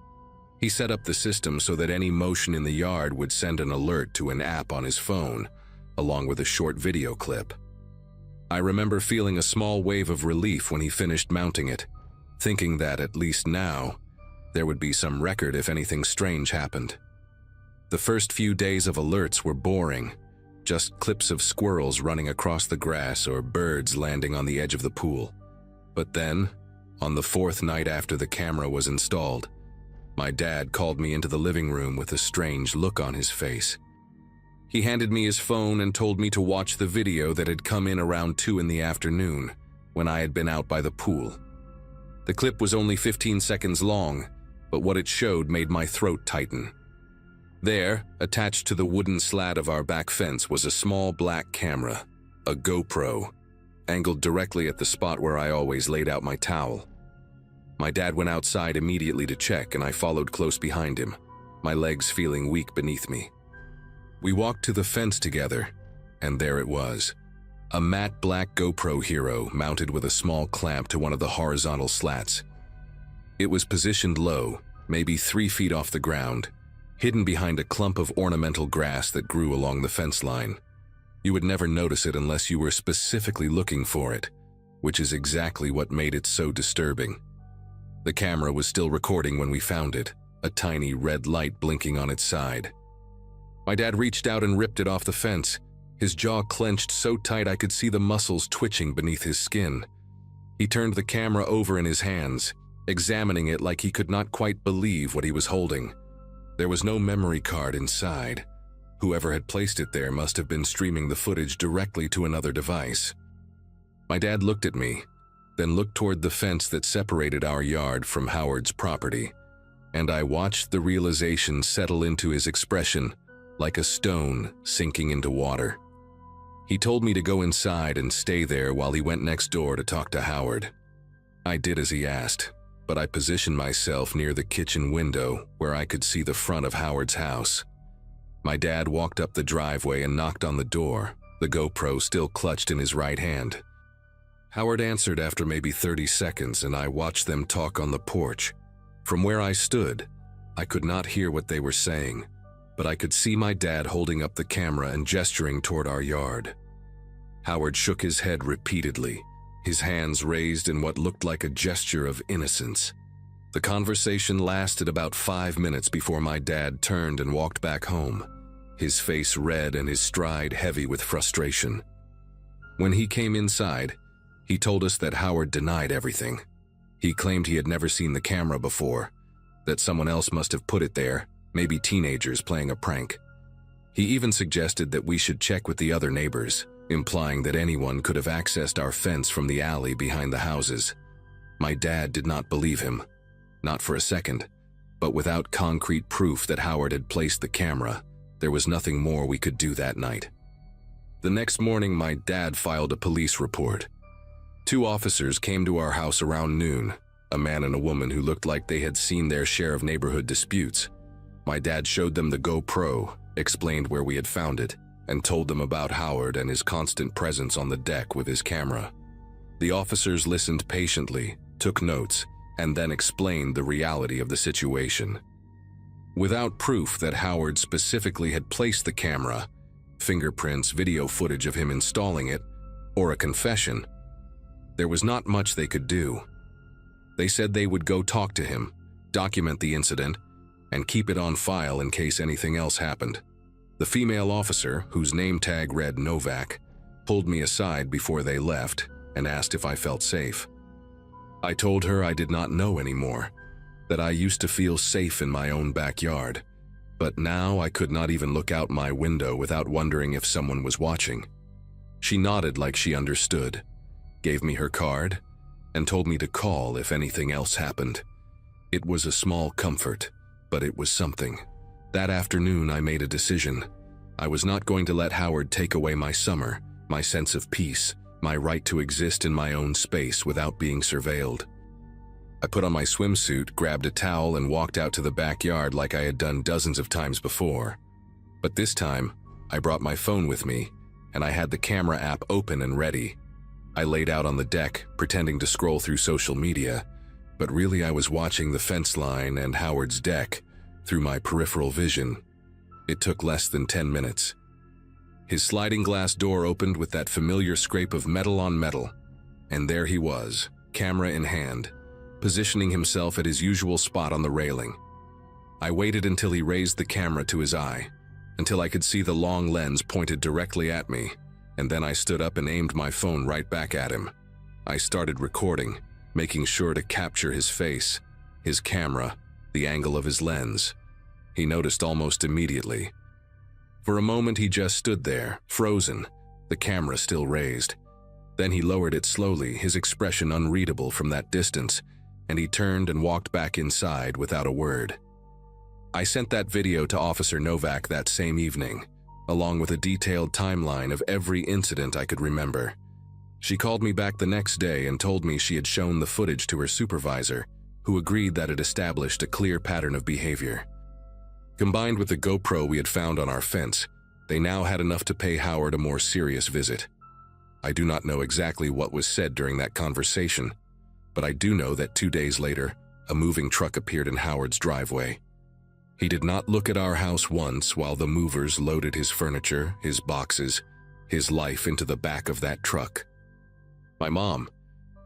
He set up the system so that any motion in the yard would send an alert to an app on his phone, along with a short video clip. I remember feeling a small wave of relief when he finished mounting it, thinking that, at least now, there would be some record if anything strange happened. The first few days of alerts were boring, just clips of squirrels running across the grass or birds landing on the edge of the pool. But then, on the 4th night after the camera was installed, my dad called me into the living room with a strange look on his face. He handed me his phone and told me to watch the video that had come in around 2 in the afternoon, when I had been out by the pool. The clip was only 15 seconds long, but what it showed made my throat tighten. There, attached to the wooden slat of our back fence, was a small black camera, a GoPro, angled directly at the spot where I always laid out my towel. My dad went outside immediately to check, and I followed close behind him, my legs feeling weak beneath me. We walked to the fence together, and there it was, a matte black GoPro Hero mounted with a small clamp to one of the horizontal slats. It was positioned low, maybe 3 feet off the ground, hidden behind a clump of ornamental grass that grew along the fence line. You would never notice it unless you were specifically looking for it, which is exactly what made it so disturbing. The camera was still recording when we found it, a tiny red light blinking on its side. My dad reached out and ripped it off the fence, his jaw clenched so tight I could see the muscles twitching beneath his skin. He turned the camera over in his hands, examining it like he could not quite believe what he was holding. There was no memory card inside. Whoever had placed it there must have been streaming the footage directly to another device. My dad looked at me, then looked toward the fence that separated our yard from Howard's property, and I watched the realization settle into his expression like a stone sinking into water. He told me to go inside and stay there while he went next door to talk to Howard. I did as he asked, but I positioned myself near the kitchen window where I could see the front of Howard's house. My dad walked up the driveway and knocked on the door, the GoPro still clutched in his right hand. Howard answered after maybe 30 seconds, and I watched them talk on the porch. From where I stood, I could not hear what they were saying, but I could see my dad holding up the camera and gesturing toward our yard. Howard shook his head repeatedly, his hands raised in what looked like a gesture of innocence. The conversation lasted about 5 minutes before my dad turned and walked back home, his face red and his stride heavy with frustration. When he came inside, he told us that Howard denied everything. He claimed he had never seen the camera before, that someone else must have put it there, maybe teenagers playing a prank. He even suggested that we should check with the other neighbors, implying that anyone could have accessed our fence from the alley behind the houses. My dad did not believe him, not for a second, but without concrete proof that Howard had placed the camera, there was nothing more we could do that night. The next morning, my dad filed a police report. 2 officers came to our house around noon, a man and a woman who looked like they had seen their share of neighborhood disputes. My dad showed them the GoPro, explained where we had found it, and told them about Howard and his constant presence on the deck with his camera. The officers listened patiently, took notes, and then explained the reality of the situation. Without proof that Howard specifically had placed the camera, fingerprints, video footage of him installing it, or a confession, there was not much they could do. They said they would go talk to him, document the incident, and keep it on file in case anything else happened. The female officer, whose name tag read Novak, pulled me aside before they left and asked if I felt safe. I told her I did not know anymore, that I used to feel safe in my own backyard, but now I could not even look out my window without wondering if someone was watching. She nodded like she understood, gave me her card, and told me to call if anything else happened. It was a small comfort, but it was something. That afternoon, I made a decision. I was not going to let Howard take away my summer, my sense of peace, my right to exist in my own space without being surveilled. I put on my swimsuit, grabbed a towel, and walked out to the backyard like I had done dozens of times before. But this time, I brought my phone with me, and I had the camera app open and ready. I laid out on the deck, pretending to scroll through social media, but really I was watching the fence line and Howard's deck through my peripheral vision. It took less than 10 minutes. His sliding glass door opened with that familiar scrape of metal on metal, and there he was, camera in hand, positioning himself at his usual spot on the railing. I waited until he raised the camera to his eye, until I could see the long lens pointed directly at me, and then I stood up and aimed my phone right back at him. I started recording, making sure to capture his face, his camera, the angle of his lens. He noticed almost immediately. For a moment he just stood there, frozen, the camera still raised. Then he lowered it slowly, his expression unreadable from that distance, and he turned and walked back inside without a word. I sent that video to Officer Novak that same evening, along with a detailed timeline of every incident I could remember. She called me back the next day and told me she had shown the footage to her supervisor, who agreed that it established a clear pattern of behavior. Combined with the GoPro we had found on our fence, they now had enough to pay Howard a more serious visit. I do not know exactly what was said during that conversation, but I do know that 2 days later, a moving truck appeared in Howard's driveway. He did not look at our house once while the movers loaded his furniture, his boxes, his life into the back of that truck. My mom,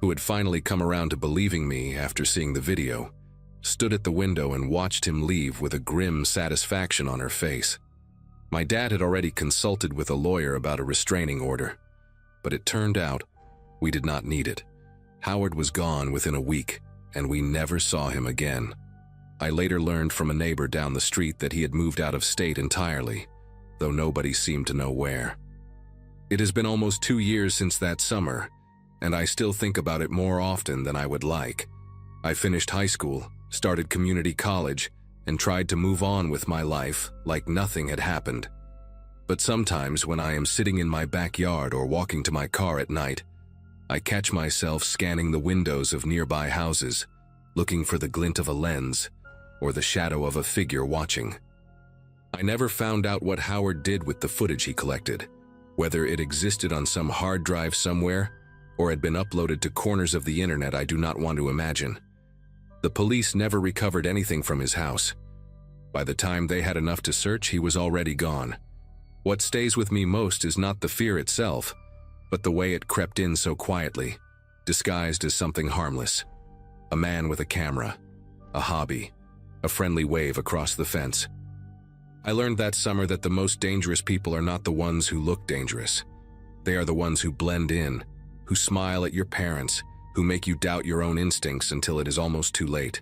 who had finally come around to believing me after seeing the video, stood at the window and watched him leave with a grim satisfaction on her face. My dad had already consulted with a lawyer about a restraining order, but it turned out we did not need it. Howard was gone within a week, and we never saw him again. I later learned from a neighbor down the street that he had moved out of state entirely, though nobody seemed to know where. It has been almost 2 years since that summer, and I still think about it more often than I would like. I finished high school, started community college, and tried to move on with my life like nothing had happened. But sometimes when I am sitting in my backyard or walking to my car at night, I catch myself scanning the windows of nearby houses, looking for the glint of a lens or the shadow of a figure watching. I never found out what Howard did with the footage he collected, whether it existed on some hard drive somewhere or had been uploaded to corners of the internet I do not want to imagine. The police never recovered anything from his house, By the time they had enough to search, he was already gone. What stays with me most is not the fear itself, but the way it crept in so quietly, disguised as something harmless. A man with a camera, a hobby, a friendly wave across the fence. I learned that summer that the most dangerous people are not the ones who look dangerous. They are the ones who blend in, who smile at your parents, who make you doubt your own instincts until it is almost too late.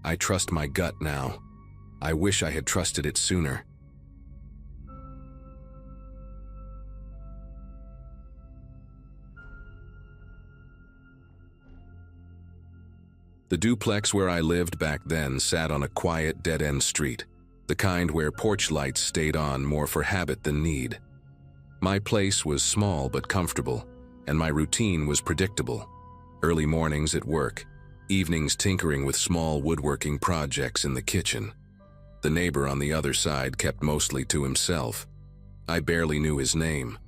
I trust my gut now. I wish I had trusted it sooner. The duplex where I lived back then sat on a quiet, dead-end street, the kind where porch lights stayed on more for habit than need. My place was small but comfortable, and my routine was predictable. Early mornings at work, evenings tinkering with small woodworking projects in the kitchen. The neighbor on the other side kept mostly to himself. I barely knew his name,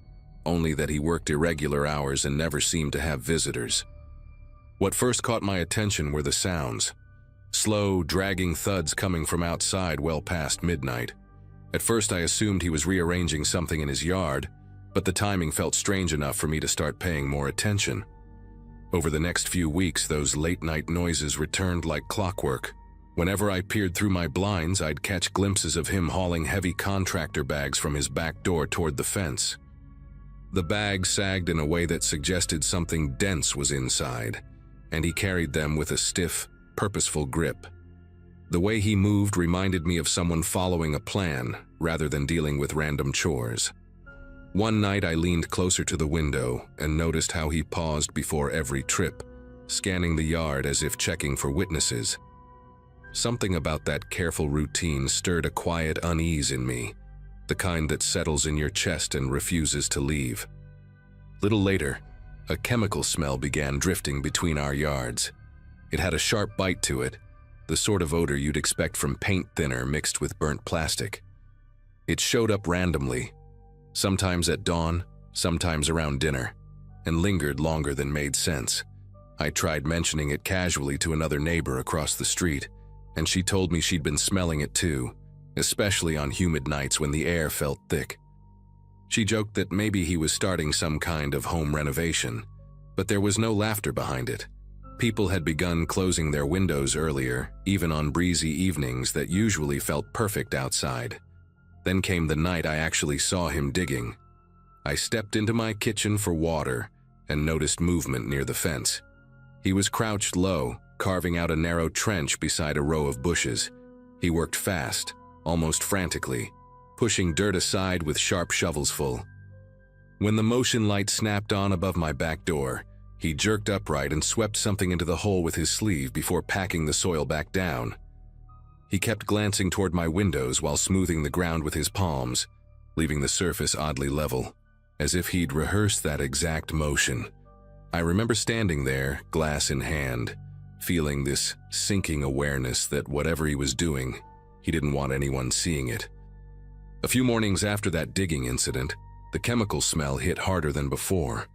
only that he worked irregular hours and never seemed to have visitors. What first caught my attention were the sounds. Slow, dragging thuds coming from outside well past midnight. At first I assumed he was rearranging something in his yard, but the timing felt strange enough for me to start paying more attention. Over the next few weeks, those late-night noises returned like clockwork. Whenever I peered through my blinds, I'd catch glimpses of him hauling heavy contractor bags from his back door toward the fence. The bags sagged in a way that suggested something dense was inside, and he carried them with a stiff, purposeful grip. The way he moved reminded me of someone following a plan rather than dealing with random chores. One night I leaned closer to the window and noticed how he paused before every trip, scanning the yard as if checking for witnesses. Something about that careful routine stirred a quiet unease in me, the kind that settles in your chest and refuses to leave. Little later, a chemical smell began drifting between our yards. It had a sharp bite to it, the sort of odor you'd expect from paint thinner mixed with burnt plastic. It showed up randomly, sometimes at dawn, sometimes around dinner, and lingered longer than made sense. I tried mentioning it casually to another neighbor across the street, and she told me she'd been smelling it too, especially on humid nights when the air felt thick. She joked that maybe he was starting some kind of home renovation, but there was no laughter behind it. People had begun closing their windows earlier, even on breezy evenings that usually felt perfect outside. Then came the night I actually saw him digging. I stepped into my kitchen for water and noticed movement near the fence. He was crouched low, carving out a narrow trench beside a row of bushes. He worked fast, almost frantically, pushing dirt aside with sharp shovels full. When the motion light snapped on above my back door, he jerked upright and swept something into the hole with his sleeve before packing the soil back down. He kept glancing toward my windows while smoothing the ground with his palms, leaving the surface oddly level, as if he'd rehearsed that exact motion. I remember standing there, glass in hand, feeling this sinking awareness that whatever he was doing, he didn't want anyone seeing it. A few mornings after that digging incident, the chemical smell hit harder than before.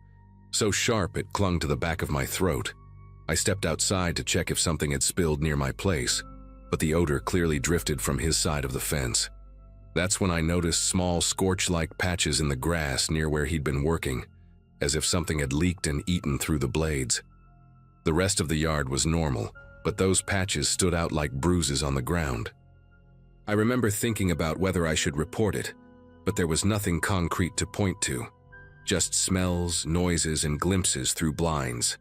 So sharp it clung to the back of my throat. I stepped outside to check if something had spilled near my place, but the odor clearly drifted from his side of the fence. That's when I noticed small scorch-like patches in the grass near where he'd been working, as if something had leaked and eaten through the blades. The rest of the yard was normal, but those patches stood out like bruises on the ground. I remember thinking about whether I should report it, but there was nothing concrete to point to. Just smells, noises, and glimpses through blinds.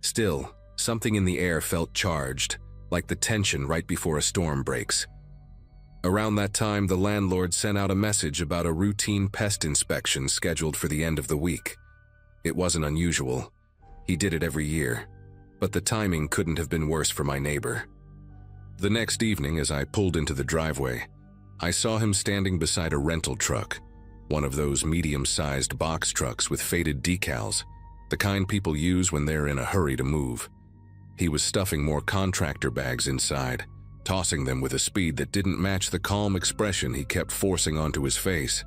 Still, something in the air felt charged, like the tension right before a storm breaks. Around that time, the landlord sent out a message about a routine pest inspection scheduled for the end of the week. It wasn't unusual. He did it every year, but the timing couldn't have been worse for my neighbor. The next evening, as I pulled into the driveway, I saw him standing beside a rental truck, one of those medium-sized box trucks with faded decals, the kind people use when they're in a hurry to move. He was stuffing more contractor bags inside, tossing them with a speed that didn't match the calm expression he kept forcing onto his face.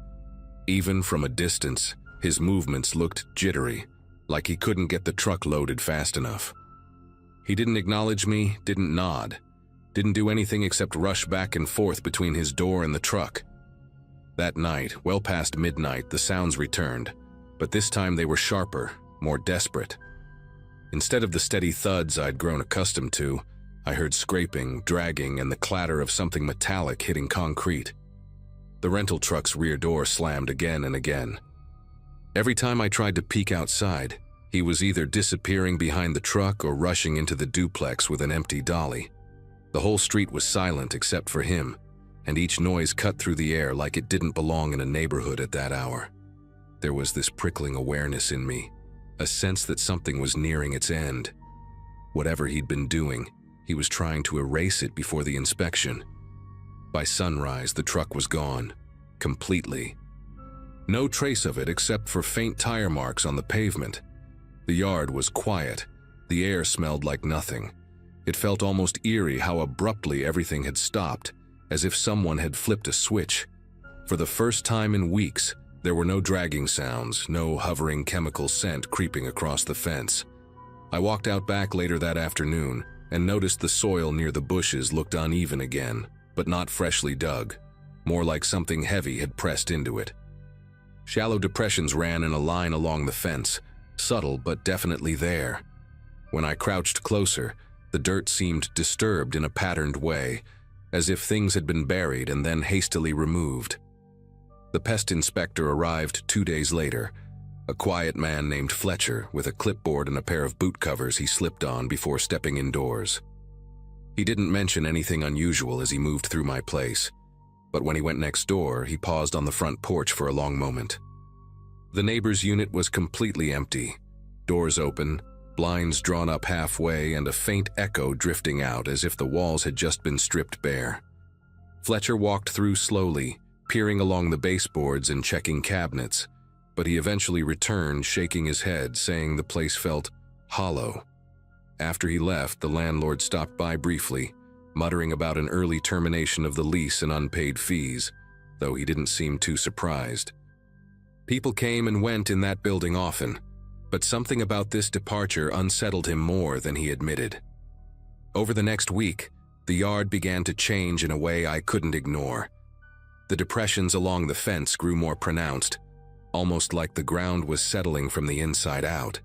Even from a distance, his movements looked jittery, like he couldn't get the truck loaded fast enough. He didn't acknowledge me, didn't nod. Didn't do anything except rush back and forth between his door and the truck. That night, well past midnight, the sounds returned, but this time they were sharper, more desperate. Instead of the steady thuds I'd grown accustomed to, I heard scraping, dragging, and the clatter of something metallic hitting concrete. The rental truck's rear door slammed again and again. Every time I tried to peek outside, he was either disappearing behind the truck or rushing into the duplex with an empty dolly. The whole street was silent except for him, and each noise cut through the air like it didn't belong in a neighborhood at that hour. There was this prickling awareness in me, a sense that something was nearing its end. Whatever he'd been doing, he was trying to erase it before the inspection. By sunrise, the truck was gone, completely. No trace of it except for faint tire marks on the pavement. The yard was quiet. The air smelled like nothing. It felt almost eerie how abruptly everything had stopped, as if someone had flipped a switch. For the first time in weeks, there were no dragging sounds, no hovering chemical scent creeping across the fence. I walked out back later that afternoon and noticed the soil near the bushes looked uneven again, but not freshly dug, more like something heavy had pressed into it. Shallow depressions ran in a line along the fence, subtle but definitely there. When I crouched closer, the dirt seemed disturbed in a patterned way, as if things had been buried and then hastily removed. The pest inspector arrived 2 days later, a quiet man named Fletcher with a clipboard and a pair of boot covers he slipped on before stepping indoors. He didn't mention anything unusual as he moved through my place, but when he went next door, he paused on the front porch for a long moment. The neighbor's unit was completely empty, doors open, blinds drawn up halfway, and a faint echo drifting out as if the walls had just been stripped bare. Fletcher walked through slowly, peering along the baseboards and checking cabinets, but he eventually returned, shaking his head, saying the place felt hollow. After he left, the landlord stopped by briefly, muttering about an early termination of the lease and unpaid fees, though he didn't seem too surprised. People came and went in that building often, but something about this departure unsettled him more than he admitted. Over the next week, the yard began to change in a way I couldn't ignore. The depressions along the fence grew more pronounced, almost like the ground was settling from the inside out.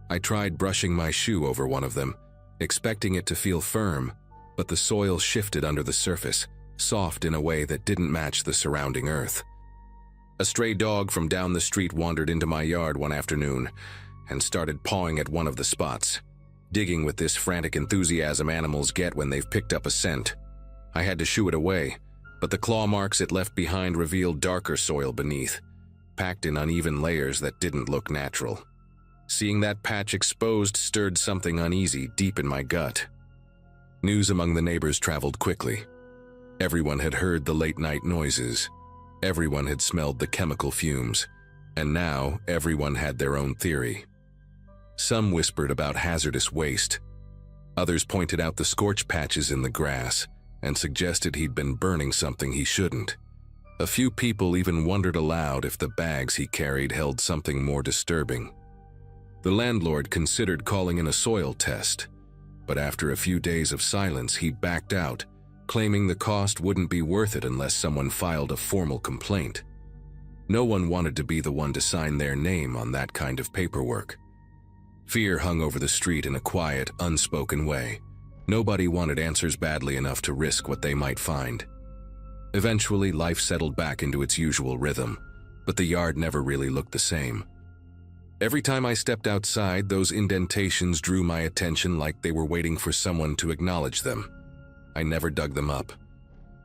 I tried brushing my shoe over one of them, expecting it to feel firm, but the soil shifted under the surface, soft in a way that didn't match the surrounding earth. A stray dog from down the street wandered into my yard one afternoon and started pawing at one of the spots, digging with this frantic enthusiasm animals get when they've picked up a scent. I had to shoo it away, but the claw marks it left behind revealed darker soil beneath, packed in uneven layers that didn't look natural. Seeing that patch exposed stirred something uneasy deep in my gut. News among the neighbors traveled quickly. Everyone had heard the late-night noises. Everyone had smelled the chemical fumes, and now everyone had their own theory. Some whispered about hazardous waste. Others pointed out the scorch patches in the grass and suggested he'd been burning something he shouldn't. A few people even wondered aloud if the bags he carried held something more disturbing. The landlord considered calling in a soil test, but after a few days of silence, he backed out, claiming the cost wouldn't be worth it unless someone filed a formal complaint. No one wanted to be the one to sign their name on that kind of paperwork. Fear hung over the street in a quiet, unspoken way. Nobody wanted answers badly enough to risk what they might find. Eventually, life settled back into its usual rhythm, but the yard never really looked the same. Every time I stepped outside, those indentations drew my attention like they were waiting for someone to acknowledge them. I never dug them up.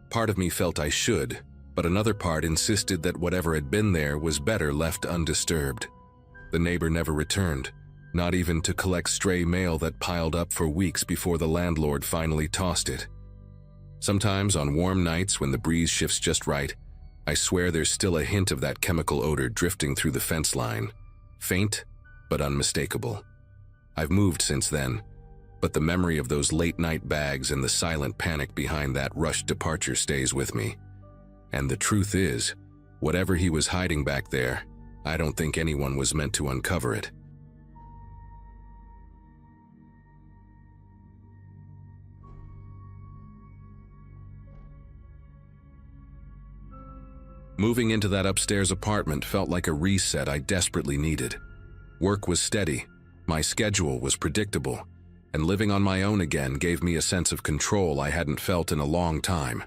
Part of me felt I should, but another part insisted that whatever had been there was better left undisturbed. The neighbor never returned, not even to collect stray mail that piled up for weeks before the landlord finally tossed it. Sometimes on warm nights when the breeze shifts just right, I swear there's still a hint of that chemical odor drifting through the fence line. Faint, but unmistakable. I've moved since then, but the memory of those late-night bags and the silent panic behind that rushed departure stays with me. And the truth is, whatever he was hiding back there, I don't think anyone was meant to uncover it. Moving into that upstairs apartment felt like a reset I desperately needed. Work was steady, my schedule was predictable, and living on my own again gave me a sense of control I hadn't felt in a long time.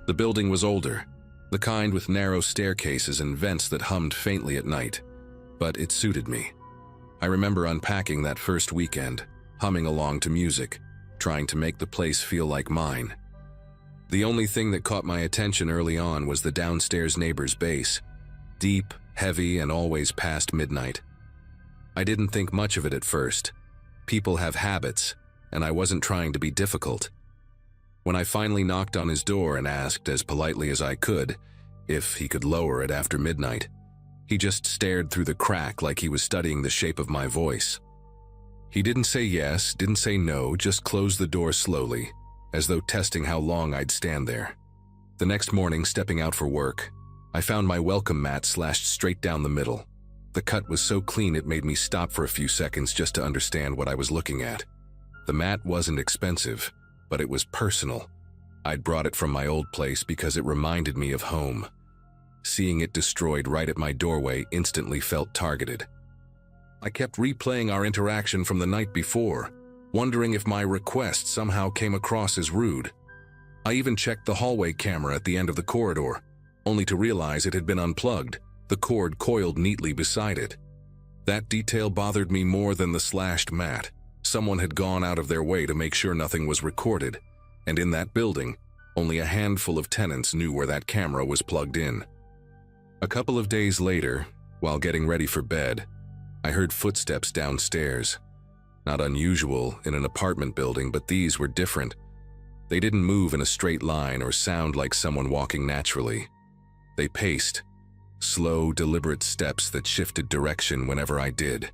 The building was older, the kind with narrow staircases and vents that hummed faintly at night, but it suited me. I remember unpacking that first weekend, humming along to music, trying to make the place feel like mine. The only thing that caught my attention early on was the downstairs neighbor's bass, deep, heavy, and always past midnight. I didn't think much of it at first. People have habits, and I wasn't trying to be difficult. When I finally knocked on his door and asked, as politely as I could, if he could lower it after midnight, he just stared through the crack like he was studying the shape of my voice. He didn't say yes, didn't say no, just closed the door slowly, as though testing how long I'd stand there. The next morning, stepping out for work, I found my welcome mat slashed straight down the middle. The cut was so clean it made me stop for a few seconds just to understand what I was looking at. The mat wasn't expensive, but it was personal. I'd brought it from my old place because it reminded me of home. Seeing it destroyed right at my doorway instantly felt targeted. I kept replaying our interaction from the night before, wondering if my request somehow came across as rude. I even checked the hallway camera at the end of the corridor, only to realize it had been unplugged, the cord coiled neatly beside it. That detail bothered me more than the slashed mat. Someone had gone out of their way to make sure nothing was recorded, and in that building, only a handful of tenants knew where that camera was plugged in. A couple of days later, while getting ready for bed, I heard footsteps downstairs. Not unusual in an apartment building, but these were different. They didn't move in a straight line or sound like someone walking naturally. They paced, slow, deliberate steps that shifted direction whenever I did.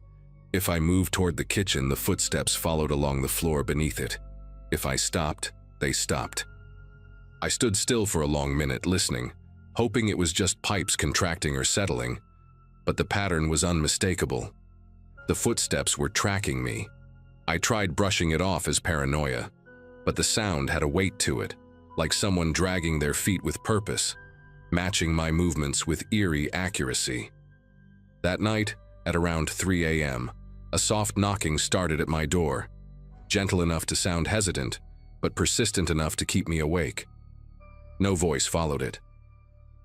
If I moved toward the kitchen, the footsteps followed along the floor beneath it. If I stopped, they stopped. I stood still for a long minute, listening, hoping it was just pipes contracting or settling, but the pattern was unmistakable. The footsteps were tracking me. I tried brushing it off as paranoia, but the sound had a weight to it, like someone dragging their feet with purpose, matching my movements with eerie accuracy. That night, at around 3 a.m., a soft knocking started at my door, gentle enough to sound hesitant, but persistent enough to keep me awake. No voice followed it.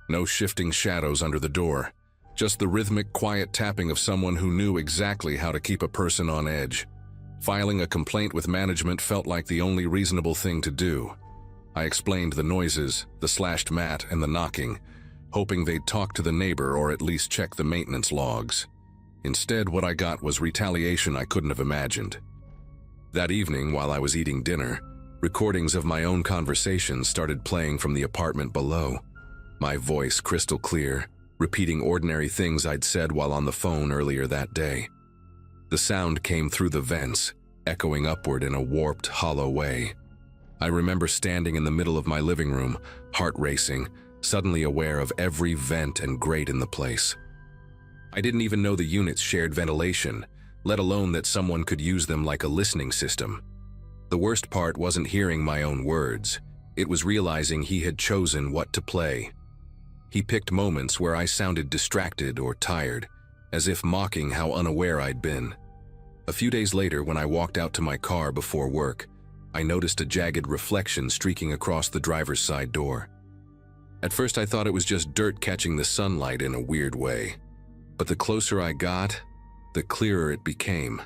No shifting shadows under the door, just the rhythmic, quiet tapping of someone who knew exactly how to keep a person on edge. Filing a complaint with management felt like the only reasonable thing to do. I explained the noises, the slashed mat, and the knocking, hoping they'd talk to the neighbor or at least check the maintenance logs. Instead, what I got was retaliation I couldn't have imagined. That evening, while I was eating dinner, recordings of my own conversations started playing from the apartment below. My voice crystal clear, repeating ordinary things I'd said while on the phone earlier that day. The sound came through the vents, echoing upward in a warped, hollow way. I remember standing in the middle of my living room, heart racing, suddenly aware of every vent and grate in the place. I didn't even know the units shared ventilation, let alone that someone could use them like a listening system. The worst part wasn't hearing my own words. It was realizing he had chosen what to play. He picked moments where I sounded distracted or tired, as if mocking how unaware I'd been. A few days later, when I walked out to my car before work, I noticed a jagged reflection streaking across the driver's side door. At first I thought it was just dirt catching the sunlight in a weird way. But the closer I got, the clearer it became.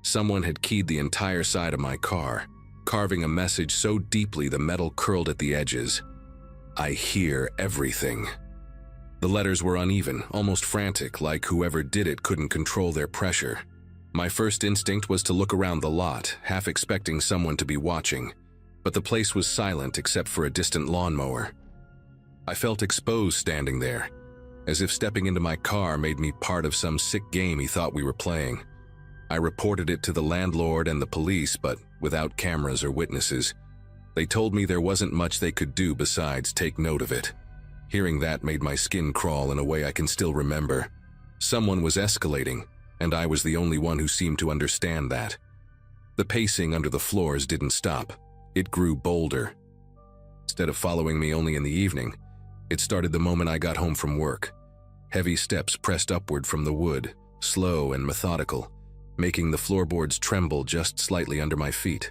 Someone had keyed the entire side of my car, carving a message so deeply the metal curled at the edges. I hear everything. The letters were uneven, almost frantic, like whoever did it couldn't control their pressure. My first instinct was to look around the lot, half expecting someone to be watching, but the place was silent except for a distant lawnmower. I felt exposed standing there, as if stepping into my car made me part of some sick game he thought we were playing. I reported it to the landlord and the police, but without cameras or witnesses. They told me there wasn't much they could do besides take note of it. Hearing that made my skin crawl in a way I can still remember. Someone was escalating, and I was the only one who seemed to understand that. The pacing under the floors didn't stop. It grew bolder. Instead of following me only in the evening, It started the moment I got home from work. Heavy steps pressed upward from the wood, slow and methodical, making the floorboards tremble just slightly under my feet.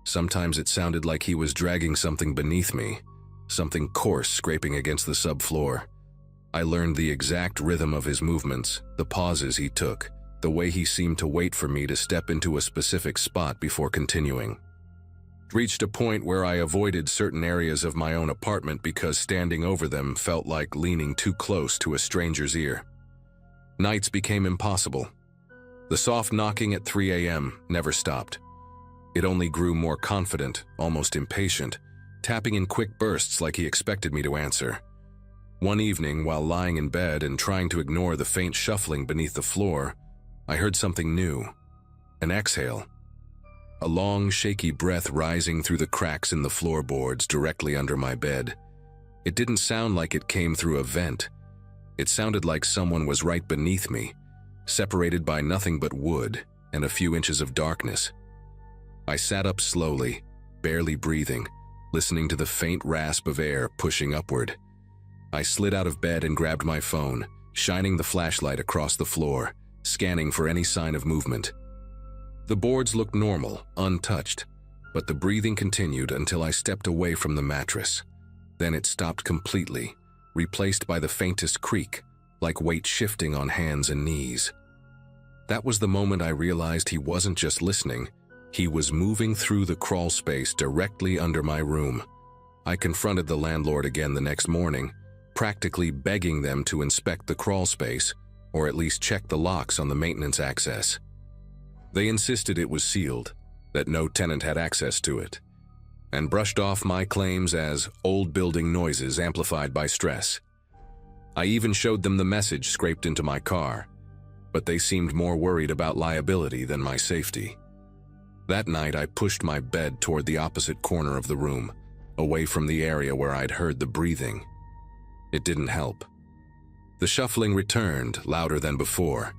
Sometimes it sounded like he was dragging something beneath me, something coarse scraping against the subfloor. I learned the exact rhythm of his movements, the pauses he took, the way he seemed to wait for me to step into a specific spot before continuing. Reached a point where I avoided certain areas of my own apartment because standing over them felt like leaning too close to a stranger's ear. Nights became impossible. The soft knocking at 3 a.m. never stopped. It only grew more confident, almost impatient, tapping in quick bursts like he expected me to answer. One evening, while lying in bed and trying to ignore the faint shuffling beneath the floor, I heard something new. An exhale. A long, shaky breath rising through the cracks in the floorboards directly under my bed. It didn't sound like it came through a vent. It sounded like someone was right beneath me, separated by nothing but wood and a few inches of darkness. I sat up slowly, barely breathing, listening to the faint rasp of air pushing upward. I slid out of bed and grabbed my phone, shining the flashlight across the floor, scanning for any sign of movement. The boards looked normal, untouched, but the breathing continued until I stepped away from the mattress. Then it stopped completely, replaced by the faintest creak, like weight shifting on hands and knees. That was the moment I realized he wasn't just listening, he was moving through the crawl space directly under my room. I confronted the landlord again the next morning, practically begging them to inspect the crawl space, or at least check the locks on the maintenance access. They insisted it was sealed, that no tenant had access to it, and brushed off my claims as old building noises amplified by stress. I even showed them the message scraped into my car, but they seemed more worried about liability than my safety. That night, I pushed my bed toward the opposite corner of the room, away from the area where I'd heard the breathing. It didn't help. The shuffling returned, louder than before,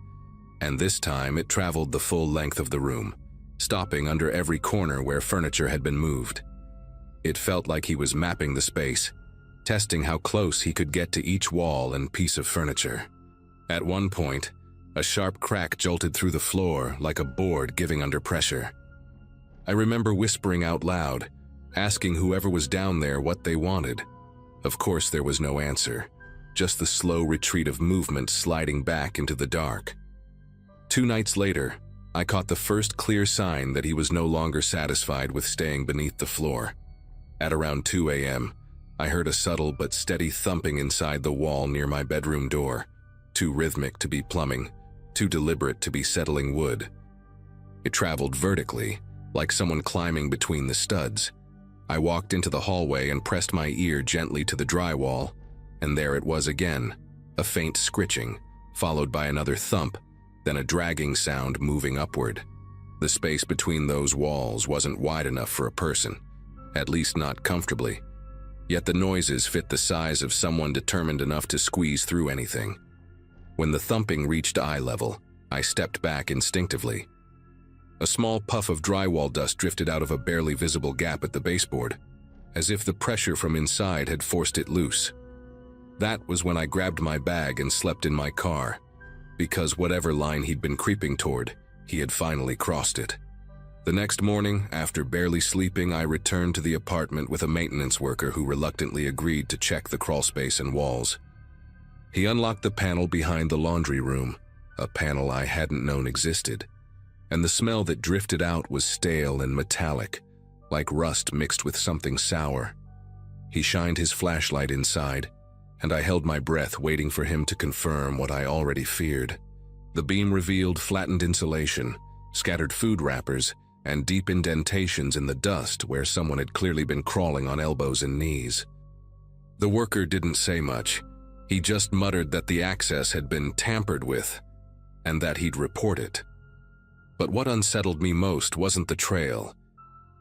and this time it traveled the full length of the room, stopping under every corner where furniture had been moved. It felt like he was mapping the space, testing how close he could get to each wall and piece of furniture. At one point, a sharp crack jolted through the floor like a board giving under pressure. I remember whispering out loud, asking whoever was down there what they wanted. Of course, there was no answer, just the slow retreat of movement sliding back into the dark. 2 nights later, I caught the first clear sign that he was no longer satisfied with staying beneath the floor. At around 2 a.m., I heard a subtle but steady thumping inside the wall near my bedroom door, too rhythmic to be plumbing, too deliberate to be settling wood. It traveled vertically, like someone climbing between the studs. I walked into the hallway and pressed my ear gently to the drywall, and there it was again, a faint scritching, followed by another thump, then a dragging sound moving upward. The space between those walls wasn't wide enough for a person, at least not comfortably, yet the noises fit the size of someone determined enough to squeeze through anything. When the thumping reached eye level, I stepped back instinctively. A small puff of drywall dust drifted out of a barely visible gap at the baseboard, as if the pressure from inside had forced it loose. That was when I grabbed my bag and slept in my car, because whatever line he'd been creeping toward, he had finally crossed it. The next morning, after barely sleeping, I returned to the apartment with a maintenance worker who reluctantly agreed to check the crawlspace and walls. He unlocked the panel behind the laundry room, a panel I hadn't known existed, and the smell that drifted out was stale and metallic, like rust mixed with something sour. He shined his flashlight inside, and I held my breath waiting for him to confirm what I already feared. The beam revealed flattened insulation, scattered food wrappers, and deep indentations in the dust where someone had clearly been crawling on elbows and knees. The worker didn't say much. He just muttered that the access had been tampered with, and that he'd report it. But what unsettled me most wasn't the trail.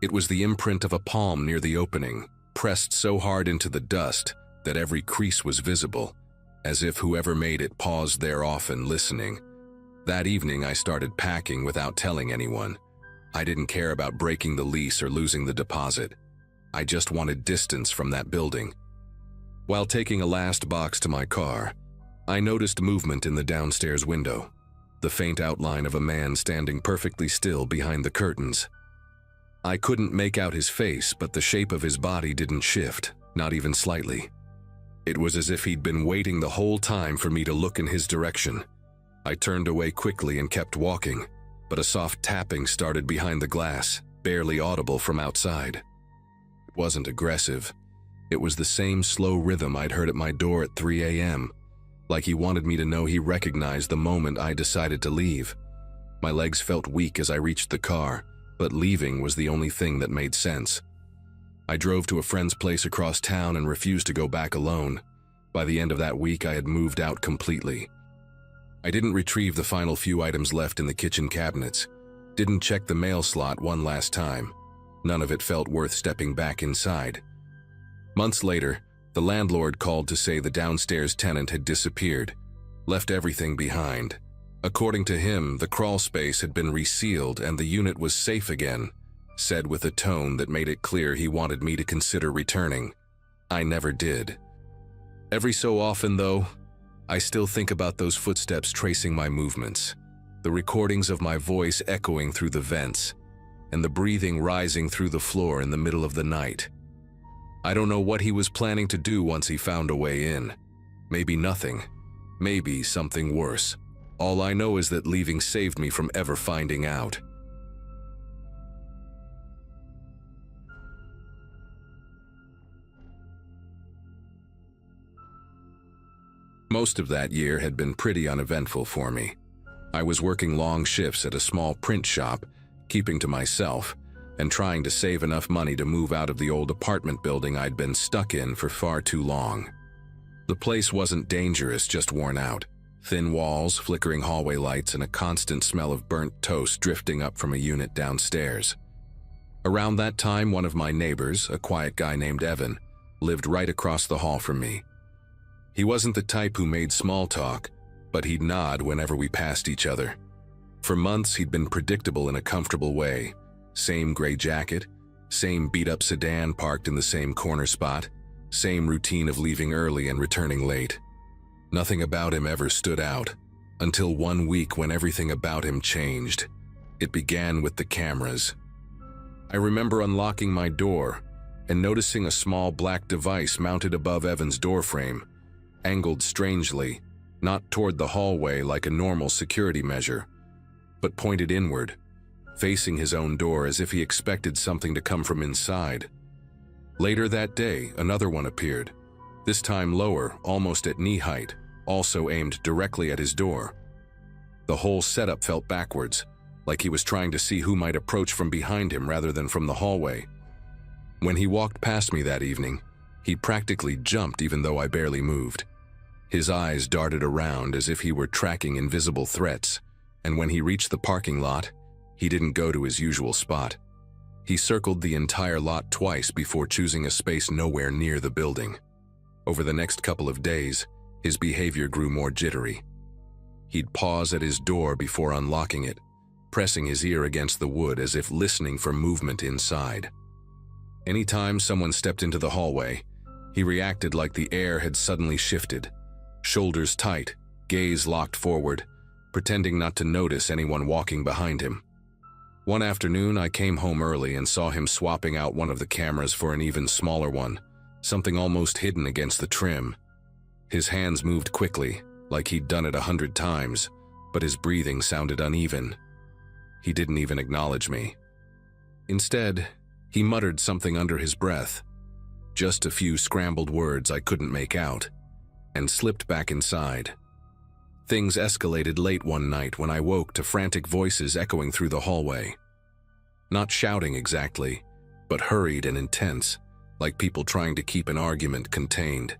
It was the imprint of a palm near the opening, pressed so hard into the dust that every crease was visible, as if whoever made it paused there often listening. That evening I started packing without telling anyone. I didn't care about breaking the lease or losing the deposit. I just wanted distance from that building. While taking a last box to my car, I noticed movement in the downstairs window, the faint outline of a man standing perfectly still behind the curtains. I couldn't make out his face, but the shape of his body didn't shift, not even slightly. It was as if he'd been waiting the whole time for me to look in his direction. I turned away quickly and kept walking, but a soft tapping started behind the glass, barely audible from outside. It wasn't aggressive. It was the same slow rhythm I'd heard at my door at 3 a.m., like he wanted me to know he recognized the moment I decided to leave. My legs felt weak as I reached the car, but leaving was the only thing that made sense. I drove to a friend's place across town and refused to go back alone. By the end of that week, I had moved out completely. I didn't retrieve the final few items left in the kitchen cabinets, didn't check the mail slot one last time. None of it felt worth stepping back inside. Months later, the landlord called to say the downstairs tenant had disappeared, left everything behind. According to him, the crawl space had been resealed and the unit was safe again, said with a tone that made it clear he wanted me to consider returning. I never did. Every so often, though, I still think about those footsteps tracing my movements, the recordings of my voice echoing through the vents, and the breathing rising through the floor in the middle of the night. I don't know what he was planning to do once he found a way in. Maybe nothing. Maybe something worse. All I know is that leaving saved me from ever finding out. Most of that year had been pretty uneventful for me. I was working long shifts at a small print shop, keeping to myself, and trying to save enough money to move out of the old apartment building I'd been stuck in for far too long. The place wasn't dangerous, just worn out. Thin walls, flickering hallway lights, and a constant smell of burnt toast drifting up from a unit downstairs. Around that time, one of my neighbors, a quiet guy named Evan, lived right across the hall from me. He wasn't the type who made small talk, but he'd nod whenever we passed each other. For months, he'd been predictable in a comfortable way. Same gray jacket, same beat-up sedan parked in the same corner spot, same routine of leaving early and returning late. Nothing about him ever stood out, until one week when everything about him changed. It began with the cameras. I remember unlocking my door and noticing a small black device mounted above Evan's doorframe, angled strangely, not toward the hallway like a normal security measure, but pointed inward, facing his own door as if he expected something to come from inside. Later that day, another one appeared, this time lower, almost at knee height, also aimed directly at his door. The whole setup felt backwards, like he was trying to see who might approach from behind him rather than from the hallway. When he walked past me that evening, he practically jumped even though I barely moved. His eyes darted around as if he were tracking invisible threats, and when he reached the parking lot, he didn't go to his usual spot. He circled the entire lot twice before choosing a space nowhere near the building. Over the next couple of days, his behavior grew more jittery. He'd pause at his door before unlocking it, pressing his ear against the wood as if listening for movement inside. Anytime someone stepped into the hallway, he reacted like the air had suddenly shifted, shoulders tight, gaze locked forward, pretending not to notice anyone walking behind him. One afternoon, I came home early and saw him swapping out one of the cameras for an even smaller one, something almost hidden against the trim. His hands moved quickly, like he'd done it 100 times, but his breathing sounded uneven. He didn't even acknowledge me. Instead, he muttered something under his breath, just a few scrambled words I couldn't make out, and slipped back inside. Things escalated late one night when I woke to frantic voices echoing through the hallway. Not shouting exactly, but hurried and intense, like people trying to keep an argument contained.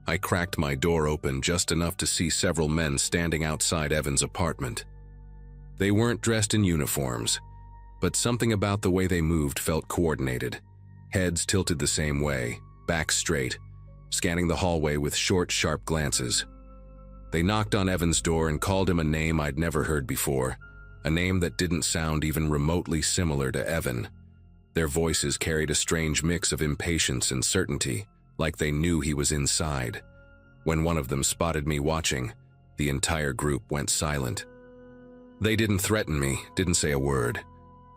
I cracked my door open just enough to see several men standing outside Evan's apartment. They weren't dressed in uniforms, but something about the way they moved felt coordinated. Heads tilted the same way, backs straight, scanning the hallway with short, sharp glances. They knocked on Evan's door and called him a name I'd never heard before, a name that didn't sound even remotely similar to Evan. Their voices carried a strange mix of impatience and certainty, like they knew he was inside. When one of them spotted me watching, the entire group went silent. They didn't threaten me, didn't say a word.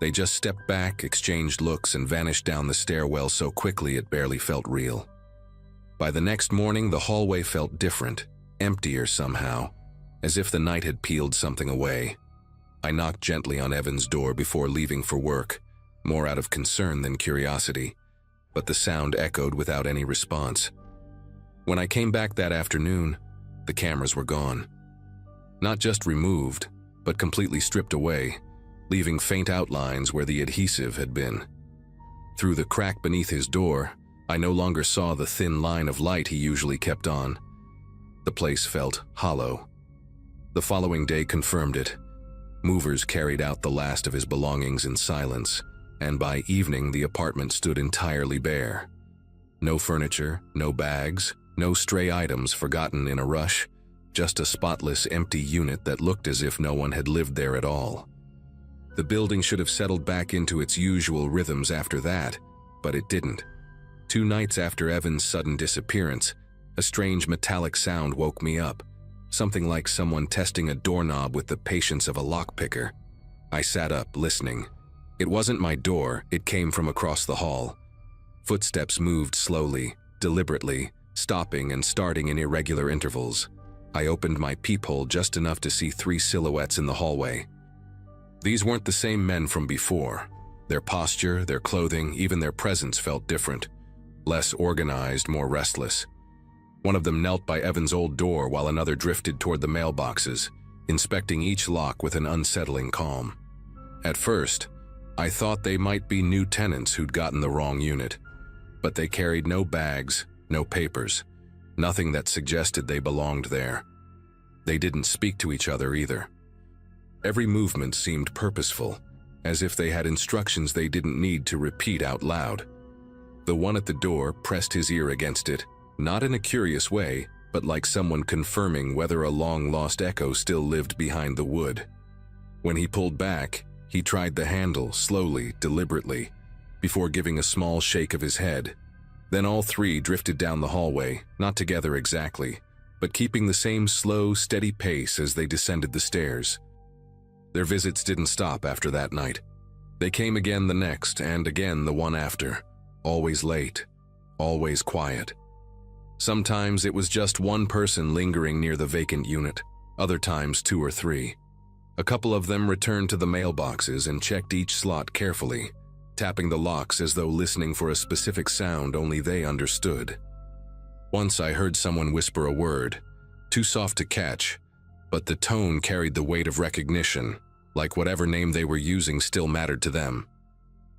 They just stepped back, exchanged looks, and vanished down the stairwell so quickly it barely felt real. By the next morning, the hallway felt different, emptier somehow, as if the night had peeled something away. I knocked gently on Evan's door before leaving for work, more out of concern than curiosity, but the sound echoed without any response. When I came back that afternoon, the cameras were gone. Not just removed, but completely stripped away, leaving faint outlines where the adhesive had been. Through the crack beneath his door, I no longer saw the thin line of light he usually kept on. The place felt hollow. The following day confirmed it. Movers carried out the last of his belongings in silence, and by evening the apartment stood entirely bare. No furniture, no bags, no stray items forgotten in a rush, just a spotless, empty unit that looked as if no one had lived there at all. The building should have settled back into its usual rhythms after that, but it didn't. 2 nights after Evan's sudden disappearance, a strange metallic sound woke me up, something like someone testing a doorknob with the patience of a lockpicker. I sat up, listening. It wasn't my door, it came from across the hall. Footsteps moved slowly, deliberately, stopping and starting in irregular intervals. I opened my peephole just enough to see 3 silhouettes in the hallway. These weren't the same men from before. Their posture, their clothing, even their presence felt different. Less organized, more restless. One of them knelt by Evan's old door while another drifted toward the mailboxes, inspecting each lock with an unsettling calm. At first, I thought they might be new tenants who'd gotten the wrong unit, but they carried no bags, no papers, nothing that suggested they belonged there. They didn't speak to each other either. Every movement seemed purposeful, as if they had instructions they didn't need to repeat out loud. The one at the door pressed his ear against it, not in a curious way, but like someone confirming whether a long-lost echo still lived behind the wood. When he pulled back, he tried the handle slowly, deliberately, before giving a small shake of his head. Then all 3 drifted down the hallway, not together exactly, but keeping the same slow, steady pace as they descended the stairs. Their visits didn't stop after that night. They came again the next, and again the one after. Always late, always quiet. Sometimes it was just one person lingering near the vacant unit, other times 2 or 3. A couple of them returned to the mailboxes and checked each slot carefully, tapping the locks as though listening for a specific sound only they understood. Once I heard someone whisper a word, too soft to catch, but the tone carried the weight of recognition, like whatever name they were using still mattered to them.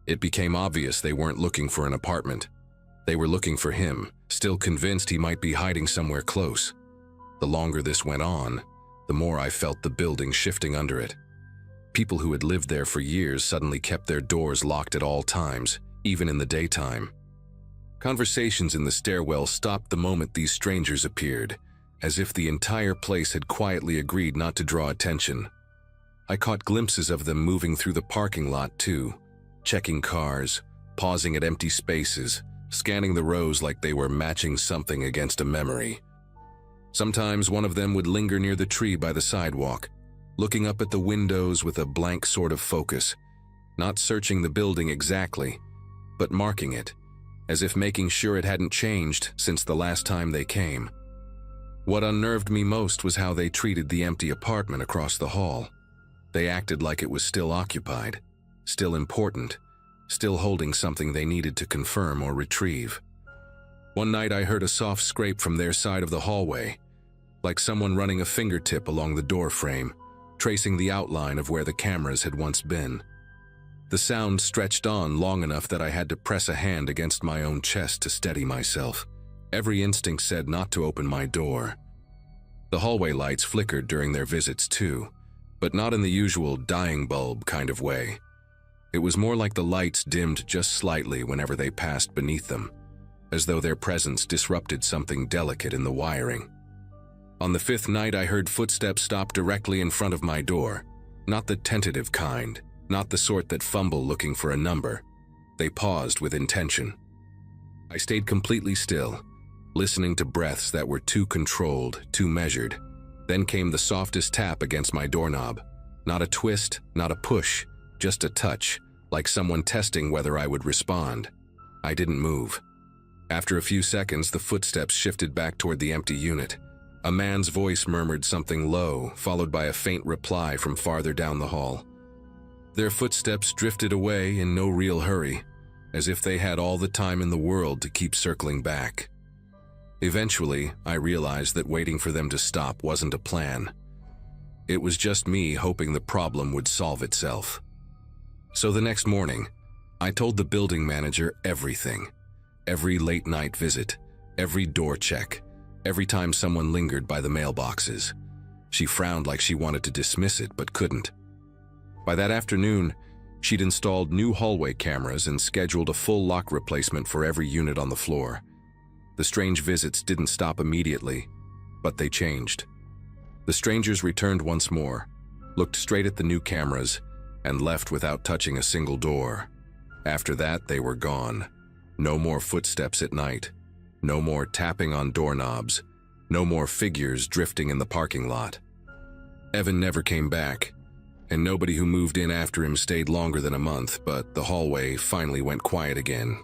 It became obvious they weren't looking for an apartment. They were looking for him, still convinced he might be hiding somewhere close. The longer this went on, the more I felt the building shifting under it. People who had lived there for years suddenly kept their doors locked at all times, even in the daytime. Conversations in the stairwell stopped the moment these strangers appeared, as if the entire place had quietly agreed not to draw attention. I caught glimpses of them moving through the parking lot too, checking cars, pausing at empty spaces, scanning the rows like they were matching something against a memory. Sometimes one of them would linger near the tree by the sidewalk, looking up at the windows with a blank sort of focus, not searching the building exactly, but marking it, as if making sure it hadn't changed since the last time they came. What unnerved me most was how they treated the empty apartment across the hall. They acted like it was still occupied, still important, still holding something they needed to confirm or retrieve. One night I heard a soft scrape from their side of the hallway, like someone running a fingertip along the door frame, tracing the outline of where the cameras had once been. The sound stretched on long enough that I had to press a hand against my own chest to steady myself. Every instinct said not to open my door. The hallway lights flickered during their visits too, but not in the usual dying bulb kind of way. It was more like the lights dimmed just slightly whenever they passed beneath them, as though their presence disrupted something delicate in the wiring. On the 5th night, I heard footsteps stop directly in front of my door, not the tentative kind, not the sort that fumble looking for a number. They paused with intention. I stayed completely still, listening to breaths that were too controlled, too measured. Then came the softest tap against my doorknob. Not a twist, not a push, just a touch, like someone testing whether I would respond. I didn't move. After a few seconds, the footsteps shifted back toward the empty unit. A man's voice murmured something low, followed by a faint reply from farther down the hall. Their footsteps drifted away in no real hurry, as if they had all the time in the world to keep circling back. Eventually, I realized that waiting for them to stop wasn't a plan. It was just me hoping the problem would solve itself. So the next morning, I told the building manager everything. Every late-night visit, every door check, every time someone lingered by the mailboxes. She frowned like she wanted to dismiss it, but couldn't. By that afternoon, she'd installed new hallway cameras and scheduled a full lock replacement for every unit on the floor. The strange visits didn't stop immediately, but they changed. The strangers returned once more, looked straight at the new cameras, and left without touching a single door. After that, they were gone. No more footsteps at night. No more tapping on doorknobs. No more figures drifting in the parking lot. Evan never came back, and nobody who moved in after him stayed longer than a month, but the hallway finally went quiet again,